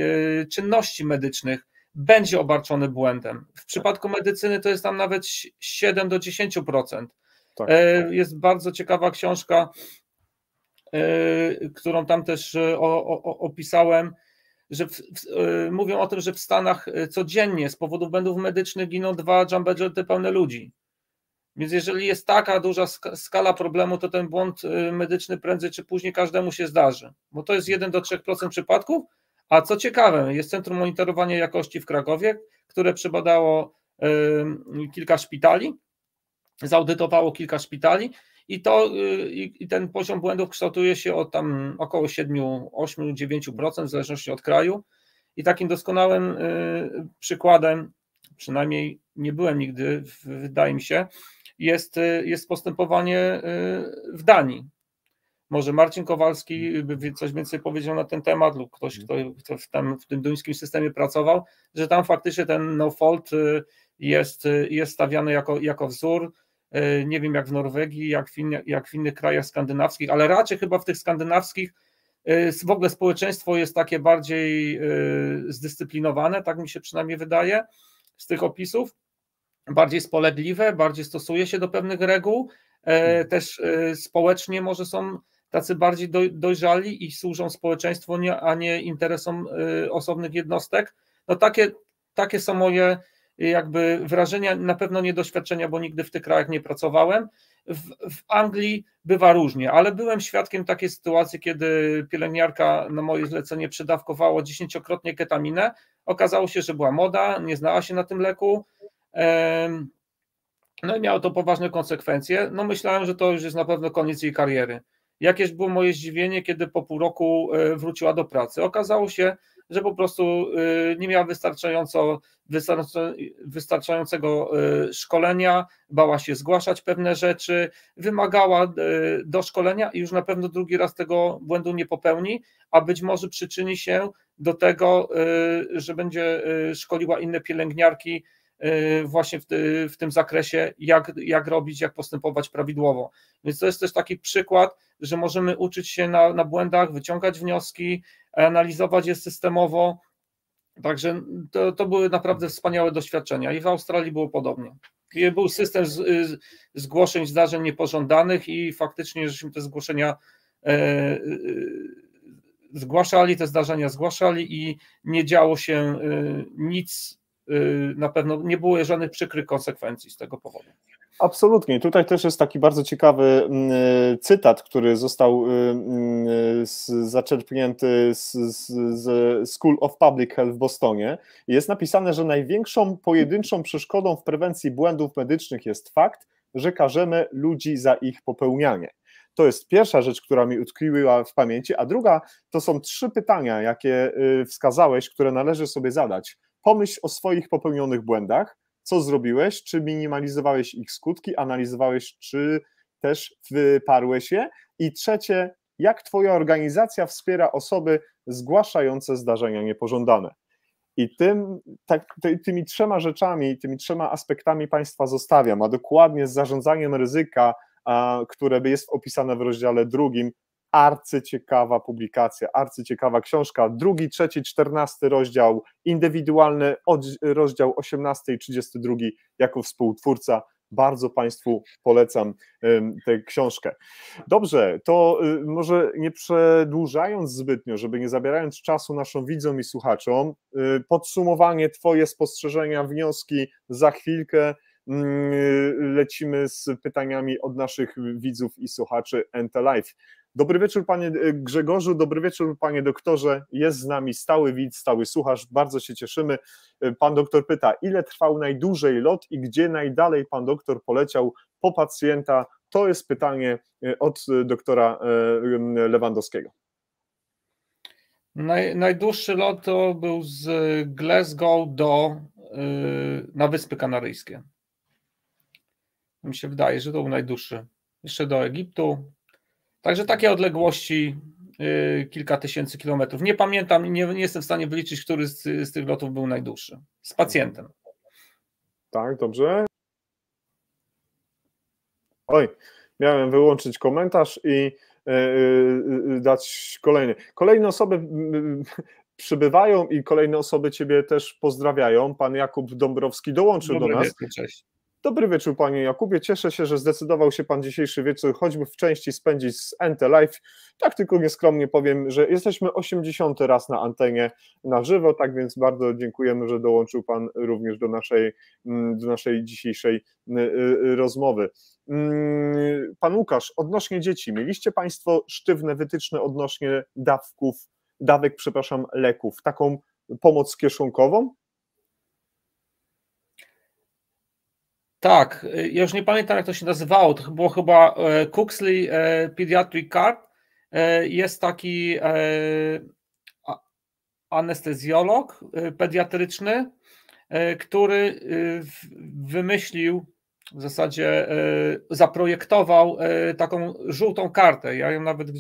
czynności medycznych będzie obarczony błędem. W przypadku medycyny to jest tam nawet 7 do 10%. Tak. Jest bardzo ciekawa książka, którą tam też opisałem, że mówią o tym, że w Stanach codziennie z powodu błędów medycznych giną 2 jumbo jety pełne ludzi. Więc jeżeli jest taka duża skala problemu, to ten błąd medyczny prędzej czy później każdemu się zdarzy, bo to jest 1 do 3% przypadków, a co ciekawe, jest Centrum Monitorowania Jakości w Krakowie, które przebadało kilka szpitali, zaudytowało kilka szpitali i ten poziom błędów kształtuje się od tam około 7, 8, 9% w zależności od kraju i takim doskonałym przykładem, przynajmniej nie byłem nigdy, wydaje mi się, jest postępowanie w Danii. Może Marcin Kowalski by coś więcej powiedział na ten temat lub ktoś, kto w tym duńskim systemie pracował, że tam faktycznie ten no fault jest stawiany jako wzór. Nie wiem jak w Norwegii, jak w innych krajach skandynawskich, ale raczej chyba w tych skandynawskich w ogóle społeczeństwo jest takie bardziej zdyscyplinowane, tak mi się przynajmniej wydaje z tych opisów, bardziej spolegliwe, bardziej stosuje się do pewnych reguł, też społecznie może są tacy bardziej dojrzali i służą społeczeństwu, a nie interesom osobnych jednostek. No takie są moje jakby wrażenia, na pewno nie doświadczenia, bo nigdy w tych krajach nie pracowałem. W Anglii bywa różnie, ale byłem świadkiem takiej sytuacji, kiedy pielęgniarka na moje zlecenie przedawkowała 10-krotnie ketaminę. Okazało się, że była młoda, nie znała się na tym leku. No i miało to poważne konsekwencje. No myślałem, że to już jest na pewno koniec jej kariery. Jakież było moje zdziwienie, kiedy po pół roku wróciła do pracy. Okazało się, że po prostu nie miała wystarczającego szkolenia, bała się zgłaszać pewne rzeczy, wymagała doszkolenia i już na pewno drugi raz tego błędu nie popełni, a być może przyczyni się do tego, że będzie szkoliła inne pielęgniarki właśnie w tym zakresie, jak robić, jak postępować prawidłowo. Więc to jest też taki przykład, że możemy uczyć się na błędach, wyciągać wnioski, analizować je systemowo. Także to były naprawdę wspaniałe doświadczenia i w Australii było podobnie. Był system zgłoszeń zdarzeń niepożądanych i faktycznie żeśmy te zgłoszenia zgłaszali, te zdarzenia zgłaszali i nie działo się nic, na pewno nie było żadnych przykrych konsekwencji z tego powodu. Absolutnie. Tutaj też jest taki bardzo ciekawy cytat, który został zaczerpnięty z School of Public Health w Bostonie. Jest napisane, że największą pojedynczą przeszkodą w prewencji błędów medycznych jest fakt, że karzemy ludzi za ich popełnianie. To jest pierwsza rzecz, która mi utkwiła w pamięci, a druga to są 3 pytania, jakie wskazałeś, które należy sobie zadać. Pomyśl o swoich popełnionych błędach, co zrobiłeś, czy minimalizowałeś ich skutki, analizowałeś, czy też wyparłeś je. I trzecie, jak twoja organizacja wspiera osoby zgłaszające zdarzenia niepożądane. I tymi 3 rzeczami, tymi 3 aspektami Państwa zostawiam, a dokładnie z zarządzaniem ryzyka, które jest opisane w rozdziale 2, arcyciekawa publikacja, arcyciekawa książka, 2., 3., 14 rozdział, indywidualny rozdział 18 i 32 jako współtwórca. Bardzo Państwu polecam tę książkę. Dobrze, to może nie przedłużając zbytnio, żeby nie zabierając czasu naszym widzom i słuchaczom, podsumowanie, Twoje spostrzeżenia, wnioski za chwilkę. lecimy z pytaniami od naszych widzów i słuchaczy NT Live. Dobry wieczór panie Grzegorzu, dobry wieczór panie doktorze, jest z nami stały widz, stały słuchacz, bardzo się cieszymy. Pan doktor pyta, ile trwał najdłużej lot i gdzie najdalej pan doktor poleciał po pacjenta? To jest pytanie od doktora Lewandowskiego. Najdłuższy lot to był z Glasgow na Wyspy Kanaryjskie. Mi się wydaje, że to był najdłuższy. Jeszcze do Egiptu. Także takie odległości kilka tysięcy kilometrów. Nie pamiętam, nie jestem w stanie wyliczyć, który z tych lotów był najdłuższy. Z pacjentem. Tak, dobrze. Oj, miałem wyłączyć komentarz i dać kolejny. Kolejne osoby przybywają i kolejne osoby Ciebie też pozdrawiają. Pan Jakub Dąbrowski dołączył do nas. Wieczór, cześć. Dobry wieczór panie Jakubie, cieszę się, że zdecydował się pan dzisiejszy wieczór choćby w części spędzić z NT Live. Tak tylko nieskromnie powiem, że jesteśmy 80. raz na antenie na żywo, tak więc bardzo dziękujemy, że dołączył pan również do naszej dzisiejszej rozmowy. Pan Łukasz, odnośnie dzieci, mieliście państwo sztywne wytyczne odnośnie dawek, leków, taką pomoc kieszonkową? Tak, ja już nie pamiętam jak to się nazywało, to było chyba Cooksley Pediatric Card. Jest taki anestezjolog pediatryczny, który wymyślił, w zasadzie zaprojektował taką żółtą kartę. Ja ją nawet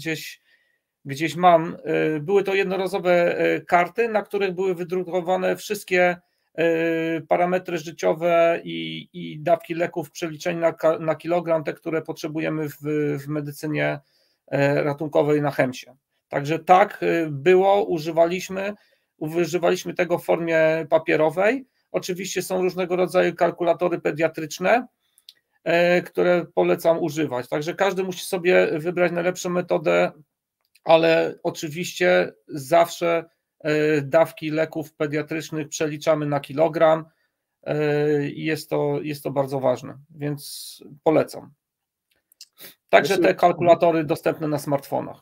gdzieś mam. Były to jednorazowe karty, na których były wydrukowane wszystkie parametry życiowe i dawki leków w przeliczeniu na kilogram, te, które potrzebujemy w medycynie ratunkowej na Chemsie. Także tak było, używaliśmy tego w formie papierowej. Oczywiście są różnego rodzaju kalkulatory pediatryczne, które polecam używać. Także każdy musi sobie wybrać najlepszą metodę, ale oczywiście zawsze dawki leków pediatrycznych przeliczamy na kilogram i jest to bardzo ważne, więc polecam. Także te kalkulatory dostępne na smartfonach.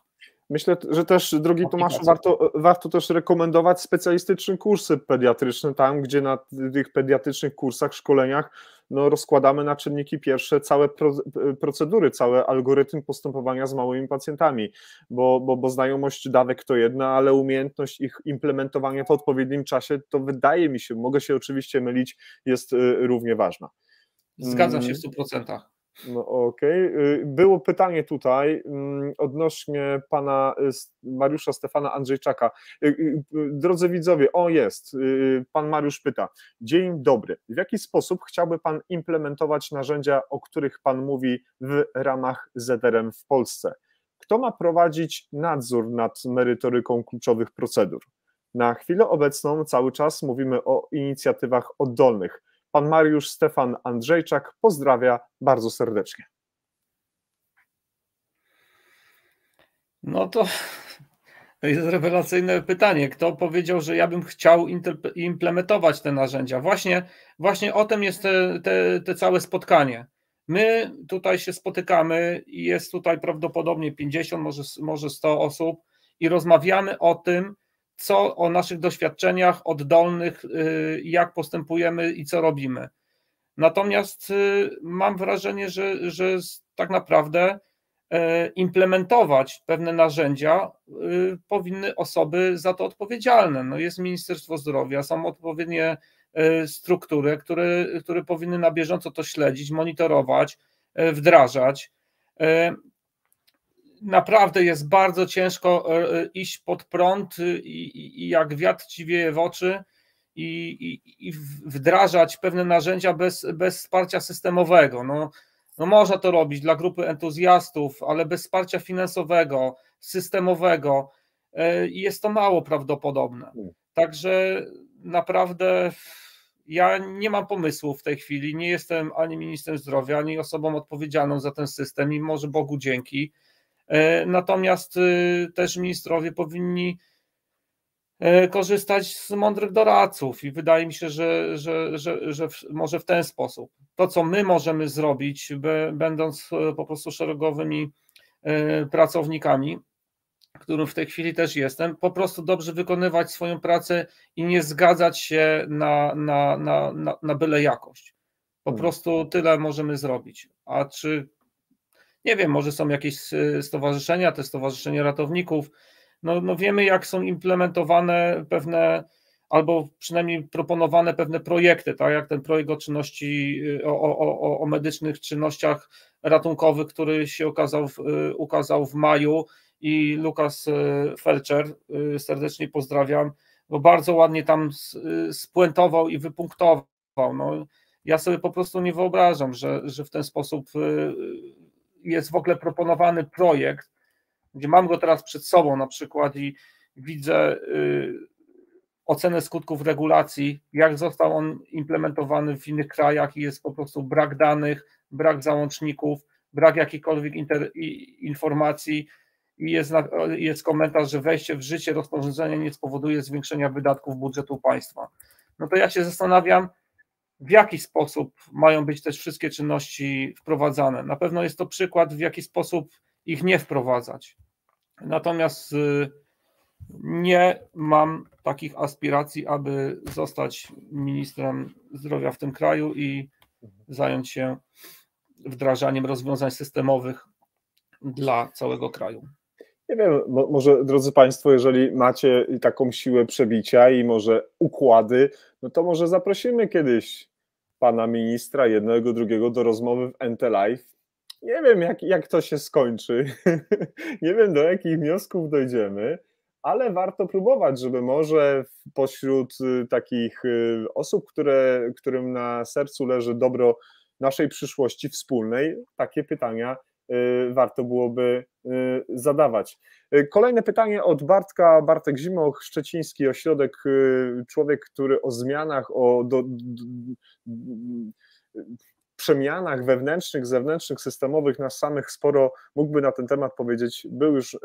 Myślę, że też, drogi Tomaszu, warto też rekomendować specjalistyczne kursy pediatryczne, tam gdzie na tych pediatrycznych kursach, szkoleniach rozkładamy na czynniki pierwsze całe procedury, cały algorytm postępowania z małymi pacjentami, bo znajomość dawek to jedna, ale umiejętność ich implementowania w odpowiednim czasie, to wydaje mi się, mogę się oczywiście mylić, jest równie ważna. Zgadzam się w 100%. Okej. Było pytanie tutaj odnośnie pana Mariusza Stefana Andrzejczaka. Drodzy widzowie, pan Mariusz pyta, dzień dobry, w jaki sposób chciałby pan implementować narzędzia, o których pan mówi w ramach ZRM w Polsce? Kto ma prowadzić nadzór nad merytoryką kluczowych procedur? Na chwilę obecną cały czas mówimy o inicjatywach oddolnych. Pan Mariusz Stefan Andrzejczak pozdrawia bardzo serdecznie. No to jest rewelacyjne pytanie. Kto powiedział, że ja bym chciał implementować te narzędzia? Właśnie o tym jest te całe spotkanie. My tutaj się spotykamy i jest tutaj prawdopodobnie 50, może 100 osób i rozmawiamy o tym, o naszych doświadczeniach oddolnych, jak postępujemy i co robimy. Natomiast mam wrażenie, że tak naprawdę implementować pewne narzędzia powinny osoby za to odpowiedzialne. Jest Ministerstwo Zdrowia, są odpowiednie struktury, które powinny na bieżąco to śledzić, monitorować, wdrażać. Naprawdę jest bardzo ciężko iść pod prąd i jak wiatr ci wieje w oczy i wdrażać pewne narzędzia bez wsparcia systemowego. Można to robić dla grupy entuzjastów, ale bez wsparcia finansowego, systemowego jest to mało prawdopodobne. Także naprawdę ja nie mam pomysłu w tej chwili, nie jestem ani ministrem zdrowia, ani osobą odpowiedzialną za ten system i może Bogu dzięki. Natomiast też ministrowie powinni korzystać z mądrych doradców i wydaje mi się, że może w ten sposób. to, co my możemy zrobić, będąc po prostu szeregowymi pracownikami, którym w tej chwili też jestem, po prostu dobrze wykonywać swoją pracę i nie zgadzać się na byle jakość. Po prostu tyle możemy zrobić. A czy, nie wiem, może są jakieś stowarzyszenia, te stowarzyszenia ratowników, no wiemy, jak są implementowane pewne, albo przynajmniej proponowane pewne projekty, tak jak ten projekt o czynności, o medycznych czynnościach ratunkowych, który się ukazał w maju, i Lukas Felczer, serdecznie pozdrawiam, bo bardzo ładnie tam spuentował i wypunktował. No, ja sobie po prostu nie wyobrażam, że w ten sposób jest w ogóle proponowany projekt, gdzie mam go teraz przed sobą na przykład i widzę ocenę skutków regulacji, jak został on implementowany w innych krajach i jest po prostu brak danych, brak załączników, brak jakichkolwiek informacji i jest komentarz, że wejście w życie rozporządzenia nie spowoduje zwiększenia wydatków budżetu państwa. No to ja się zastanawiam, w jaki sposób mają być też wszystkie czynności wprowadzane. Na pewno jest to przykład, w jaki sposób ich nie wprowadzać. Natomiast nie mam takich aspiracji, aby zostać ministrem zdrowia w tym kraju i zająć się wdrażaniem rozwiązań systemowych dla całego kraju. Nie wiem, może drodzy Państwo, jeżeli macie taką siłę przebicia i może układy, no to może zaprosimy kiedyś pana ministra, jednego, drugiego do rozmowy w NT Live. Nie wiem, jak to się skończy, nie wiem, do jakich wniosków dojdziemy, ale warto próbować, żeby może pośród takich osób, którym na sercu leży dobro naszej przyszłości wspólnej, takie pytania warto byłoby zadawać. Kolejne pytanie od Bartka. Bartek Zimoch, Szczeciński Ośrodek, człowiek, który o zmianach, o przemianach wewnętrznych, zewnętrznych, systemowych nas samych sporo mógłby na ten temat powiedzieć, był już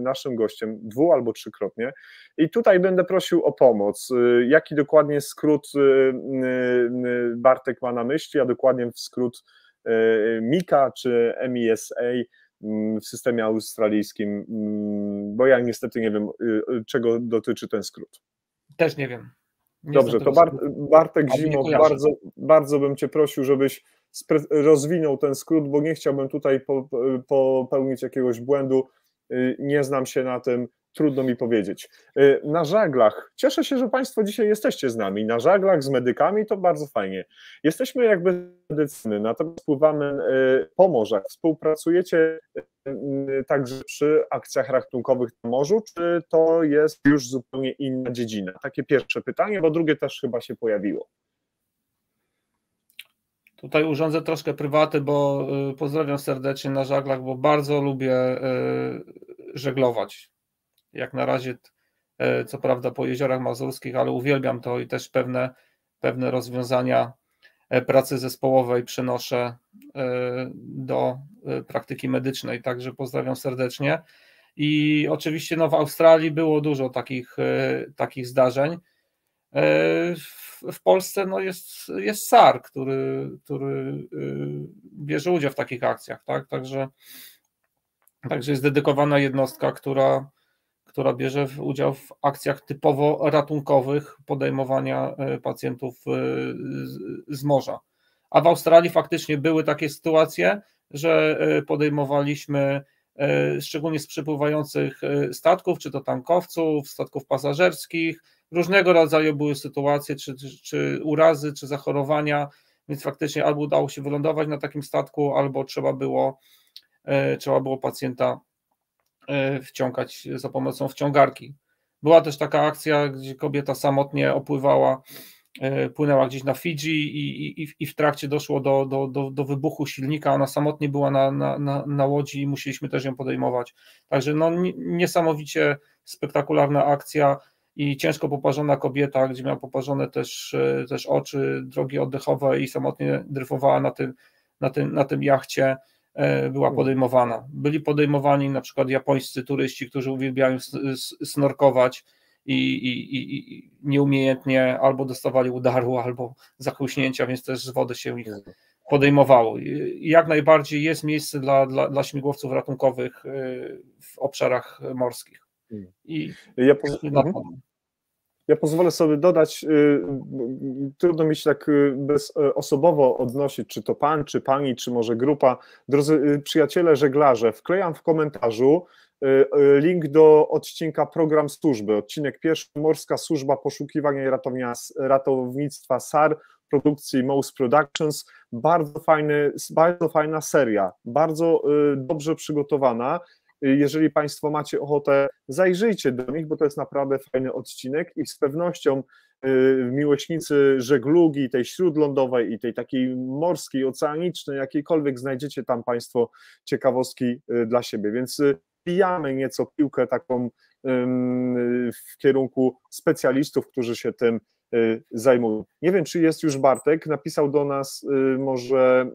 naszym gościem albo 3-krotnie i tutaj będę prosił o pomoc. Jaki dokładnie skrót Bartek ma na myśli, a dokładnie w skrót MICA czy MISA w systemie australijskim, bo ja niestety nie wiem, czego dotyczy ten skrót. Też nie wiem. Dobrze, to Bartek Zimoch, bardzo bym Cię prosił, żebyś rozwinął ten skrót, bo nie chciałbym tutaj popełnić jakiegoś błędu, nie znam się na tym, trudno mi powiedzieć. Na żaglach, cieszę się, że Państwo dzisiaj jesteście z nami, na żaglach z medykami to bardzo fajnie. Jesteśmy jakby medycyny, natomiast pływamy po morzach. Współpracujecie także przy akcjach ratunkowych na morzu, czy to jest już zupełnie inna dziedzina? Takie pierwsze pytanie, bo drugie też chyba się pojawiło. Tutaj urządzę troszkę prywaty, bo pozdrawiam serdecznie na żaglach, bo bardzo lubię żeglować. Jak na razie, co prawda po jeziorach mazurskich, ale uwielbiam to i też pewne rozwiązania pracy zespołowej przenoszę do praktyki medycznej, także pozdrawiam serdecznie. I oczywiście w Australii było dużo takich zdarzeń. W Polsce jest SAR, który bierze udział w takich akcjach, tak? Także jest dedykowana jednostka, która bierze udział w akcjach typowo ratunkowych podejmowania pacjentów z morza. A w Australii faktycznie były takie sytuacje, że podejmowaliśmy szczególnie z przepływających statków, czy to tankowców, statków pasażerskich, różnego rodzaju były sytuacje, czy urazy, czy zachorowania, więc faktycznie albo udało się wylądować na takim statku, albo trzeba było pacjenta wciągać za pomocą wciągarki. Była też taka akcja, gdzie kobieta samotnie płynęła gdzieś na Fidżi i w trakcie doszło do wybuchu silnika, ona samotnie była na łodzi i musieliśmy też ją podejmować. Także niesamowicie spektakularna akcja i ciężko poparzona kobieta, gdzie miała poparzone też oczy, drogi oddechowe i samotnie dryfowała na tym jachcie, była podejmowana. Byli podejmowani na przykład japońscy turyści, którzy uwielbiają snorkować i nieumiejętnie albo dostawali udaru, albo zachłyśnięcia, więc też z wody się ich podejmowało. I jak najbardziej jest miejsce dla śmigłowców ratunkowych w obszarach morskich. Ja pozwolę sobie dodać, trudno mi się tak bezosobowo odnosić, czy to pan, czy pani, czy może grupa. Drodzy przyjaciele żeglarze, wklejam w komentarzu link do odcinka Program Służby, odcinek pierwszy, Morska Służba Poszukiwania i Ratownictwa SAR, produkcji Mouse Productions, bardzo fajna seria, bardzo dobrze przygotowana. Jeżeli Państwo macie ochotę, zajrzyjcie do nich, bo to jest naprawdę fajny odcinek i z pewnością miłośnicy żeglugi, tej śródlądowej i tej takiej morskiej, oceanicznej, jakiejkolwiek, znajdziecie tam Państwo ciekawostki dla siebie, więc wbijamy nieco piłkę taką w kierunku specjalistów, którzy się tym zajmują. Nie wiem, czy jest już Bartek, napisał do nas może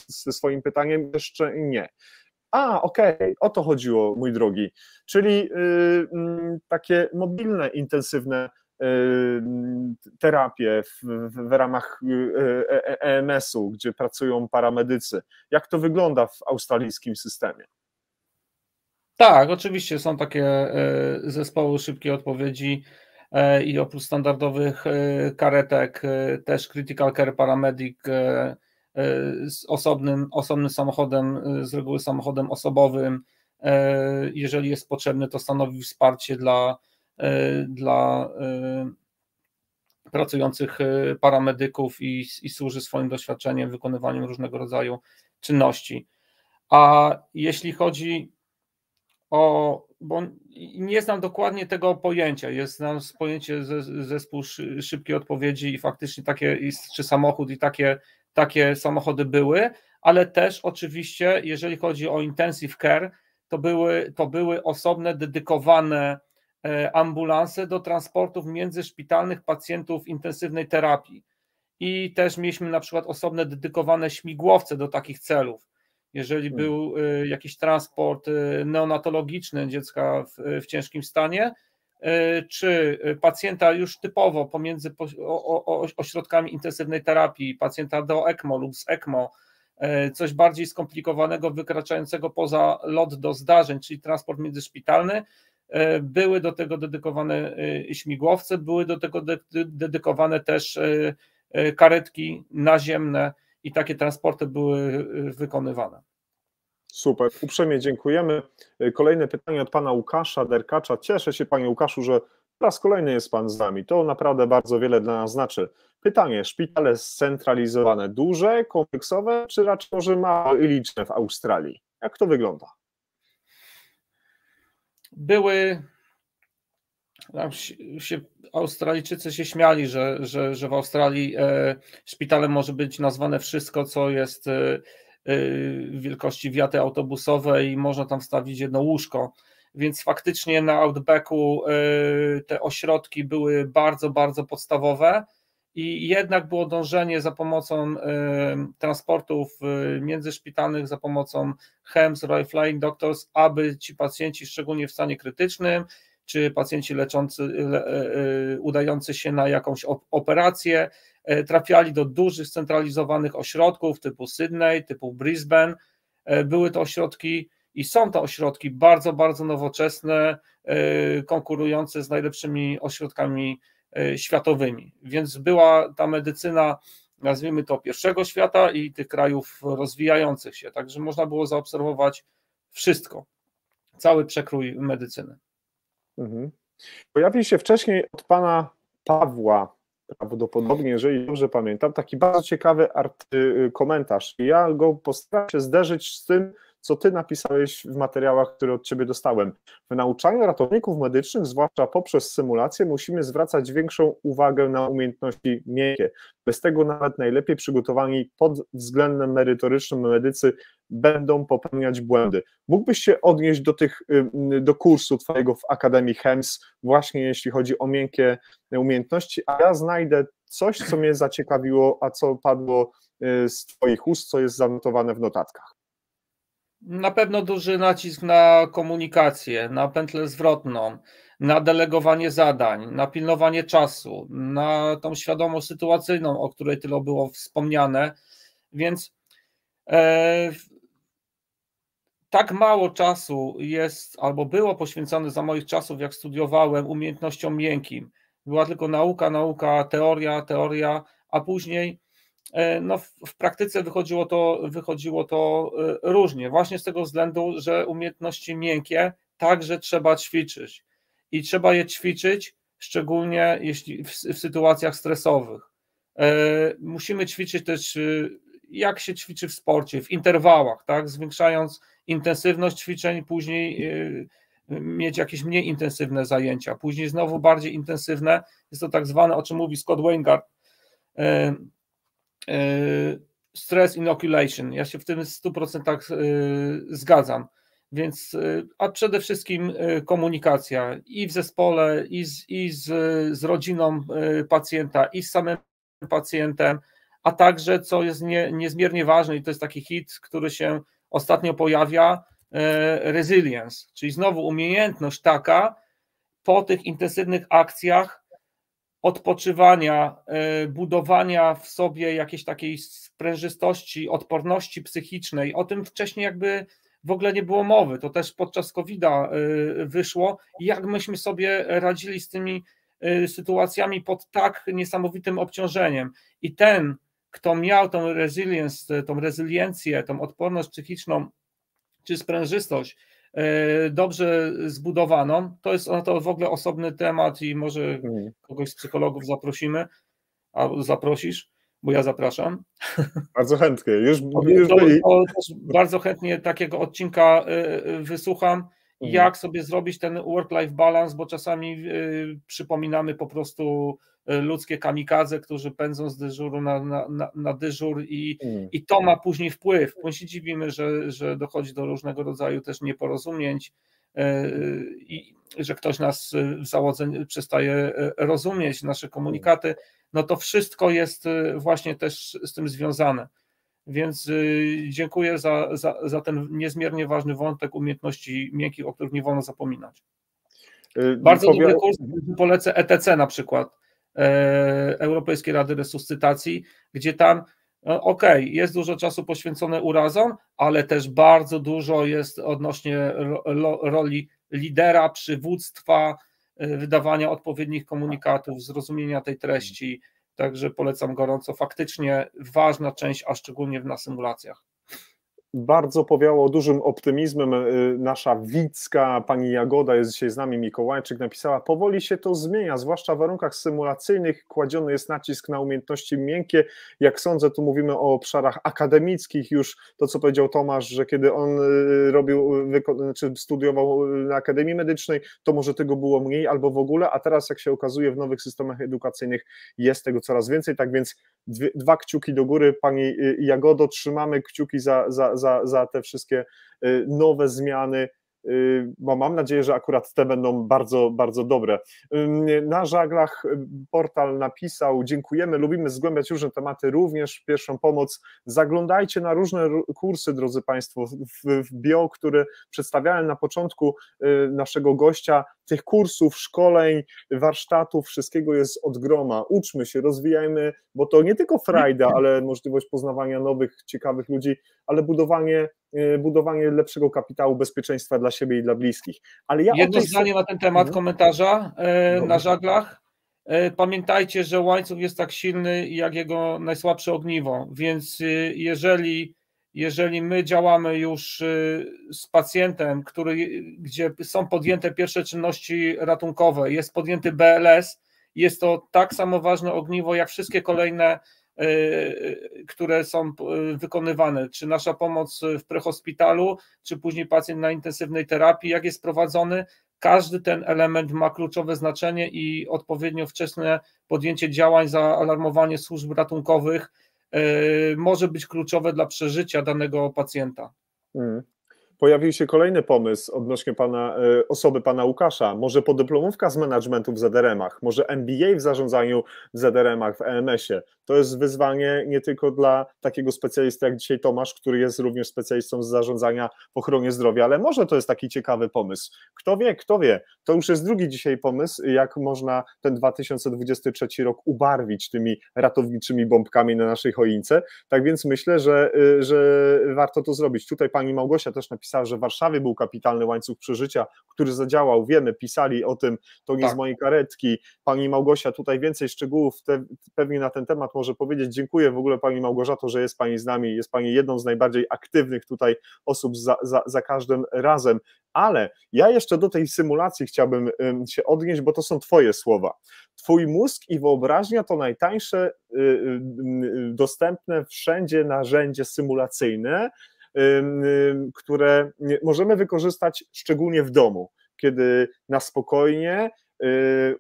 ze swoim pytaniem, jeszcze nie. Okej, o to chodziło, mój drogi, czyli takie mobilne, intensywne terapie w ramach EMS-u, gdzie pracują paramedycy. Jak to wygląda w australijskim systemie? Tak, oczywiście są takie zespoły szybkiej odpowiedzi i oprócz standardowych karetek też Critical Care Paramedic z osobnym samochodem, z reguły samochodem osobowym. Jeżeli jest potrzebny, to stanowi wsparcie dla pracujących paramedyków i służy swoim doświadczeniem, wykonywaniem różnego rodzaju czynności. A jeśli chodzi bo nie znam dokładnie tego pojęcia, znam pojęcie zespół szybkiej odpowiedzi i faktycznie takie, czy samochód i takie samochody były, ale też oczywiście, jeżeli chodzi o intensive care, to były osobne, dedykowane ambulanse do transportów międzyszpitalnych pacjentów intensywnej terapii i też mieliśmy na przykład osobne, dedykowane śmigłowce do takich celów. Jeżeli był jakiś transport neonatologiczny dziecka w ciężkim stanie, czy pacjenta już typowo pomiędzy ośrodkami intensywnej terapii, pacjenta do ECMO lub z ECMO, coś bardziej skomplikowanego, wykraczającego poza lot do zdarzeń, czyli transport międzyszpitalny, były do tego dedykowane śmigłowce, były do tego dedykowane też karetki naziemne i takie transporty były wykonywane. Super, uprzejmie dziękujemy. Kolejne pytanie od pana Łukasza Derkacza. Cieszę się, panie Łukaszu, że po raz kolejny jest pan z nami. To naprawdę bardzo wiele dla nas znaczy. Pytanie, szpitale scentralizowane, duże, kompleksowe, czy raczej może małe i liczne w Australii? Jak to wygląda? Australijczycy się śmiali, że w Australii szpitalem może być nazwane wszystko, co jest wielkości wiaty autobusowej i można tam wstawić jedno łóżko, więc faktycznie na Outbacku te ośrodki były bardzo, bardzo podstawowe i jednak było dążenie za pomocą transportów międzyszpitalnych, za pomocą HEMS, Royal Flying Doctors, aby ci pacjenci, szczególnie w stanie krytycznym, czy pacjenci udający się na jakąś operację, trafiali do dużych, scentralizowanych ośrodków typu Sydney, typu Brisbane. Były to ośrodki i są to ośrodki bardzo, bardzo nowoczesne, konkurujące z najlepszymi ośrodkami światowymi. Więc była ta medycyna, nazwijmy to, pierwszego świata i tych krajów rozwijających się. Także można było zaobserwować wszystko, cały przekrój medycyny. Pojawił się wcześniej od pana Pawła, prawdopodobnie, jeżeli dobrze pamiętam, taki bardzo ciekawy komentarz. Ja go postaram się zderzyć z tym, co ty napisałeś w materiałach, które od ciebie dostałem. W nauczaniu ratowników medycznych, zwłaszcza poprzez symulację, musimy zwracać większą uwagę na umiejętności miękkie. Bez tego nawet najlepiej przygotowani pod względem merytorycznym medycy będą popełniać błędy. Mógłbyś się odnieść do kursu twojego w Akademii HEMS, właśnie jeśli chodzi o miękkie umiejętności, a ja znajdę coś, co mnie zaciekawiło, a co padło z twoich ust, co jest zanotowane w notatkach. Na pewno duży nacisk na komunikację, na pętlę zwrotną, na delegowanie zadań, na pilnowanie czasu, na tą świadomość sytuacyjną, o której tyle było wspomniane, więc tak mało czasu jest, albo było poświęcone za moich czasów, jak studiowałem, umiejętnościom miękkim. Była tylko nauka, teoria, a później no, w praktyce wychodziło to różnie, właśnie z tego względu, że umiejętności miękkie także trzeba ćwiczyć i trzeba je ćwiczyć, szczególnie jeśli w sytuacjach stresowych. Musimy ćwiczyć też, jak się ćwiczy w sporcie, w interwałach, tak, zwiększając intensywność ćwiczeń, później mieć jakieś mniej intensywne zajęcia, później znowu bardziej intensywne, jest to tak zwane, o czym mówi Scott Weingart, stress inoculation. Ja się w tym 100% zgadzam. Więc, a przede wszystkim komunikacja i w zespole, i z rodziną pacjenta, i z samym pacjentem, a także, co jest niezmiernie ważne, i to jest taki hit, który się ostatnio pojawia, resilience, czyli znowu umiejętność taka po tych intensywnych akcjach odpoczywania, budowania w sobie jakiejś takiej sprężystości, odporności psychicznej. O tym wcześniej jakby w ogóle nie było mowy. To też podczas COVID-a wyszło, jak myśmy sobie radzili z tymi sytuacjami pod tak niesamowitym obciążeniem. I ten, kto miał tą resilience, tą rezyliencję, tą odporność psychiczną czy sprężystość dobrze zbudowaną, to jest to w ogóle osobny temat i może kogoś z psychologów zaprosimy, a zaprosisz, bo ja zapraszam. Bardzo chętnie. Już bardzo chętnie takiego odcinka wysłucham, jak sobie zrobić ten work-life balance, bo czasami przypominamy po prostu ludzkie kamikadze, którzy pędzą z dyżuru na dyżur i to ma później wpływ. My się dziwimy, że dochodzi do różnego rodzaju też nieporozumień i że ktoś nas w załodze przestaje rozumieć, nasze komunikaty, no to wszystko jest właśnie też z tym związane. Więc dziękuję za ten niezmiernie ważny wątek umiejętności miękkich, o których nie wolno zapominać. Bardzo dobry kurs, polecę ETC na przykład, Europejskiej Rady Resuscytacji, gdzie tam jest dużo czasu poświęcone urazom, ale też bardzo dużo jest odnośnie roli lidera, przywództwa, wydawania odpowiednich komunikatów, zrozumienia tej treści. Także polecam gorąco. Faktycznie ważna część, a szczególnie na symulacjach. Bardzo powiało dużym optymizmem nasza widzka, pani Jagoda, jest dzisiaj z nami, Mikołajczyk, napisała: powoli się to zmienia, zwłaszcza w warunkach symulacyjnych kładziony jest nacisk na umiejętności miękkie. Jak sądzę, tu mówimy o obszarach akademickich, już to, co powiedział Tomasz, że kiedy on czy studiował na Akademii Medycznej, to może tego było mniej albo w ogóle, a teraz, jak się okazuje, w nowych systemach edukacyjnych jest tego coraz więcej, tak więc dwa kciuki do góry, pani Jagodo, trzymamy kciuki za te wszystkie nowe zmiany, bo mam nadzieję, że akurat te będą bardzo, bardzo dobre. Na Żaglach portal napisał: dziękujemy, lubimy zgłębiać różne tematy, również pierwszą pomoc. Zaglądajcie na różne kursy, drodzy Państwo, w bio, które przedstawiałem na początku naszego gościa. Tych kursów, szkoleń, warsztatów, wszystkiego jest od groma. Uczmy się, rozwijajmy, bo to nie tylko frajda, ale możliwość poznawania nowych, ciekawych ludzi, ale budowanie lepszego kapitału bezpieczeństwa dla siebie i dla bliskich. Ale jedno zdanie na ten temat komentarza na Żaglach. Pamiętajcie, że łańcuch jest tak silny jak jego najsłabsze ogniwo, więc jeżeli my działamy już z pacjentem, gdzie są podjęte pierwsze czynności ratunkowe, jest podjęty BLS, jest to tak samo ważne ogniwo jak wszystkie kolejne, które są wykonywane, czy nasza pomoc w prehospitalu, czy później pacjent na intensywnej terapii, jak jest prowadzony, każdy ten element ma kluczowe znaczenie i odpowiednio wczesne podjęcie działań, zaalarmowanie służb ratunkowych może być kluczowe dla przeżycia danego pacjenta. Pojawił się kolejny pomysł odnośnie osoby pana Łukasza. Może podyplomówka z managementu w ZRM-ach, może MBA w zarządzaniu w ZRM-ach, w EMS-ie. To jest wyzwanie nie tylko dla takiego specjalisty jak dzisiaj Tomasz, który jest również specjalistą z zarządzania w ochronie zdrowia, ale może to jest taki ciekawy pomysł. Kto wie, kto wie. To już jest drugi dzisiaj pomysł, jak można ten 2023 rok ubarwić tymi ratowniczymi bombkami na naszej choince. Tak więc myślę, że warto to zrobić. Tutaj pani Małgosia też napisała, że w Warszawie był kapitalny łańcuch przeżycia, który zadziałał. Wiemy, pisali o tym, to nie z mojej karetki. Pani Małgosia tutaj więcej szczegółów pewnie na ten temat może powiedzieć. Dziękuję w ogóle pani Małgorzato, że jest pani z nami. Jest pani jedną z najbardziej aktywnych tutaj osób za każdym razem. Ale ja jeszcze do tej symulacji chciałbym się odnieść, bo to są twoje słowa. Twój mózg i wyobraźnia to najtańsze dostępne wszędzie narzędzie symulacyjne, które możemy wykorzystać szczególnie w domu, kiedy na spokojnie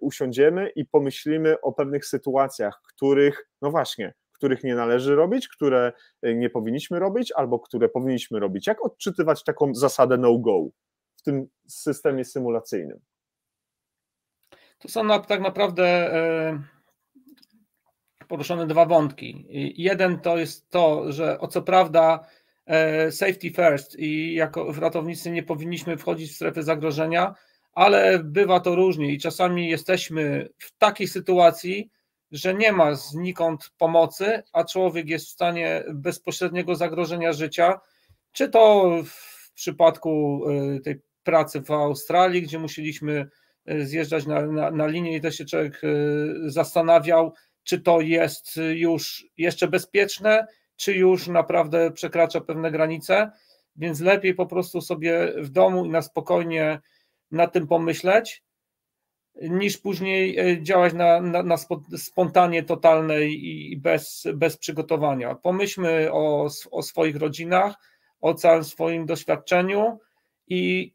usiądziemy i pomyślimy o pewnych sytuacjach, których nie należy robić, które nie powinniśmy robić, albo które powinniśmy robić. Jak odczytywać taką zasadę no-go w tym systemie symulacyjnym? To są tak naprawdę poruszone dwa wątki. Jeden to jest to, że co prawda safety first i jako w ratownicy nie powinniśmy wchodzić w strefę zagrożenia, ale bywa to różnie i czasami jesteśmy w takiej sytuacji, że nie ma znikąd pomocy, a człowiek jest w stanie bezpośredniego zagrożenia życia, czy to w przypadku tej pracy w Australii, gdzie musieliśmy zjeżdżać na linię i też się człowiek zastanawiał, czy to jest już jeszcze bezpieczne, czy już naprawdę przekracza pewne granice, więc lepiej po prostu sobie w domu i na spokojnie nad tym pomyśleć, niż później działać na spontanie totalnej i bez przygotowania. Pomyślmy o swoich rodzinach, o całym swoim doświadczeniu i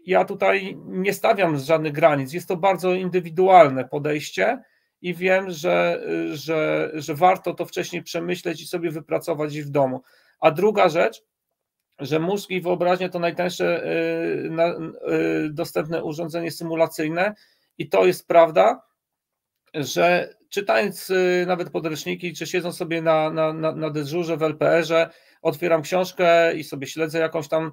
ja tutaj nie stawiam żadnych granic. Jest to bardzo indywidualne podejście i wiem, że warto to wcześniej przemyśleć i sobie wypracować w domu. A druga rzecz, że mózg i wyobraźnia to najtańsze dostępne urządzenie symulacyjne i to jest prawda, że czytając nawet podręczniki, czy siedząc sobie na dyżurze w LPR-ze, otwieram książkę i sobie śledzę jakąś tam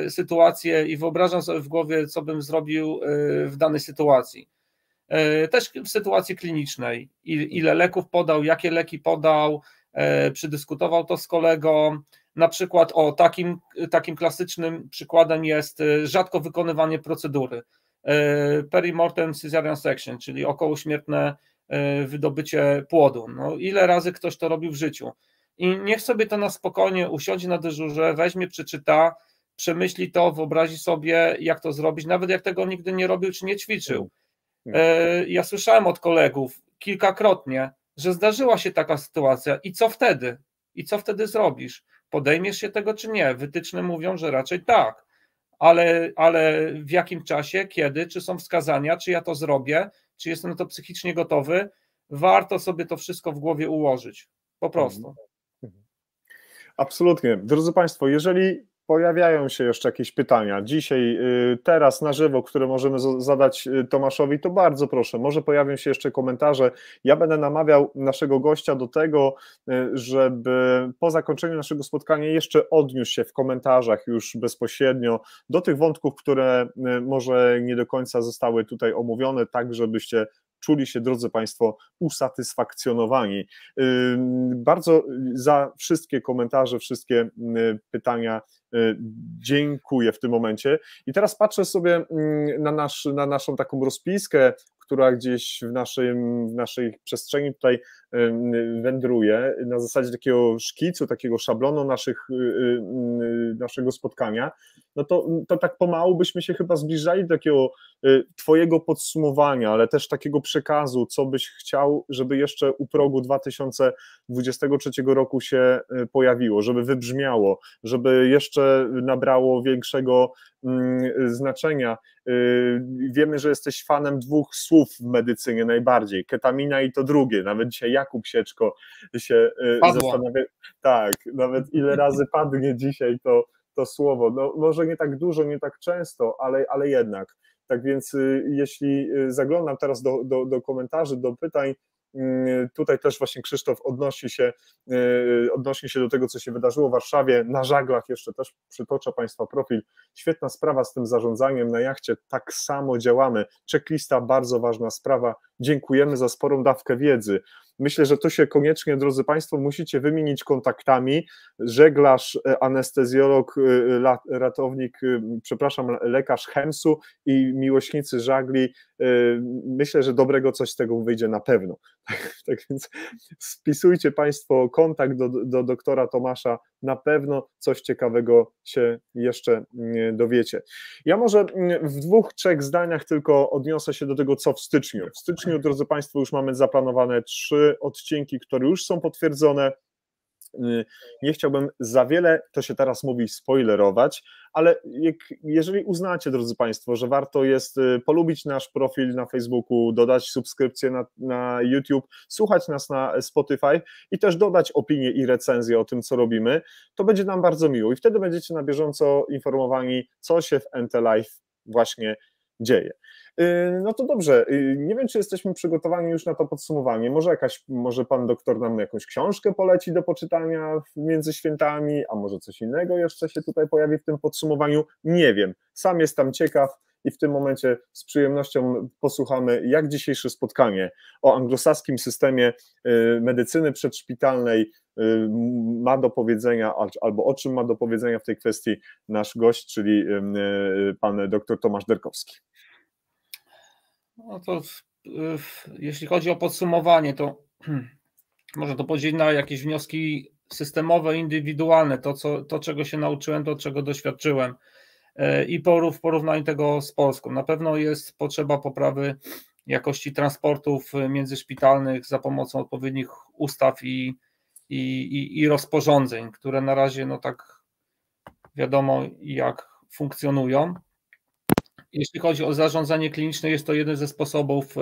sytuację i wyobrażam sobie w głowie, co bym zrobił w danej sytuacji. Też w sytuacji klinicznej, ile leków podał, jakie leki podał, przedyskutował to z kolegą. Na przykład takim klasycznym przykładem jest rzadko wykonywanie procedury perimortem cesarean section, czyli okołośmiertne wydobycie płodu. No, ile razy ktoś to robił w życiu? I niech sobie to na spokojnie usiądzie na dyżurze, weźmie, przeczyta, przemyśli to, wyobrazi sobie, jak to zrobić, nawet jak tego nigdy nie robił czy nie ćwiczył. Ja słyszałem od kolegów kilkakrotnie, że zdarzyła się taka sytuacja i co wtedy? I co wtedy zrobisz? Podejmiesz się tego czy nie? Wytyczne mówią, że raczej tak, ale w jakim czasie, kiedy, czy są wskazania, czy ja to zrobię, czy jestem na to psychicznie gotowy? Warto sobie to wszystko w głowie ułożyć, po prostu. Absolutnie. Drodzy Państwo, jeżeli pojawiają się jeszcze jakieś pytania dzisiaj, teraz na żywo, które możemy zadać Tomaszowi, to bardzo proszę, może pojawią się jeszcze komentarze. Ja będę namawiał naszego gościa do tego, żeby po zakończeniu naszego spotkania jeszcze odniósł się w komentarzach już bezpośrednio do tych wątków, które może nie do końca zostały tutaj omówione, tak żebyście czuli się, drodzy Państwo, usatysfakcjonowani. Bardzo za wszystkie komentarze, wszystkie pytania dziękuję w tym momencie. I teraz patrzę sobie na naszą taką rozpiskę, która gdzieś w naszej przestrzeni tutaj wędruje, na zasadzie takiego szkicu, takiego szablonu naszego spotkania, no to tak pomału byśmy się chyba zbliżali do takiego twojego podsumowania, ale też takiego przekazu, co byś chciał, żeby jeszcze u progu 2023 roku się pojawiło, żeby wybrzmiało, żeby jeszcze nabrało większego znaczenia. Wiemy, że jesteś fanem dwóch słów w medycynie najbardziej, ketamina i to drugie, nawet dzisiaj Jakub Sieczko się zastanawia, tak, nawet ile razy padnie dzisiaj, to słowo. No, może nie tak dużo, nie tak często, ale jednak. Tak więc jeśli zaglądam teraz do komentarzy, do pytań, tutaj też właśnie Krzysztof odnosi się do tego, co się wydarzyło w Warszawie, na żaglach jeszcze też przytoczę Państwa profil, świetna sprawa z tym zarządzaniem na jachcie, tak samo działamy, checklista, bardzo ważna sprawa, dziękujemy za sporą dawkę wiedzy. Myślę, że to się koniecznie, drodzy Państwo, musicie wymienić kontaktami, żeglarz, anestezjolog, ratownik, przepraszam, lekarz Chemsu i miłośnicy żagli, myślę, że dobrego coś z tego wyjdzie na pewno. Tak więc spisujcie Państwo kontakt do doktora Tomasza, na pewno coś ciekawego się jeszcze dowiecie. Ja może w 2-3 zdaniach tylko odniosę się do tego, co w styczniu. W styczniu, drodzy Państwo, już mamy zaplanowane 3 odcinki, które już są potwierdzone. Nie chciałbym za wiele, to się teraz mówi, spoilerować, ale jeżeli uznacie, drodzy Państwo, że warto jest polubić nasz profil na Facebooku, dodać subskrypcję na YouTube, słuchać nas na Spotify i też dodać opinię i recenzję o tym, co robimy, to będzie nam bardzo miło i wtedy będziecie na bieżąco informowani, co się w NT Live właśnie dzieje. No to dobrze, nie wiem, czy jesteśmy przygotowani już na to podsumowanie, może pan doktor nam jakąś książkę poleci do poczytania między świętami, a może coś innego jeszcze się tutaj pojawi w tym podsumowaniu, nie wiem, sam jestem ciekaw i w tym momencie z przyjemnością posłuchamy, jak dzisiejsze spotkanie o anglosaskim systemie medycyny przedszpitalnej ma do powiedzenia, albo o czym ma do powiedzenia w tej kwestii nasz gość, czyli pan dr Tomasz Derkowski. No to jeśli chodzi o podsumowanie, to można to podzielić na jakieś wnioski systemowe, indywidualne, to czego się nauczyłem, to czego doświadczyłem i w porównaniu tego z Polską. Na pewno jest potrzeba poprawy jakości transportów międzyszpitalnych za pomocą odpowiednich ustaw i rozporządzeń, które na razie no tak wiadomo jak funkcjonują. Jeśli chodzi o zarządzanie kliniczne, jest to jeden ze sposobów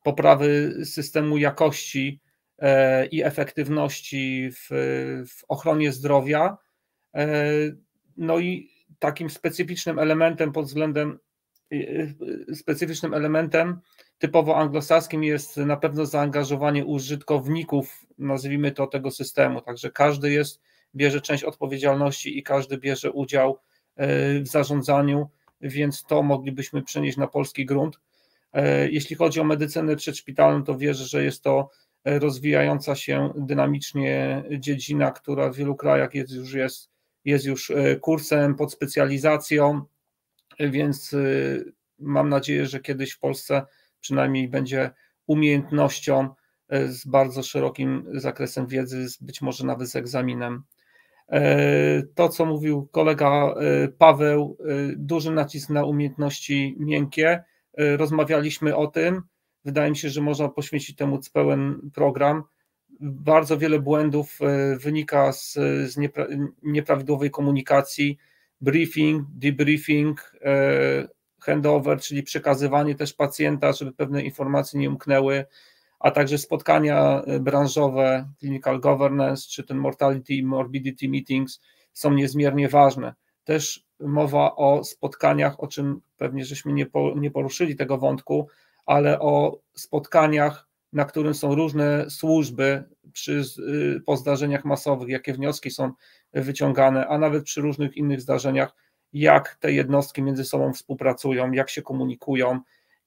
poprawy systemu jakości i efektywności w ochronie zdrowia. No i takim specyficznym elementem typowo anglosaskim jest na pewno zaangażowanie użytkowników, nazwijmy to, tego systemu, także każdy bierze część odpowiedzialności i każdy bierze udział w zarządzaniu, więc to moglibyśmy przenieść na polski grunt. Jeśli chodzi o medycynę przedszpitalną, to wierzę, że jest to rozwijająca się dynamicznie dziedzina, która w wielu krajach jest już kursem pod specjalizacją, więc mam nadzieję, że kiedyś w Polsce przynajmniej będzie umiejętnością z bardzo szerokim zakresem wiedzy, być może nawet z egzaminem. To, co mówił kolega Paweł, duży nacisk na umiejętności miękkie. Rozmawialiśmy o tym. Wydaje mi się, że można poświęcić temu pełen program. Bardzo wiele błędów wynika z nieprawidłowej komunikacji, briefing, debriefing, handover, czyli przekazywanie też pacjenta, żeby pewne informacje nie umknęły, a także spotkania branżowe, clinical governance, czy ten mortality i morbidity meetings są niezmiernie ważne. Też mowa o spotkaniach, o czym pewnie żeśmy nie poruszyli tego wątku, ale o spotkaniach, na którym są różne służby po zdarzeniach masowych, jakie wnioski są wyciągane, a nawet przy różnych innych zdarzeniach, jak te jednostki między sobą współpracują, jak się komunikują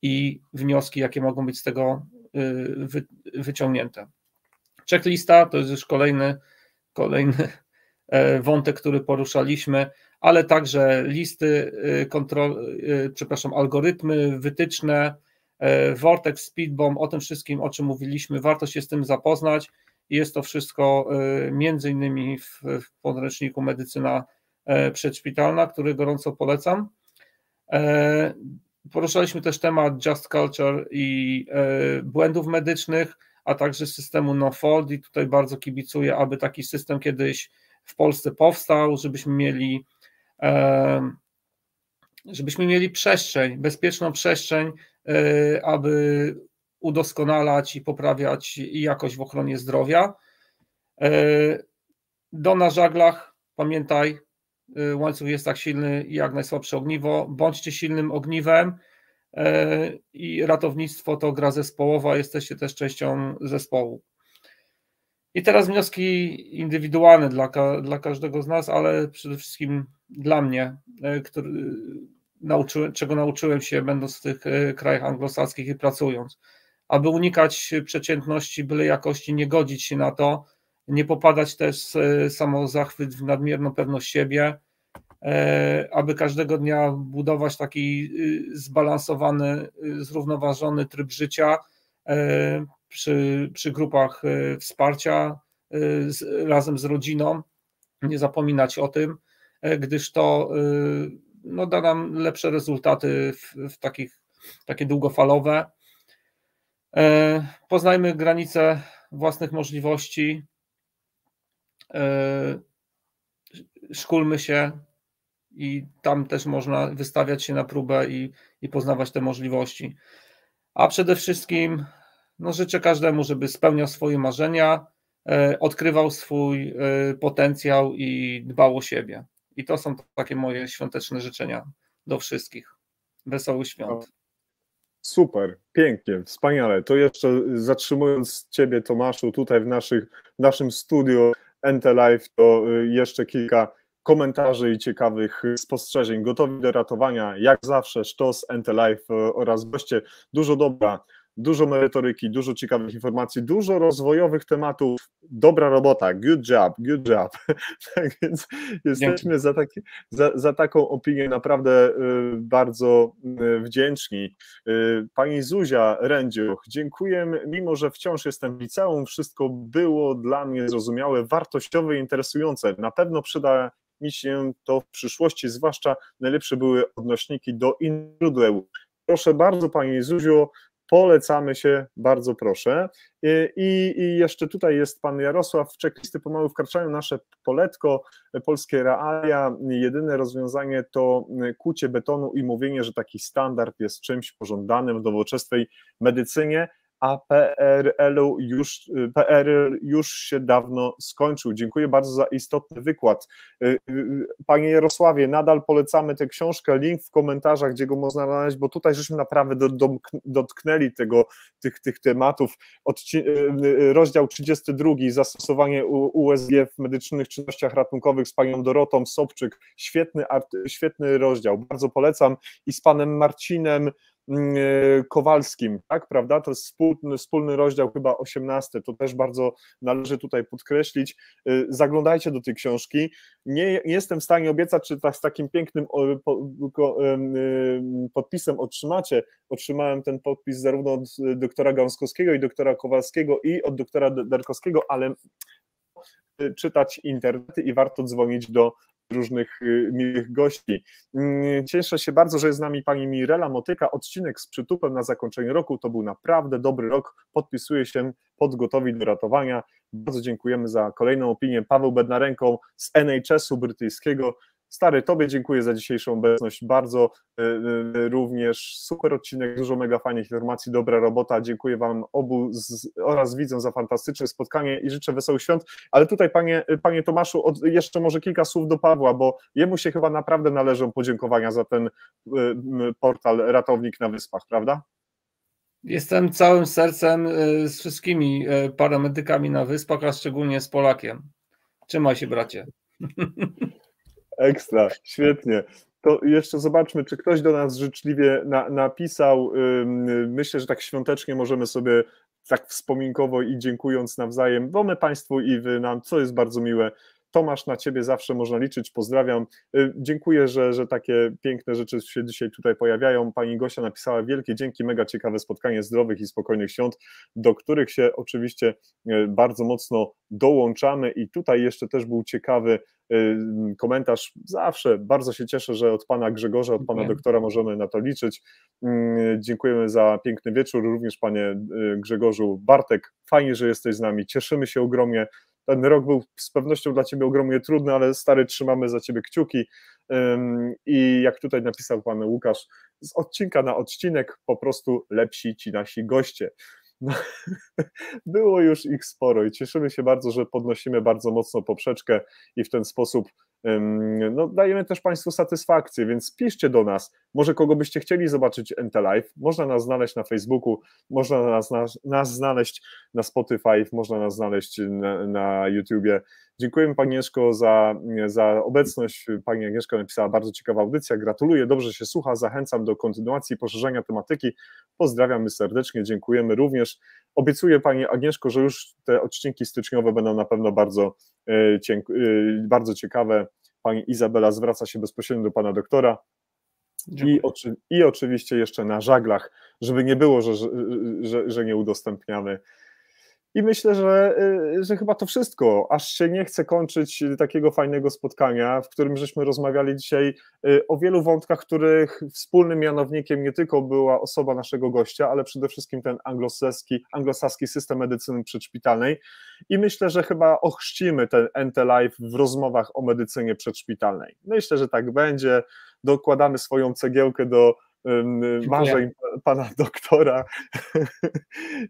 i wnioski, jakie mogą być z tego wyciągnięte. Checklista to jest już kolejny wątek, który poruszaliśmy, ale także listy algorytmy, wytyczne, Vortex, Speedbomb, o tym wszystkim, o czym mówiliśmy, warto się z tym zapoznać. Jest to wszystko między innymi w podręczniku Medycyna Przedszpitalna, który gorąco polecam. Poruszaliśmy też temat Just Culture i błędów medycznych, a także systemu No Fault i tutaj bardzo kibicuję, aby taki system kiedyś w Polsce powstał, żebyśmy mieli przestrzeń, bezpieczną przestrzeń, aby udoskonalać i poprawiać jakość w ochronie zdrowia. Na żaglach, pamiętaj, łańcuch jest tak silny jak najsłabsze ogniwo. Bądźcie silnym ogniwem i ratownictwo to gra zespołowa, jesteście też częścią zespołu. I teraz wnioski indywidualne dla każdego z nas, ale przede wszystkim dla mnie, czego nauczyłem się, będąc w tych krajach anglosaskich i pracując. Aby unikać przeciętności, byle jakości, nie godzić się na to, nie popadać też w samozachwyt, w nadmierną pewność siebie, aby każdego dnia budować taki zbalansowany, zrównoważony tryb życia przy grupach wsparcia, razem z rodziną, nie zapominać o tym, gdyż to da nam lepsze rezultaty takie długofalowe. Poznajmy granice własnych możliwości, szkolmy się i tam też można wystawiać się na próbę i poznawać te możliwości. A przede wszystkim życzę każdemu, żeby spełniał swoje marzenia, odkrywał swój potencjał i dbał o siebie. I to są takie moje świąteczne życzenia do wszystkich. Wesołych świąt. Super, pięknie, wspaniale. To jeszcze zatrzymując Ciebie, Tomaszu, tutaj w naszym studiu NT Live, to jeszcze kilka komentarzy i ciekawych spostrzeżeń. Gotowi do ratowania, jak zawsze, sztos, NT Live oraz goście. Dużo dobra, dużo merytoryki, dużo ciekawych informacji, dużo rozwojowych tematów. Dobra robota, good job, good job. Tak więc jesteśmy za taką opinię naprawdę bardzo wdzięczni. Pani Zuzia Rędziuch, dziękuję, mimo że wciąż jestem w liceum, wszystko było dla mnie zrozumiałe, wartościowe i interesujące. Na pewno przyda mi się to w przyszłości, zwłaszcza najlepsze były odnośniki do innych źródeł. Proszę bardzo, Pani Zuziu, polecamy się, bardzo proszę. I jeszcze tutaj jest pan Jarosław, checklisty pomału wkraczają nasze poletko, polskie realia, jedyne rozwiązanie to kucie betonu i mówienie, że taki standard jest czymś pożądanym w nowoczesnej medycynie, a PRL już się dawno skończył. Dziękuję bardzo za istotny wykład. Panie Jarosławie, nadal polecamy tę książkę, link w komentarzach, gdzie go można znaleźć, bo tutaj żeśmy naprawdę dotknęli tych tematów. Rozdział 32, zastosowanie USG w medycznych czynnościach ratunkowych z panią Dorotą Sobczyk, świetny rozdział, bardzo polecam, i z panem Marcinem Kowalskim, tak, prawda? To jest wspólny rozdział, chyba 18, to też bardzo należy tutaj podkreślić. Zaglądajcie do tej książki. Nie jestem w stanie obiecać, czy tak z takim pięknym podpisem otrzymacie. Otrzymałem ten podpis zarówno od doktora Gąskowskiego i doktora Kowalskiego i od doktora Darkowskiego, ale czytać internety i warto dzwonić do różnych miłych gości. Cieszę się bardzo, że jest z nami pani Mirela Motyka. Odcinek z przytupem na zakończenie roku. To był naprawdę dobry rok. Podpisuję się pod gotowi do ratowania. Bardzo dziękujemy za kolejną opinię. Paweł Bednarenką z NHS-u brytyjskiego. Stary, tobie dziękuję za dzisiejszą obecność, bardzo również super odcinek, dużo mega fajnych informacji, dobra robota, dziękuję wam obu oraz widzom za fantastyczne spotkanie i życzę wesołych świąt, ale tutaj panie Tomaszu, jeszcze może kilka słów do Pawła, bo jemu się chyba naprawdę należą podziękowania za ten portal Ratownik na Wyspach, prawda? Jestem całym sercem z wszystkimi paramedykami na Wyspach, a szczególnie z Polakiem. Trzymaj się, bracie. Ekstra, świetnie. To jeszcze zobaczmy, czy ktoś do nas życzliwie napisał. Myślę, że tak świątecznie możemy sobie tak wspominkowo i dziękując nawzajem, bo my Państwu i Wy nam, co jest bardzo miłe. Tomasz, na Ciebie zawsze można liczyć, pozdrawiam. Dziękuję, że takie piękne rzeczy się dzisiaj tutaj pojawiają. Pani Gosia napisała wielkie dzięki, mega ciekawe spotkanie, zdrowych i spokojnych świąt, do których się oczywiście bardzo mocno dołączamy i tutaj jeszcze też był ciekawy komentarz. Zawsze bardzo się cieszę, że od pana Grzegorza, od pana doktora możemy na to liczyć. Dziękujemy za piękny wieczór, również panie Grzegorzu. Bartek, fajnie, że jesteś z nami, cieszymy się ogromnie. Ten rok był z pewnością dla ciebie ogromnie trudny, ale stary, trzymamy za ciebie kciuki i jak tutaj napisał pan Łukasz, z odcinka na odcinek po prostu lepsi ci nasi goście. No, było już ich sporo i cieszymy się bardzo, że podnosimy bardzo mocno poprzeczkę i w ten sposób no, dajemy też Państwu satysfakcję, więc piszcie do nas, może kogo byście chcieli zobaczyć NT Live, można nas znaleźć na Facebooku, można nas znaleźć na Spotify, można nas znaleźć na YouTubie. Dziękujemy Pani Agnieszko za obecność. Pani Agnieszka napisała bardzo ciekawa audycja, gratuluję, dobrze się słucha, zachęcam do kontynuacji i poszerzenia tematyki, pozdrawiamy serdecznie, dziękujemy również. Obiecuję Pani Agnieszko, że już te odcinki styczniowe będą na pewno bardzo ciekawe. Pani Izabela zwraca się bezpośrednio do Pana doktora. I oczywiście jeszcze na żaglach, żeby nie było, że nie udostępniamy. I myślę, że chyba to wszystko, aż się nie chce kończyć takiego fajnego spotkania, w którym żeśmy rozmawiali dzisiaj o wielu wątkach, których wspólnym mianownikiem nie tylko była osoba naszego gościa, ale przede wszystkim ten anglosaski system medycyny przedszpitalnej. I myślę, że chyba ochrzcimy ten NT Live w rozmowach o medycynie przedszpitalnej. Myślę, że tak będzie. Dokładamy swoją cegiełkę do marzeń Pana doktora.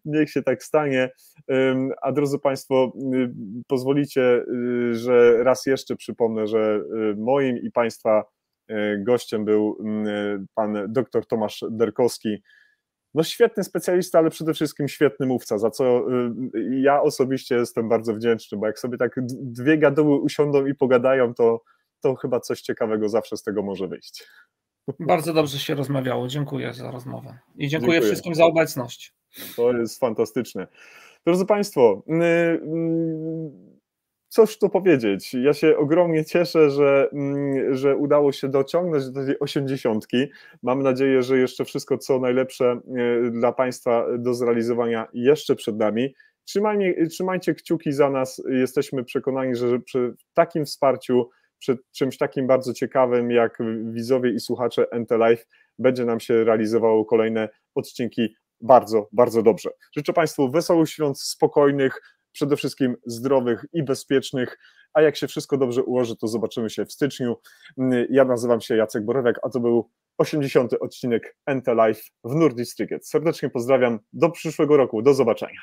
Niech się tak stanie. A drodzy Państwo, pozwolicie, że raz jeszcze przypomnę, że moim i Państwa gościem był Pan doktor Tomasz Derkowski. No świetny specjalista, ale przede wszystkim świetny mówca, za co ja osobiście jestem bardzo wdzięczny, bo jak sobie tak dwie gaduły usiądą i pogadają, to chyba coś ciekawego zawsze z tego może wyjść. Bardzo dobrze się rozmawiało, dziękuję za rozmowę i dziękuję wszystkim za obecność. To jest fantastyczne. Drodzy Państwo, cóż tu powiedzieć, ja się ogromnie cieszę, że udało się dociągnąć do tej 80. Mam nadzieję, że jeszcze wszystko co najlepsze dla Państwa do zrealizowania jeszcze przed nami. Trzymajcie kciuki za nas, jesteśmy przekonani, że przy takim wsparciu, przy czymś takim bardzo ciekawym jak widzowie i słuchacze NT Live będzie nam się realizowało kolejne odcinki bardzo, bardzo dobrze. Życzę Państwu wesołych świąt, spokojnych, przede wszystkim zdrowych i bezpiecznych, a jak się wszystko dobrze ułoży, to zobaczymy się w styczniu. Ja nazywam się Jacek Borowiak, a to był 80. odcinek NT Live w Nordic Ticket. Serdecznie pozdrawiam, do przyszłego roku, do zobaczenia.